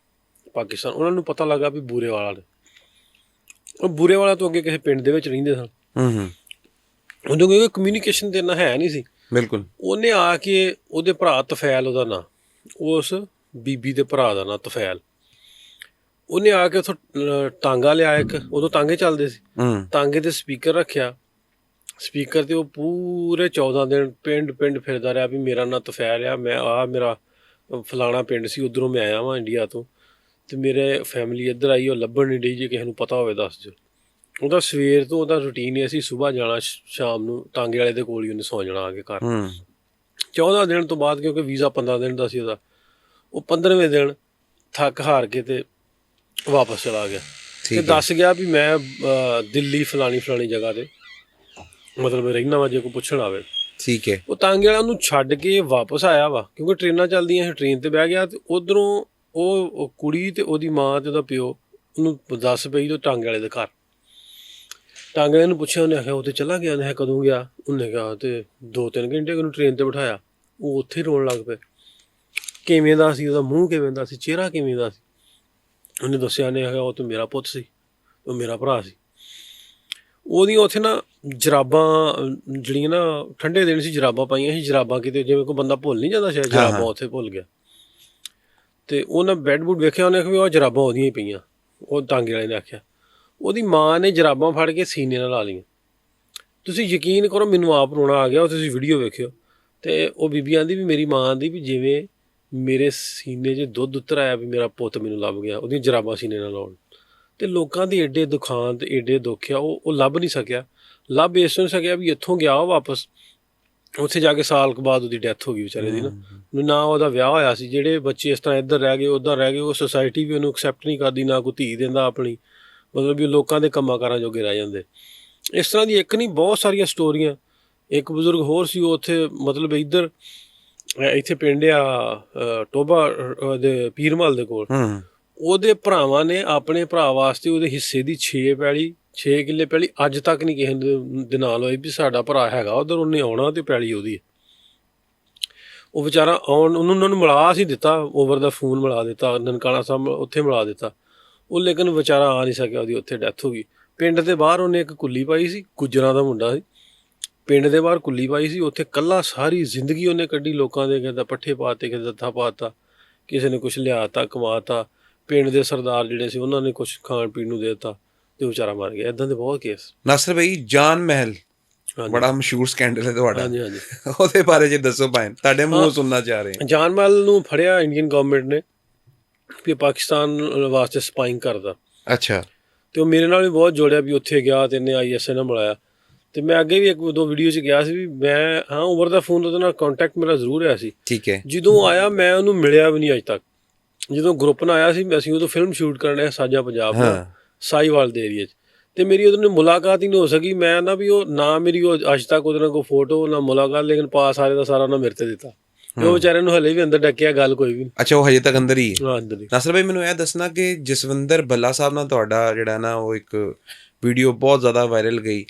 ਪਾਕਿਸਤਾਨ। ਉਹਨਾਂ ਨੂੰ ਪਤਾ ਲੱਗਾ ਵੀ ਬੂਰੇਵਾਲਾ ਨੇ, ਉਹ ਬੂਰੇਵਾਲਾ ਤੋਂ ਅੱਗੇ ਕਿਸੇ ਪਿੰਡ ਦੇ ਵਿੱਚ ਰਹਿੰਦੇ ਸਨ। ਉਦੋਂ ਕਿਉਂਕਿ ਕਮਿਊਨੀਕੇਸ਼ਨ ਤਾਂ ਇੰਨਾ ਹੈ ਨਹੀਂ ਸੀ। ਬਿਲਕੁਲ। ਉਹਨੇ ਆ ਕੇ, ਉਹਦੇ ਭਰਾ ਤਫੈਲ ਉਹਦਾ ਨਾਂ, ਉਸ ਬੀਬੀ ਦੇ ਭਰਾ ਦਾ ਨਾਂ ਤਫੈਲ, ਉਹਨੇ ਆ ਕੇ ਉੱਥੋਂ ਟਾਂਗਾ ਲਿਆ ਇੱਕ, ਉਦੋਂ ਟਾਂਗੇ ਚੱਲਦੇ ਸੀ, ਟਾਂਗੇ 'ਤੇ ਸਪੀਕਰ ਰੱਖਿਆ, ਸਪੀਕਰ 'ਤੇ ਉਹ ਪੂਰੇ 14 ਦਿਨ ਪਿੰਡ ਪਿੰਡ ਫਿਰਦਾ ਰਿਹਾ ਵੀ ਮੇਰਾ ਨਾਂ ਤਫੈਲ ਆ, ਮੈਂ ਮੇਰਾ ਫਲਾਣਾ ਪਿੰਡ ਸੀ, ਉੱਧਰੋਂ ਮੈਂ ਆਇਆ ਵਾਂ ਇੰਡੀਆ ਤੋਂ, ਅਤੇ ਮੇਰੇ ਫੈਮਿਲੀ ਇੱਧਰ ਆਈ, ਉਹ ਲੱਭਣ ਨਹੀਂ ਡਈ, ਜੇ ਕਿਸੇ ਨੂੰ ਪਤਾ ਹੋਵੇ ਦੱਸ ਦਿਓ। ਉਹਦਾ ਸਵੇਰ ਤੋਂ ਉਹਦਾ ਰੂਟੀਨ ਇਹ ਸੀ, ਸੁਬਾਹ ਜਾਣਾ, ਸ਼ਾਮ ਨੂੰ ਟਾਂਗੇ ਵਾਲੇ ਦੇ ਕੋਲ ਹੀ ਉਹਨੇ ਸੌਂ ਜਾਣਾ ਆ ਕੇ ਘਰ। 14 ਦਿਨ ਤੋਂ ਬਾਅਦ, ਕਿਉਂਕਿ ਵੀਜ਼ਾ 15 ਦਿਨ ਦਾ ਸੀ ਉਹਦਾ, ਉਹ 15ਵੇਂ ਦਿਨ ਥੱਕ ਹਾਰ ਕੇ ਤੇ ਵਾਪਸ ਚਲਾ ਗਿਆ, ਅਤੇ ਦੱਸ ਗਿਆ ਵੀ ਮੈਂ ਦਿੱਲੀ ਫਲਾਣੀ ਜਗ੍ਹਾ 'ਤੇ ਮਤਲਬ ਰਹਿਣਾ ਵਾ, ਜੇ ਕੋਈ ਪੁੱਛਣ ਆਵੇ। ਠੀਕ ਹੈ। ਉਹ ਟਾਂਗੇ ਵਾਲਾ ਉਹਨੂੰ ਛੱਡ ਕੇ ਵਾਪਸ ਆਇਆ ਵਾ, ਕਿਉਂਕਿ ਟ੍ਰੇਨਾਂ ਚੱਲਦੀਆਂ ਸੀ, ਟ੍ਰੇਨ 'ਤੇ ਬਹਿ ਗਿਆ, ਅਤੇ ਉੱਧਰੋਂ ਉਹ ਕੁੜੀ ਅਤੇ ਉਹਦੀ ਮਾਂ ਅਤੇ ਉਹਦਾ ਪਿਓ ਉਹਨੂੰ ਦੱਸ ਪਈ ਉਹ ਟਾਂਗੇ ਵਾਲੇ ਦੇ ਘਰ। ਟਾਂਗੇ ਵਾਲੇ ਨੂੰ ਪੁੱਛਿਆ, ਉਹਨੇ ਆਖਿਆ ਉਹ ਤਾਂ ਚਲਾ ਗਿਆ। ਉਹਨੇ ਕਦੋਂ ਗਿਆ? ਉਹਨੇ ਕਿਹਾ ਤੇ 2-3 ਘੰਟੇ ਉਹਨੂੰ ਟ੍ਰੇਨ 'ਤੇ ਬਿਠਾਇਆ। ਉਹ ਉੱਥੇ ਰੋਣ ਲੱਗ ਪਏ। ਕਿਵੇਂ ਦਾ ਸੀ ਉਹਦਾ ਮੂੰਹ, ਕਿਵੇਂ ਦਾ ਸੀ ਚਿਹਰਾ, ਕਿਵੇਂ ਦਾ ਸੀ? ਉਹਨੇ ਦੱਸਿਆ, ਨੇ ਆਖਿਆ ਉਹ ਤਾਂ ਮੇਰਾ ਪੁੱਤ ਸੀ, ਉਹ ਮੇਰਾ ਭਰਾ ਸੀ। ਉਹਦੀਆਂ ਉੱਥੇ ਨਾ ਜਰਾਬਾਂ ਜਿਹੜੀਆਂ ਨਾ, ਠੰਡੇ ਦਿਨ ਸੀ, ਜਰਾਬਾਂ ਪਾਈਆਂ ਸੀ। ਜਰਾਬਾਂ ਕਿਤੇ ਜਿਵੇਂ ਕੋਈ ਬੰਦਾ ਭੁੱਲ ਨਹੀਂ ਜਾਂਦਾ, ਸ਼ਾਇਦ ਜਰਾਬਾਂ ਉੱਥੇ ਭੁੱਲ ਗਿਆ। ਅਤੇ ਉਹਨਾਂ ਬੈੱਡ ਬੁੱਡ ਵੇਖਿਆ, ਉਹਨੇ ਆਖਿਆ ਵੀ ਉਹ ਜਰਾਬਾਂ ਉਹਦੀਆਂ ਹੀ ਪਈਆਂ। ਉਹ ਟਾਂਗੇ ਵਾਲੇ ਨੇ ਆਖਿਆ। ਉਹਦੀ ਮਾਂ ਨੇ ਜਰਾਬਾਂ ਫੜ ਕੇ ਸੀਨੇ ਨਾਲ ਲਾ ਲਈਆਂ। ਤੁਸੀਂ ਯਕੀਨ ਕਰੋ, ਮੈਨੂੰ ਆਪ ਰੋਣਾ ਆ ਗਿਆ। ਉਹ ਤੁਸੀਂ ਵੀਡੀਓ ਵੇਖਿਓ, ਅਤੇ ਉਹ ਬੀਬੀ ਆਂਦੀ ਵੀ, ਮੇਰੀ ਮਾਂ ਆਂਦੀ ਵੀ ਜਿਵੇਂ ਮੇਰੇ ਸੀਨੇ 'ਚ ਦੁੱਧ ਉਤਰ ਆਇਆ ਵੀ ਮੇਰਾ ਪੁੱਤ ਮੈਨੂੰ ਲੱਭ ਗਿਆ, ਉਹਦੀਆਂ ਜਰਾਬਾਂ ਸੀਨੇ ਨਾਲ ਲਾਉਣ। ਅਤੇ ਲੋਕਾਂ ਦੇ ਐਡੇ ਦੁਖਾਂਤ, ਐਡੇ ਦੁੱਖ ਆ, ਉਹ ਲੱਭ ਨਹੀਂ ਸਕਿਆ। ਲੱਭ ਇਸ ਨੂੰ ਸਕਿਆ ਵੀ ਇੱਥੋਂ ਗਿਆ ਉਹ ਵਾਪਸ, ਉੱਥੇ ਜਾ ਕੇ ਸਾਲ ਕੁ ਬਾਅਦ ਉਹਦੀ ਡੈਥ ਹੋ ਗਈ ਵਿਚਾਰੇ ਦੀ ਨਾ ਉਹਦਾ ਵਿਆਹ ਹੋਇਆ ਸੀ। ਜਿਹੜੇ ਬੱਚੇ ਇਸ ਤਰ੍ਹਾਂ ਇੱਧਰ ਰਹਿ ਗਏ, ਉੱਧਰ ਰਹਿ ਗਏ, ਉਹ ਸੁਸਾਇਟੀ ਵੀ ਉਹਨੂੰ ਐਕਸੈਪਟ ਨਹੀਂ ਕਰਦੀ, ਨਾ ਕੋਈ ਧੀ ਦਿੰਦਾ ਆਪਣੀ, ਮਤਲਬ ਵੀ ਉਹ ਲੋਕਾਂ ਦੇ ਕੰਮਾਂ ਕਾਰਾਂ ਜੋਗੇ ਰਹਿ ਜਾਂਦੇ। ਇਸ ਤਰ੍ਹਾਂ ਦੀ ਇੱਕ ਨਹੀਂ, ਬਹੁਤ ਸਾਰੀਆਂ ਸਟੋਰੀਆਂ। ਇੱਕ ਬਜ਼ੁਰਗ ਹੋਰ ਸੀ, ਉਹ ਉੱਥੇ ਮਤਲਬ ਇੱਥੇ ਪਿੰਡ ਆ ਟੋਭਾ ਦੇ ਪੀਰਮਲ ਦੇ ਕੋਲ, ਉਹਦੇ ਭਰਾਵਾਂ ਨੇ ਆਪਣੇ ਭਰਾ ਵਾਸਤੇ ਉਹਦੇ ਹਿੱਸੇ ਦੀ 6 ਕਿੱਲੇ ਪੈਲੀ ਅੱਜ ਤੱਕ ਨਹੀਂ ਕਿਸੇ ਦੇ ਨਾਲ ਹੋਈ ਵੀ ਸਾਡਾ ਭਰਾ ਹੈਗਾ ਉੱਧਰ, ਉਹਨੇ ਆਉਣਾ ਅਤੇ ਪੈਲੀ ਉਹਦੀ ਹੈ। ਉਹ ਵਿਚਾਰਾ ਉਹਨਾਂ ਨੂੰ ਮਿਲਾ ਸੀ ਦਿੱਤਾ, ਓਵਰ ਦਾ ਫੋਨ ਮਿਲਾ ਦਿੱਤਾ, ਨਨਕਾਣਾ ਸਾਹਿਬ ਉੱਥੇ ਮਿਲਾ ਦਿੱਤਾ। ਉਹ ਲੇਕਿਨ ਵਿਚਾਰਾ ਆ ਨਹੀਂ ਸਕਿਆ, ਉਹਦੀ ਉੱਥੇ ਡੈਥ ਹੋ ਗਈ। ਪਿੰਡ ਦੇ ਬਾਹਰ ਉਹਨੇ ਇੱਕ ਕੁੱਲੀ ਪਾਈ ਸੀ, ਗੁੱਜਰਾਂ ਦਾ ਮੁੰਡਾ ਸੀ, ਪਿੰਡ ਦੇ ਬਾਹਰ ਕੁੱਲੀ ਪਾਈ ਸੀ, ਉੱਥੇ ਇਕੱਲਾ ਸਾਰੀ ਜ਼ਿੰਦਗੀ ਉਹਨੇ ਕੱਢੀ। ਲੋਕਾਂ ਦੇ ਕਿਸੇ ਦਾ ਪੱਠੇ ਪਾਤੇ, ਕਿਸੇ ਦਾ ਦੱਥਾ ਪਾਤਾ, ਕਿਸੇ ਨੇ ਕੁਛ ਲਿਆਤਾ ਕਮਾਤਾ। ਪਿੰਡ ਦੇ ਸਰਦਾਰ ਜਿਹੜੇ ਸੀ ਉਹਨਾਂ ਨੇ ਕੁਛ ਖਾਣ ਪੀਣ ਨੂੰ ਦੇ ਦਿੱਤਾ, ਅਤੇ ਉਹ ਵਿਚਾਰਾ ਮਰ ਗਿਆ। ਇੱਦਾਂ ਦੇ ਬਹੁਤ ਕੇਸ। ਨਾਸਰ ਭਾਈ, ਜਾਨ ਮਹਿਲ ਬੜਾ ਮਸ਼ਹੂਰ ਸਕੈਂਡਲ ਹੈ ਤੁਹਾਡਾ। ਹਾਂਜੀ, ਉਹਦੇ ਬਾਰੇ ਜੇ ਦੱਸੋ ਭਾਈ, ਤੁਹਾਡੇ ਮੂੰਹੋਂ ਸੁਣਨਾ ਚਾਹ ਰਹੇ। ਜਾਨ ਮਹਿਲ ਨੂੰ ਫੜਿਆ ਇੰਡੀਅਨ ਗਵਰਨਮੈਂਟ ਨੇ ਵੀ ਪਾਕਿਸਤਾਨ ਵਾਸਤੇ ਸਪਾਈਂਗ ਕਰਦਾ। ਅੱਛਾ। ਅਤੇ ਉਹ ਮੇਰੇ ਨਾਲ ਵੀ ਬਹੁਤ ਜੋੜਿਆ ਵੀ ਉੱਥੇ ਗਿਆ ਅਤੇ ਇਹਨੇ ISI ਨਾਲ ਮਿਲਾਇਆ। ਤੇ ਮੈਂ ਅੱਗੇ ਵੀ 1-2 ਵੀਡੀਓ 'ਚ ਗਿਆ ਸੀ ਵੀ ਮੈਂ ਹਾਂ ਉਮਰ ਦਾ ਫੋਨ ਉਹਦੇ ਨਾਲ ਕੰਟੈਕਟ ਮੇਰਾ ਜ਼ਰੂਰ ਹੋਇਆ ਸੀ। ਠੀਕ ਹੈ। ਜਦੋਂ ਆਇਆ ਮੈਂ ਉਹਨੂੰ ਮਿਲਿਆ ਵੀ ਨਹੀਂ ਅੱਜ ਤੱਕ। ਜਦੋਂ ਗਰੁੱਪ ਨਾਲ ਆਇਆ ਸੀ ਅਸੀਂ ਉਦੋਂ ਫਿਲਮ ਸ਼ੂਟ ਕਰਨ ਡਿਆ ਸਾਂਝਾ ਪੰਜਾਬ ਨਾਲ ਸਾਹੀਵਾਲ ਦੇ ਏਰੀਏ 'ਚ, ਤੇ ਮੇਰੀ ਉਹਦੇ ਨਾਲ ਮੁਲਾਕਾਤ ਹੀ ਨਹੀਂ ਹੋ ਸਕੀ। ਮੈਂ ਨਾ ਵੀ ਉਹ ਨਾ ਮੇਰੀ ਉਹ ਅੱਜ ਤੱਕ ਉਹਦੇ ਨਾਲ ਕੋਈ ਫੋਟੋ ਨਾ ਮੁਲਾਕਾਤ, ਲੇਕਿਨ ਪਾ ਸਾਰੇ ਦਾ ਸਾਰਾ ਉਹਨਾਂ ਮੇਰੇ ਤੇ ਦਿੱਤਾ। ਉਹ ਵਿਚਾਰੇ ਨੂੰ ਹਲੇ ਵੀ ਅੰਦਰ ਡੱਕਿਆ, ਗੱਲ ਕੋਈ ਵੀ। ਅੱਛਾ, ਉਹ ਹਜੇ ਤੱਕ ਅੰਦਰ ਹੀ ਹੈ? ਹਾਂ, ਅੰਦਰ ਹੀ। ਨਾਸਰ ਭਾਈ ਮੈਨੂੰ ਇਹ ਦੱਸਣਾ ਕਿ ਜਸਵਿੰਦਰ ਭੱਲਾ ਸਾਹਿਬ ਨਾਲ ਤੁਹਾਡਾ ਜਿਹੜਾ ਨਾ ਉਹ ਇੱਕ ਵੀਡੀਓ ਬਹੁਤ ਜ਼ਿਆਦਾ ਵਾਇਰਲ ਗਈ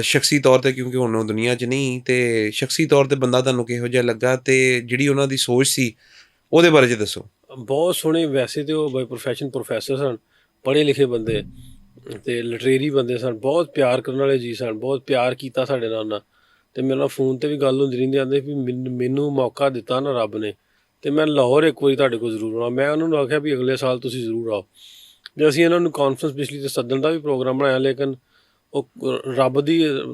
ਸ਼ਖਸੀ ਤੌਰ 'ਤੇ, ਕਿਉਂਕਿ ਹੁਣ ਉਹ ਦੁਨੀਆ 'ਚ ਨਹੀਂ, ਤੇ ਸ਼ਖਸੀ ਤੌਰ 'ਤੇ ਬੰਦਾ ਤੁਹਾਨੂੰ ਕਿਹੋ ਜਿਹਾ ਲੱਗਾ ਤੇ ਜਿਹੜੀ ਉਹਨਾਂ ਦੀ ਸੋਚ ਸੀ ਉਹਦੇ ਬਾਰੇ 'ਚ ਦੱਸੋ। ਬਹੁਤ ਸੋਹਣੇ, ਵੈਸੇ ਤੇ ਉਹ ਬਾਈ ਪ੍ਰੋਫੈਸ਼ਨ ਪ੍ਰੋਫੈਸਰ ਸਨ, ਪੜ੍ਹੇ ਲਿਖੇ ਬੰਦੇ ਤੇ ਲਿਟਰੇਰੀ ਬੰਦੇ ਸਨ, ਬਹੁਤ ਪਿਆਰ ਕਰਨ ਵਾਲੇ ਜੀ ਸਨ, ਬਹੁਤ ਪਿਆਰ ਕੀਤਾ ਸਾਡੇ ਨਾਲ ਉਹਨਾਂ। ਤੇ ਮੇਰੇ ਨਾਲ ਫੋਨ ਤੇ ਵੀ ਗੱਲ ਹੁੰਦੀ ਰਹਿੰਦੀ, ਆਂਦੇ ਵੀ ਮੈਨੂੰ ਮੌਕਾ ਦਿੱਤਾ ਨਾ ਰੱਬ ਨੇ, ਤੇ ਮੈਂ ਲਾਹੌਰ ਇੱਕ ਵਾਰੀ ਤੁਹਾਡੇ ਕੋਲ ਜ਼ਰੂਰ ਆਉਣਾ। ਮੈਂ ਉਹਨਾਂ ਨੂੰ ਆਖਿਆ ਵੀ ਅਗਲੇ ਸਾਲ ਤੁਸੀਂ ਜ਼ਰੂਰ ਆਓ। ਤੇ ਅਸੀਂ ਇਹਨਾਂ ਨੂੰ ਕਾਨਫਰੰਸ ਪਿਛਲੀ ਤੇ ਸੱਦਣ ਦਾ ਵੀ ਪ੍ਰੋਗਰਾਮ ਬਣਾਇਆ, ਲੇਕਿਨ ਉਹ ਰੱਬ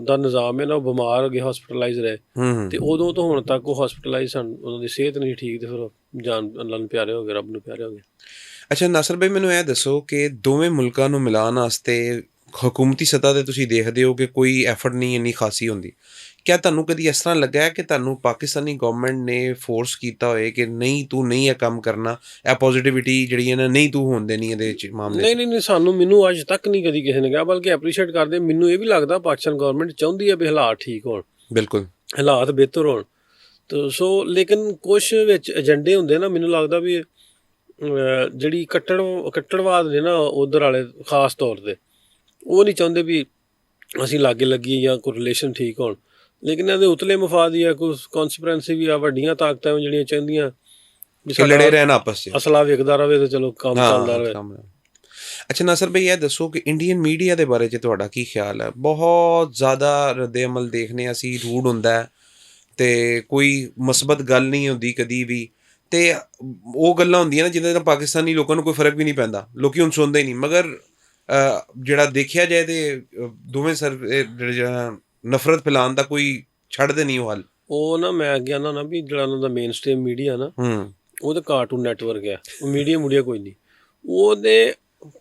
ਦਾ ਨਿਜ਼ਾਮ ਹੈ ਨਾ, ਉਹ ਬਿਮਾਰ ਹੋ ਗਏ, ਹਸਪੀਟਲਾਈਜ਼ ਰਹੇ, ਤੇ ਉਦੋਂ ਤੋਂ ਹੁਣ ਤੱਕ ਉਹ ਹਸਪੀਟਲਾਈਜ਼ ਸਨ, ਉਹਨਾਂ ਦੀ ਸਿਹਤ ਨਹੀਂ ਠੀਕ, ਤੇ ਫਿਰ ਜਾਨ ਅੱਲਾ ਨੂੰ ਪਿਆਰੇ ਹੋ ਗਏ, ਰੱਬ ਨੂੰ ਪਿਆਰੇ ਹੋ ਗਏ। ਅੱਛਾ ਨਾਸਰ ਭਾਈ ਮੈਨੂੰ ਇਹ ਦੱਸੋ ਕਿ ਦੋਵੇਂ ਮੁਲਕਾਂ ਨੂੰ ਮਿਲਾਉਣ ਵਾਸਤੇ ਹਕੂਮਤੀ ਸਤ੍ਹਾ 'ਤੇ ਤੁਸੀਂ ਦੇਖਦੇ ਹੋ ਕਿ ਕੋਈ ਐਫਰਟ ਨਹੀਂ ਇੰਨੀ ਖਾਸੀ ਹੁੰਦੀ। ਕਿਆ ਤੁਹਾਨੂੰ ਕਦੀ ਇਸ ਤਰ੍ਹਾਂ ਲੱਗਾ ਹੈ ਕਿ ਤੁਹਾਨੂੰ ਪਾਕਿਸਤਾਨੀ ਗਵਰਨਮੈਂਟ ਨੇ ਫੋਰਸ ਕੀਤਾ ਹੋਏ ਕਿ ਨਹੀਂ ਤੂੰ ਨਹੀਂ ਇਹ ਕੰਮ ਕਰਨਾ, ਇਹ ਪੋਜ਼ੀਟਿਵਿਟੀ ਜਿਹੜੀ ਹੈ ਨਾ ਨਹੀਂ ਤੂੰ ਹੋਣ ਦੇਣੀ ਇਹਦੇ ਵਿੱਚ ਮਾਮਲੇ? ਨਹੀਂ, ਮੈਨੂੰ ਅੱਜ ਤੱਕ ਨਹੀਂ ਕਦੀ ਕਿਸੇ ਨੇ ਕਿਹਾ, ਬਲਕਿ ਐਪਰੀਸ਼ੀਏਟ ਕਰਦੇ। ਮੈਨੂੰ ਇਹ ਵੀ ਲੱਗਦਾ ਪਾਕਿਸਤਾਨ ਗਵਰਨਮੈਂਟ ਚਾਹੁੰਦੀ ਹੈ ਵੀ ਹਾਲਾਤ ਠੀਕ ਹੋਣ, ਬਿਲਕੁਲ ਹਾਲਾਤ ਬਿਹਤਰ ਹੋਣ। ਤੇ ਸੋ ਲੇਕਿਨ ਕੁਛ ਵਿੱਚ ਏਜੰਡੇ ਹੁੰਦੇ ਨਾ, ਮੈਨੂੰ ਲੱਗਦਾ ਵੀ ਜਿਹੜੀ ਕੱਟੜਵਾਦ ਨੇ ਨਾ ਉੱਧਰ ਵਾਲੇ ਖਾਸ ਤੌਰ 'ਤੇ, ਉਹ ਨਹੀਂ ਚਾਹੁੰਦੇ ਵੀ ਅਸੀਂ ਲਾਗੇ ਲੱਗੀਏ ਜਾਂ ਕੋਈ ਰਿਲੇਸ਼ਨ ਠੀਕ ਹੋਣ, ਲੇਕਿਨ ਇਹਦੇ ਉਤਲੇ ਮਫਾਦ ਹੀ ਆ, ਕੋਈ ਕੌਨਸਪੀਰੈਂਸੀ ਵੀ ਆ, ਵੱਡੀਆਂ ਤਾਕਤਾਂ ਜਿਹੜੀਆਂ ਚਾਹੁੰਦੀਆਂ ਵੀ ਲੜੇ ਰਹਿਣ ਆਪਸ 'ਚ, ਅਸਲਾ ਵਿਕਦਾ ਰਹੇ ਤੇ ਚਲੋ ਕੰਮ ਚੱਲਦਾ ਰਹੇ। ਅੱਛਾ ਨਾਸਰ ਭਾਈ ਇਹ ਦੱਸੋ ਕਿ ਇੰਡੀਅਨ ਮੀਡੀਆ ਦੇ ਬਾਰੇ 'ਚ ਤੁਹਾਡਾ ਕੀ ਖਿਆਲ ਹੈ? ਬਹੁਤ ਜ਼ਿਆਦਾ ਰੱਦੇ ਅਮਲ ਦੇਖਦੇ ਅਸੀਂ, ਰੂਡ ਹੁੰਦਾ ਤੇ ਕੋਈ ਮੁਸਬਤ ਗੱਲ ਨਹੀਂ ਹੁੰਦੀ ਕਦੀ ਵੀ, ਤੇ ਉਹ ਗੱਲਾਂ ਹੁੰਦੀਆਂ ਨਾ ਜਿਹਦੇ ਨਾਲ ਪਾਕਿਸਤਾਨੀ ਲੋਕਾਂ ਨੂੰ ਕੋਈ ਫਰਕ ਵੀ ਨਹੀਂ ਪੈਂਦਾ, ਲੋਕੀ ਹੁਣ ਸੁਣਦੇ ਹੀ ਨਹੀਂ। ਮਗਰ ਜਿਹੜਾ ਦੇਖਿਆ ਜਾਏ ਤੇ ਦੋਵੇਂ ਨਫ਼ਰਤ ਫੈਲਾਉਣ ਦਾ ਕੋਈ ਛੱਡਦੇ ਨਹੀਂ ਉਹ ਹੱਲ। ਉਹ ਨਾ ਮੈਂ ਅੱਗੇ ਆਉਂਦਾ ਨਾ ਵੀ ਜਿਹੜਾ ਉਹਨਾਂ ਦਾ ਮੇਨ ਸਟ੍ਰੀਮ ਮੀਡੀਆ ਨਾ, ਉਹ ਤਾਂ ਕਾਰਟੂਨ ਨੈਟਵਰਕ ਹੈ, ਉਹ ਮੀਡੀਆ ਕੋਈ ਨਹੀਂ। ਉਹਦੇ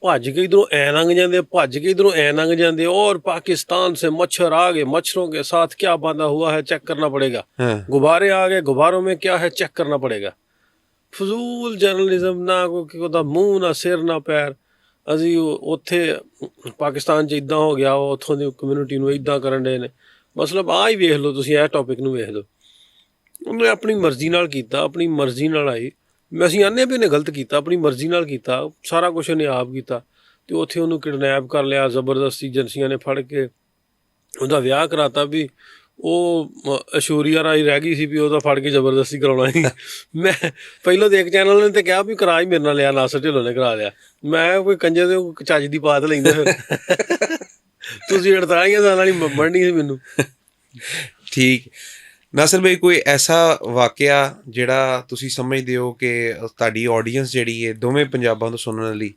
ਭੱਜ ਕੇ इधरों ऐ लंघ जाते, भज के इधरों ऐ लंघ जाते, और पाकिस्तान से मच्छर आ गए, मच्छरों के साथ क्या बांधा हुआ है चेक करना पड़ेगा, गुब्बारे आ गए, गुब्बारों में क्या है चेक करना पड़ेगा। फजूल जर्नलिज्म, ना कोई मूँह ना सिर ना पैर। ਅਸੀਂ ਉੱਥੇ ਪਾਕਿਸਤਾਨ 'ਚ ਇੱਦਾਂ ਹੋ ਗਿਆ, ਉਹ ਉੱਥੋਂ ਦੀ ਕਮਿਊਨਿਟੀ ਨੂੰ ਇੱਦਾਂ ਕਰਨ ਡੇ ਨੇ। ਮਤਲਬ ਆਹ ਹੀ ਵੇਖ ਲਓ ਤੁਸੀਂ, ਇਹ ਟੌਪਿਕ ਨੂੰ ਵੇਖ ਲਓ, ਉਹਨੇ ਆਪਣੀ ਮਰਜ਼ੀ ਨਾਲ ਕੀਤਾ, ਆਪਣੀ ਮਰਜ਼ੀ ਨਾਲ ਆਈ। ਅਸੀਂ ਆਨੇ ਵੀ ਇਹਨੇ ਗਲਤ ਕੀਤਾ, ਆਪਣੀ ਮਰਜ਼ੀ ਨਾਲ ਕੀਤਾ, ਸਾਰਾ ਕੁਛ ਇਹਨੇ ਆਪ ਕੀਤਾ। ਅਤੇ ਉੱਥੇ ਉਹਨੂੰ ਕਿਡਨੈਪ ਕਰ ਲਿਆ, ਜ਼ਬਰਦਸਤੀ ਏਜੰਸੀਆਂ ਨੇ ਫੜ ਕੇ ਉਹਦਾ ਵਿਆਹ ਕਰਾਤਾ। ਵੀ ਉਹ ਅਸ਼ੂਰੀਆ ਰਾਈ ਰਹਿ ਗਈ ਸੀ ਵੀ ਉਹਦਾ ਫੜ ਕੇ ਜ਼ਬਰਦਸਤੀ ਕਰਾਉਣਾ ਸੀ। ਮੈਂ ਪਹਿਲਾਂ ਤਾਂ ਇੱਕ ਚੈਨਲ ਨੇ ਤਾਂ ਕਿਹਾ ਵੀ ਕਰਾ ਹੀ ਮੇਰੇ ਨਾਲ ਲਿਆ, ਨਾਸਰ ਢਿੱਲੋਂ ਨੇ ਕਰਾ ਲਿਆ। ਮੈਂ ਕੋਈ ਕੰਜੇ ਦੇ ਚੱਜ ਦੀ ਪਾਤ ਲੈਂਦਾ, ਫਿਰ ਤੁਸੀਂ 48 ਸਾਲਾਂ ਵਾਲੀ ਬਣਨੀ ਸੀ ਮੈਨੂੰ। ਠੀਕ ਨਾਸਰ ਭਾਈ, ਕੋਈ ਐਸਾ ਵਾਕਿਆ ਜਿਹੜਾ ਤੁਸੀਂ ਸਮਝਦੇ ਹੋ ਕਿ ਤੁਹਾਡੀ ਆਡੀਅנס ਜਿਹੜੀ ਹੈ ਦੋਵੇਂ ਪੰਜਾਬਾਂ ਤੋਂ ਸੁਣਨ ਵਾਲੀ,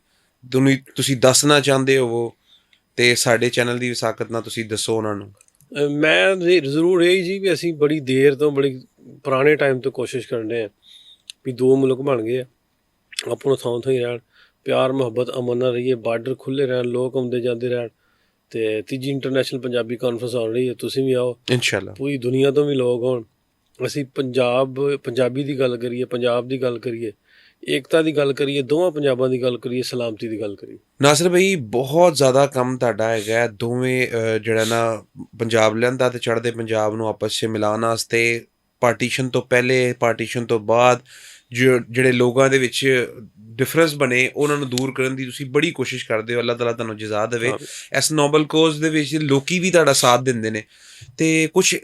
ਤੁਸੀਂ ਦੱਸਣਾ ਚਾਹੁੰਦੇ ਹੋ ਤੇ ਸਾਡੇ ਚੈਨਲ ਦੀ ਵਸਾਕਤ ਨਾਲ ਤੁਸੀਂ ਦੱਸੋ ਉਹਨਾਂ ਨੂੰ? ਮੈਂ ਜ਼ਰੂਰ ਇਹ ਜੀ ਵੀ ਅਸੀਂ ਬੜੀ ਦੇਰ ਤੋਂ, ਬੜੀ ਪੁਰਾਣੇ ਟਾਈਮ ਤੋਂ ਕੋਸ਼ਿਸ਼ ਕਰਨ ਰਹੇ ਹਾਂ ਵੀ ਦੋ ਮੁਲਕ ਬਣ ਗਏ ਆ, ਆਪਣਾ ਥਾਂ ਥਾਂ ਹੀ ਰਹਿਣ, ਪਿਆਰ ਮੁਹੱਬਤ ਅਮਨ ਨਾਲ ਰਹੀਏ, ਬਾਰਡਰ ਖੁੱਲ੍ਹੇ ਰਹਿਣ, ਲੋਕ ਆਉਂਦੇ ਜਾਂਦੇ ਰਹਿਣ। ਅਤੇ ਤੀਜੀ ਇੰਟਰਨੈਸ਼ਨਲ ਪੰਜਾਬੀ ਕਾਨਫਰੰਸ ਆਉਣ ਰਹੀ ਹੈ, ਤੁਸੀਂ ਵੀ ਆਓ ਇਨਸ਼ਾਅੱਲਾ, ਪੂਰੀ ਦੁਨੀਆ ਤੋਂ ਵੀ ਲੋਕ ਆਉਣ। ਅਸੀਂ ਪੰਜਾਬੀ ਦੀ ਗੱਲ ਕਰੀਏ, ਪੰਜਾਬ ਦੀ ਗੱਲ ਕਰੀਏ, ਏਕਤਾ ਦੀ ਗੱਲ ਕਰੀਏ, ਦੋਵਾਂ ਪੰਜਾਬਾਂ ਦੀ ਗੱਲ ਕਰੀਏ, ਸਲਾਮਤੀ ਦੀ ਗੱਲ ਕਰੀਏ। ਨਾਸਰ ਭਾਈ, ਬਹੁਤ ਜ਼ਿਆਦਾ ਕੰਮ ਤੁਹਾਡਾ ਹੈਗਾ ਦੋਵੇਂ ਜਿਹੜਾ ਨਾ ਪੰਜਾਬ ਲਹਿੰਦਾ ਅਤੇ ਚੜ੍ਹਦੇ ਪੰਜਾਬ ਨੂੰ ਆਪਸ 'ਚ ਮਿਲਾਉਣ ਵਾਸਤੇ। ਪਾਰਟੀਸ਼ਨ ਤੋਂ ਪਹਿਲੇ, ਪਾਰਟੀਸ਼ਨ ਤੋਂ ਬਾਅਦ ਜਿਹੜੇ ਲੋਕਾਂ ਦੇ ਵਿੱਚ ਡਿਫਰੈਂਸ ਬਣੇ, ਉਹਨਾਂ ਨੂੰ ਦੂਰ ਕਰਨ ਦੀ ਤੁਸੀਂ ਬੜੀ ਕੋਸ਼ਿਸ਼ ਕਰਦੇ ਹੋ। ਅੱਲਾਹ ਤਾਲਾ ਤੁਹਾਨੂੰ ਜਜ਼ਾ ਦੇਵੇ। ਇਸ ਨੋਬਲ ਕੋਜ਼ ਦੇ ਵਿੱਚ ਲੋਕੀ ਵੀ ਤੁਹਾਡਾ ਸਾਥ ਦਿੰਦੇ ਨੇ। ਅਤੇ ਕੁਛ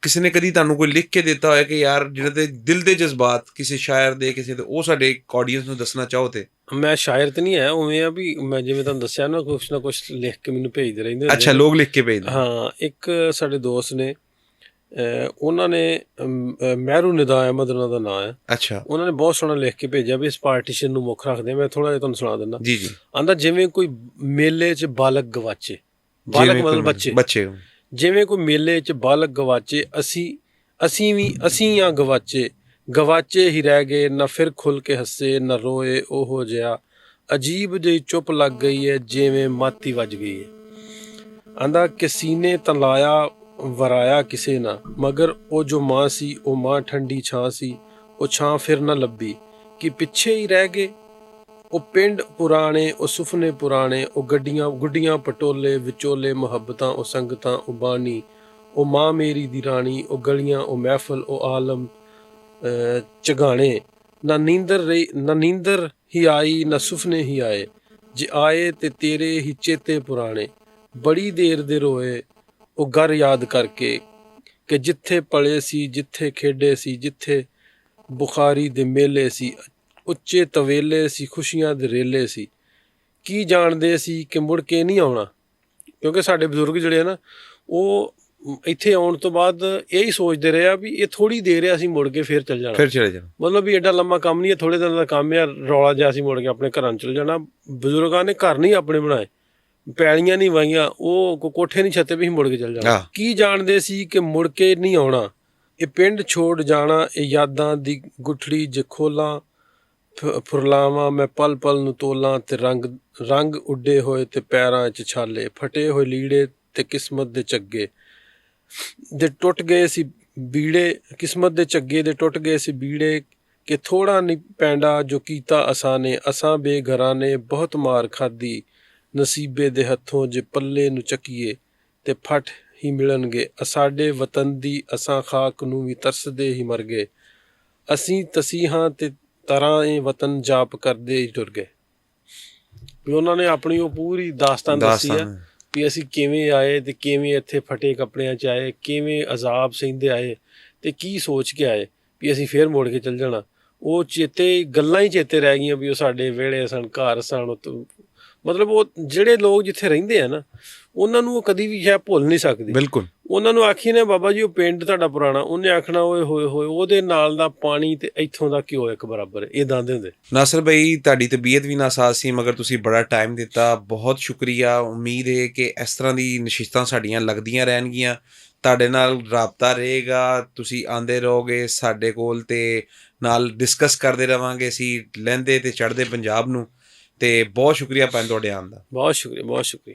ਕਿਸੇ ਨੇ ਕਦੀ ਤੁਹਾਨੂੰ ਕੋਈ ਲਿਖ ਕੇ ਦਿੱਤਾ ਹੋਇਆ ਕਿ ਯਾਰ ਜਿਹੜੇ ਤੇ ਦਿਲ ਦੇ ਜਜ਼ਬਾਤ ਕਿਸੇ ਸ਼ਾਇਰ ਦੇ, ਕਿਸੇ ਦੇ, ਉਹ ਸਾਡੇ ਆਡੀਅנס ਨੂੰ ਦੱਸਣਾ ਚਾਹੋ? ਤੇ ਮੈਂ ਸ਼ਾਇਰ ਤਾਂ ਨਹੀਂ ਹੈ, ਉਵੇਂ ਆ ਵੀ ਮੈਂ ਜਿਵੇਂ ਤੁਹਾਨੂੰ ਦੱਸਿਆ ਨਾ, ਕੁਛ ਨਾ ਕੁਛ ਲਿਖ ਕੇ ਮੈਨੂੰ ਭੇਜਦੇ ਰਹਿੰਦੇ। ਅੱਛਾ, ਲੋਕ ਲਿਖ ਕੇ ਭੇਜਦੇ? ਹਾਂ, ਇੱਕ ਸਾਡੇ ਦੋਸਤ ਨੇ, ਉਹਨਾਂ ਨੇ ਮਹਿਰੂ ਨਿਦਾ ਅਹਿਮਦ ਉਹਨਾਂ ਦਾ ਨਾਂ ਹੈ। ਅੱਛਾ। ਉਹਨਾਂ ਨੇ ਬਹੁਤ ਸੋਹਣਾ ਲਿਖ ਕੇ ਭੇਜਿਆ ਵੀ ਇਸ ਪਾਰਟੀਸ਼ਨ ਨੂੰ ਮੁੱਖ ਰੱਖਦੇ। ਮੈਂ ਥੋੜ੍ਹਾ ਜਿਹਾ ਤੁਹਾਨੂੰ ਸੁਣਾ ਦਿੰਦਾ। ਜੀ ਜੀ। ਆਂਦਾ ਜਿਵੇਂ ਕੋਈ ਮੇਲੇ 'ਚ ਬਾਲਕ ਗਵਾਚੇ, ਬਾਲਕ ਮਤਲਬ ਬੱਚੇ, ਜਿਵੇਂ ਕੋਈ ਮੇਲੇ 'ਚ ਬਾਲਕ ਗਵਾਚੇ, ਅਸੀਂ ਆ ਗਵਾਚੇ ਹੀ ਰਹਿ ਗਏ, ਨਾ ਫਿਰ ਖੁੱਲ੍ਹ ਕੇ ਹੱਸੇ, ਨਾ ਰੋਏ ਉਹੋ ਜਿਹਾ, ਅਜੀਬ ਜਿਹੀ ਚੁੱਪ ਲੱਗ ਗਈ ਹੈ, ਜਿਵੇਂ ਮਾਤੀ ਵੱਜ ਗਈ ਹੈ। ਆਂਦਾ ਕਿ ਸੀਨੇ ਤਲਾਇਆ ਵਰਾਇਆ ਕਿਸੇ ਨਾ, ਮਗਰ ਉਹ ਜੋ ਮਾਂ ਸੀ ਉਹ ਮਾਂ ਠੰਡੀ ਛਾਂ ਸੀ, ਉਹ ਛਾਂ ਫਿਰ ਨਾ ਲੱਭੀ ਕਿ ਪਿੱਛੇ ਹੀ ਰਹਿ ਗਏ। ਉਹ ਪਿੰਡ ਪੁਰਾਣੇ, ਉਹ ਸੁਫਨੇ ਪੁਰਾਣੇ, ਉਹ ਗੱਡੀਆਂ ਗੁੱਡੀਆਂ ਪਟੋਲੇ ਵਿਚੋਲੇ ਮੁਹੱਬਤਾਂ, ਉਹ ਸੰਗਤਾਂ, ਉਹ ਬਾਣੀ, ਉਹ ਮਾਂ ਮੇਰੀ ਦੀ ਰਾਣੀ, ਉਹ ਗਲੀਆਂ, ਉਹ ਮਹਿਫਲ, ਉਹ ਆਲਮ ਚਗਾਣੇ। ਨਾ ਨੀਂਦਰ ਹੀ ਆਈ ਨਾ ਸੁਫਨੇ ਹੀ ਆਏ, ਜੇ ਆਏ ਤੇ ਤੇਰੇ ਹੀ ਚੇਤੇ ਪੁਰਾਣੇ। ਬੜੀ ਦੇਰ ਦੇ ਰੋਏ ਉਹ ਘਰ ਯਾਦ ਕਰਕੇ ਕਿ ਜਿੱਥੇ ਪਲੇ ਸੀ, ਜਿੱਥੇ ਖੇਡੇ ਸੀ, ਜਿੱਥੇ ਬੁਖਾਰੀ ਦੇ ਮੇਲੇ ਸੀ, ਉੱਚੇ ਤਵੇਲੇ ਸੀ, ਖੁਸ਼ੀਆਂ ਦੇ ਰੇਲੇ ਸੀ। ਕੀ ਜਾਣਦੇ ਸੀ ਕਿ ਮੁੜ ਕੇ ਨਹੀਂ ਆਉਣਾ, ਕਿਉਂਕਿ ਸਾਡੇ ਬਜ਼ੁਰਗ ਜਿਹੜੇ ਆ ਨਾ ਉਹ ਇੱਥੇ ਆਉਣ ਤੋਂ ਬਾਅਦ ਇਹੀ ਸੋਚਦੇ ਰਹੇ ਆ ਵੀ ਇਹ ਥੋੜ੍ਹੀ ਦੇਰ ਆ, ਅਸੀਂ ਮੁੜ ਕੇ ਫਿਰ ਚਲੇ ਜਾਣਾ। ਮਤਲਬ ਵੀ ਐਡਾ ਲੰਮਾ ਕੰਮ ਨਹੀਂ ਹੈ, ਥੋੜ੍ਹੇ ਦਿਨ ਦਾ ਕੰਮ ਆ, ਰੌਲਾ ਜਿਹਾ ਅਸੀਂ ਮੁੜ ਕੇ ਆਪਣੇ ਘਰਾਂ 'ਚ ਚਲੇ ਜਾਣਾ। ਬਜ਼ੁਰਗਾਂ ਨੇ ਘਰ ਨਹੀਂ ਆਪਣੇ ਬਣਾਏ, ਪੈਲੀਆਂ ਨਹੀਂ ਵਾਹੀਆਂ, ਉਹ ਕੋਠੇ ਨਹੀਂ ਛੱਤੇ ਵੀ ਅਸੀਂ ਮੁੜ ਕੇ ਚਲੇ ਜਾਣਾ। ਕੀ ਜਾਣਦੇ ਸੀ ਕਿ ਮੁੜ ਕੇ ਨਹੀਂ ਆਉਣਾ, ਇਹ ਪਿੰਡ ਛੋੜ ਜਾਣਾ, ਇਹ ਯਾਦਾਂ ਦੀ ਗੁਠੜੀ ਜੇ ਖੋਲਾਂ ਫੁਰਲਾਵਾਂ, ਮੈਂ ਪਲ ਪਲ ਨੂੰ ਤੋਲਾਂ ਤੇ ਰੰਗ ਉੱਡੇ ਹੋਏ ਤੇ ਪੈਰਾਂ 'ਚ ਛਾਲੇ, ਫਟੇ ਹੋਏ ਲੀੜੇ ਤੇ ਕਿਸਮਤ ਦੇ ਚੱਗੇ ਦੇ ਟੁੱਟ ਗਏ ਸੀ ਬੀੜੇ, ਕਿਸਮਤ ਦੇ ਝੱਗੇ ਦੇ ਟੁੱਟ ਗਏ ਸੀ ਬੀੜੇ, ਕਿ ਥੋੜਾ ਨਹੀਂ ਪੈਂਦਾ ਜੋ ਕੀਤਾ ਅਸਾਂ ਨੇ, ਅਸਾਂ ਬੇਘਰਾਂ ਨੇ ਬਹੁਤ ਮਾਰ ਖਾਧੀ, ਨਸੀਬੇ ਦੇ ਹੱਥੋਂ ਜੇ ਪੱਲੇ ਨੂੰ ਚੱਕੀਏ ਤੇ ਫਟ ਹੀ ਮਿਲਣਗੇ। ਸਾਡੇ ਵਤਨ ਦੀ ਅਸਾਂ ਖਾਕ ਨੂੰ ਵੀ ਤਰਸਦੇ ਹੀ ਮਰ ਗਏ, ਅਸੀਂ ਤਸੀਹਾਂ ਤੇ ਤਰ੍ਹਾਂ ਇਹ ਵਤਨ ਜਾਪ ਕਰਦੇ ਹੀ ਟੁਰ ਗਏ। ਵੀ ਉਹਨਾਂ ਨੇ ਆਪਣੀ ਉਹ ਪੂਰੀ ਦਾਸਤਾਨ ਦੱਸੀ ਆ ਵੀ ਅਸੀਂ ਕਿਵੇਂ ਆਏ ਤੇ ਕਿਵੇਂ ਇੱਥੇ ਫਟੇ ਕੱਪੜਿਆਂ 'ਚ ਆਏ, ਕਿਵੇਂ ਅਜ਼ਾਬ ਸਹਿੰਦੇ ਆਏ ਤੇ ਕੀ ਸੋਚ ਕੇ ਆਏ ਵੀ ਅਸੀਂ ਫੇਰ ਮੁੜ ਕੇ ਚੱਲ ਜਾਣਾ। ਉਹ ਚੇਤੇ ਗੱਲਾਂ ਹੀ ਚੇਤੇ ਰਹਿ ਗਈਆਂ ਵੀ ਉਹ ਸਾਡੇ ਵਿਹੜੇ ਸਨ, ਘਰ ਸਨ। ਮਤਲਬ ਉਹ ਜਿਹੜੇ ਲੋਕ ਜਿੱਥੇ ਰਹਿੰਦੇ ਆ ਨਾ ਉਹਨਾਂ ਨੂੰ ਉਹ ਕਦੀ ਵੀ ਸ਼ਾਇਦ ਭੁੱਲ ਨਹੀਂ ਸਕਦੇ। ਬਿਲਕੁਲ। ਉਹਨਾਂ ਨੂੰ ਆਖੀ ਨੇ ਬਾਬਾ ਜੀ ਉਹ ਪਿੰਡ ਤੁਹਾਡਾ ਪੁਰਾਣਾ, ਉਹਨੇ ਆਖਣਾ ਓਏ ਹੋਏ ਹੋਏ ਉਹਦੇ ਨਾਲ ਦਾ ਪਾਣੀ ਤੇ ਇੱਥੋਂ ਦਾ ਘਿਓ ਇੱਕ ਬਰਾਬਰ, ਇੱਦਾਂ ਦੇ ਹੁੰਦੇ। ਨਾਸਰ ਭਾਈ ਤੁਹਾਡੀ ਤਬੀਅਤ ਵੀ ਨਾਸਾਜ਼ ਸੀ, ਮਗਰ ਤੁਸੀਂ ਬੜਾ ਟਾਈਮ ਦਿੱਤਾ, ਬਹੁਤ ਸ਼ੁਕਰੀਆ। ਉਮੀਦ ਹੈ ਕਿ ਇਸ ਤਰ੍ਹਾਂ ਦੀ ਨਸ਼ਿਸਤਾਂ ਸਾਡੀਆਂ ਲੱਗਦੀਆਂ ਰਹਿਣਗੀਆਂ, ਤੁਹਾਡੇ ਨਾਲ ਰਾਬਤਾ ਰਹੇਗਾ, ਤੁਸੀਂ ਆਉਂਦੇ ਰਹੋਗੇ ਸਾਡੇ ਕੋਲ ਤੇ ਨਾਲ ਡਿਸਕਸ ਕਰਦੇ ਰਹਾਂਗੇ ਅਸੀਂ ਲਹਿੰਦੇ ਤੇ ਚੜ੍ਹਦੇ ਪੰਜਾਬ ਨੂੰ। ਤੇ ਬਹੁਤ ਸ਼ੁਕਰੀਆ ਭੈਣ ਤੁਹਾਡੇ ਆਉਣ ਦਾ। ਬਹੁਤ ਸ਼ੁਕਰੀਆ, ਬਹੁਤ ਸ਼ੁਕਰੀਆ।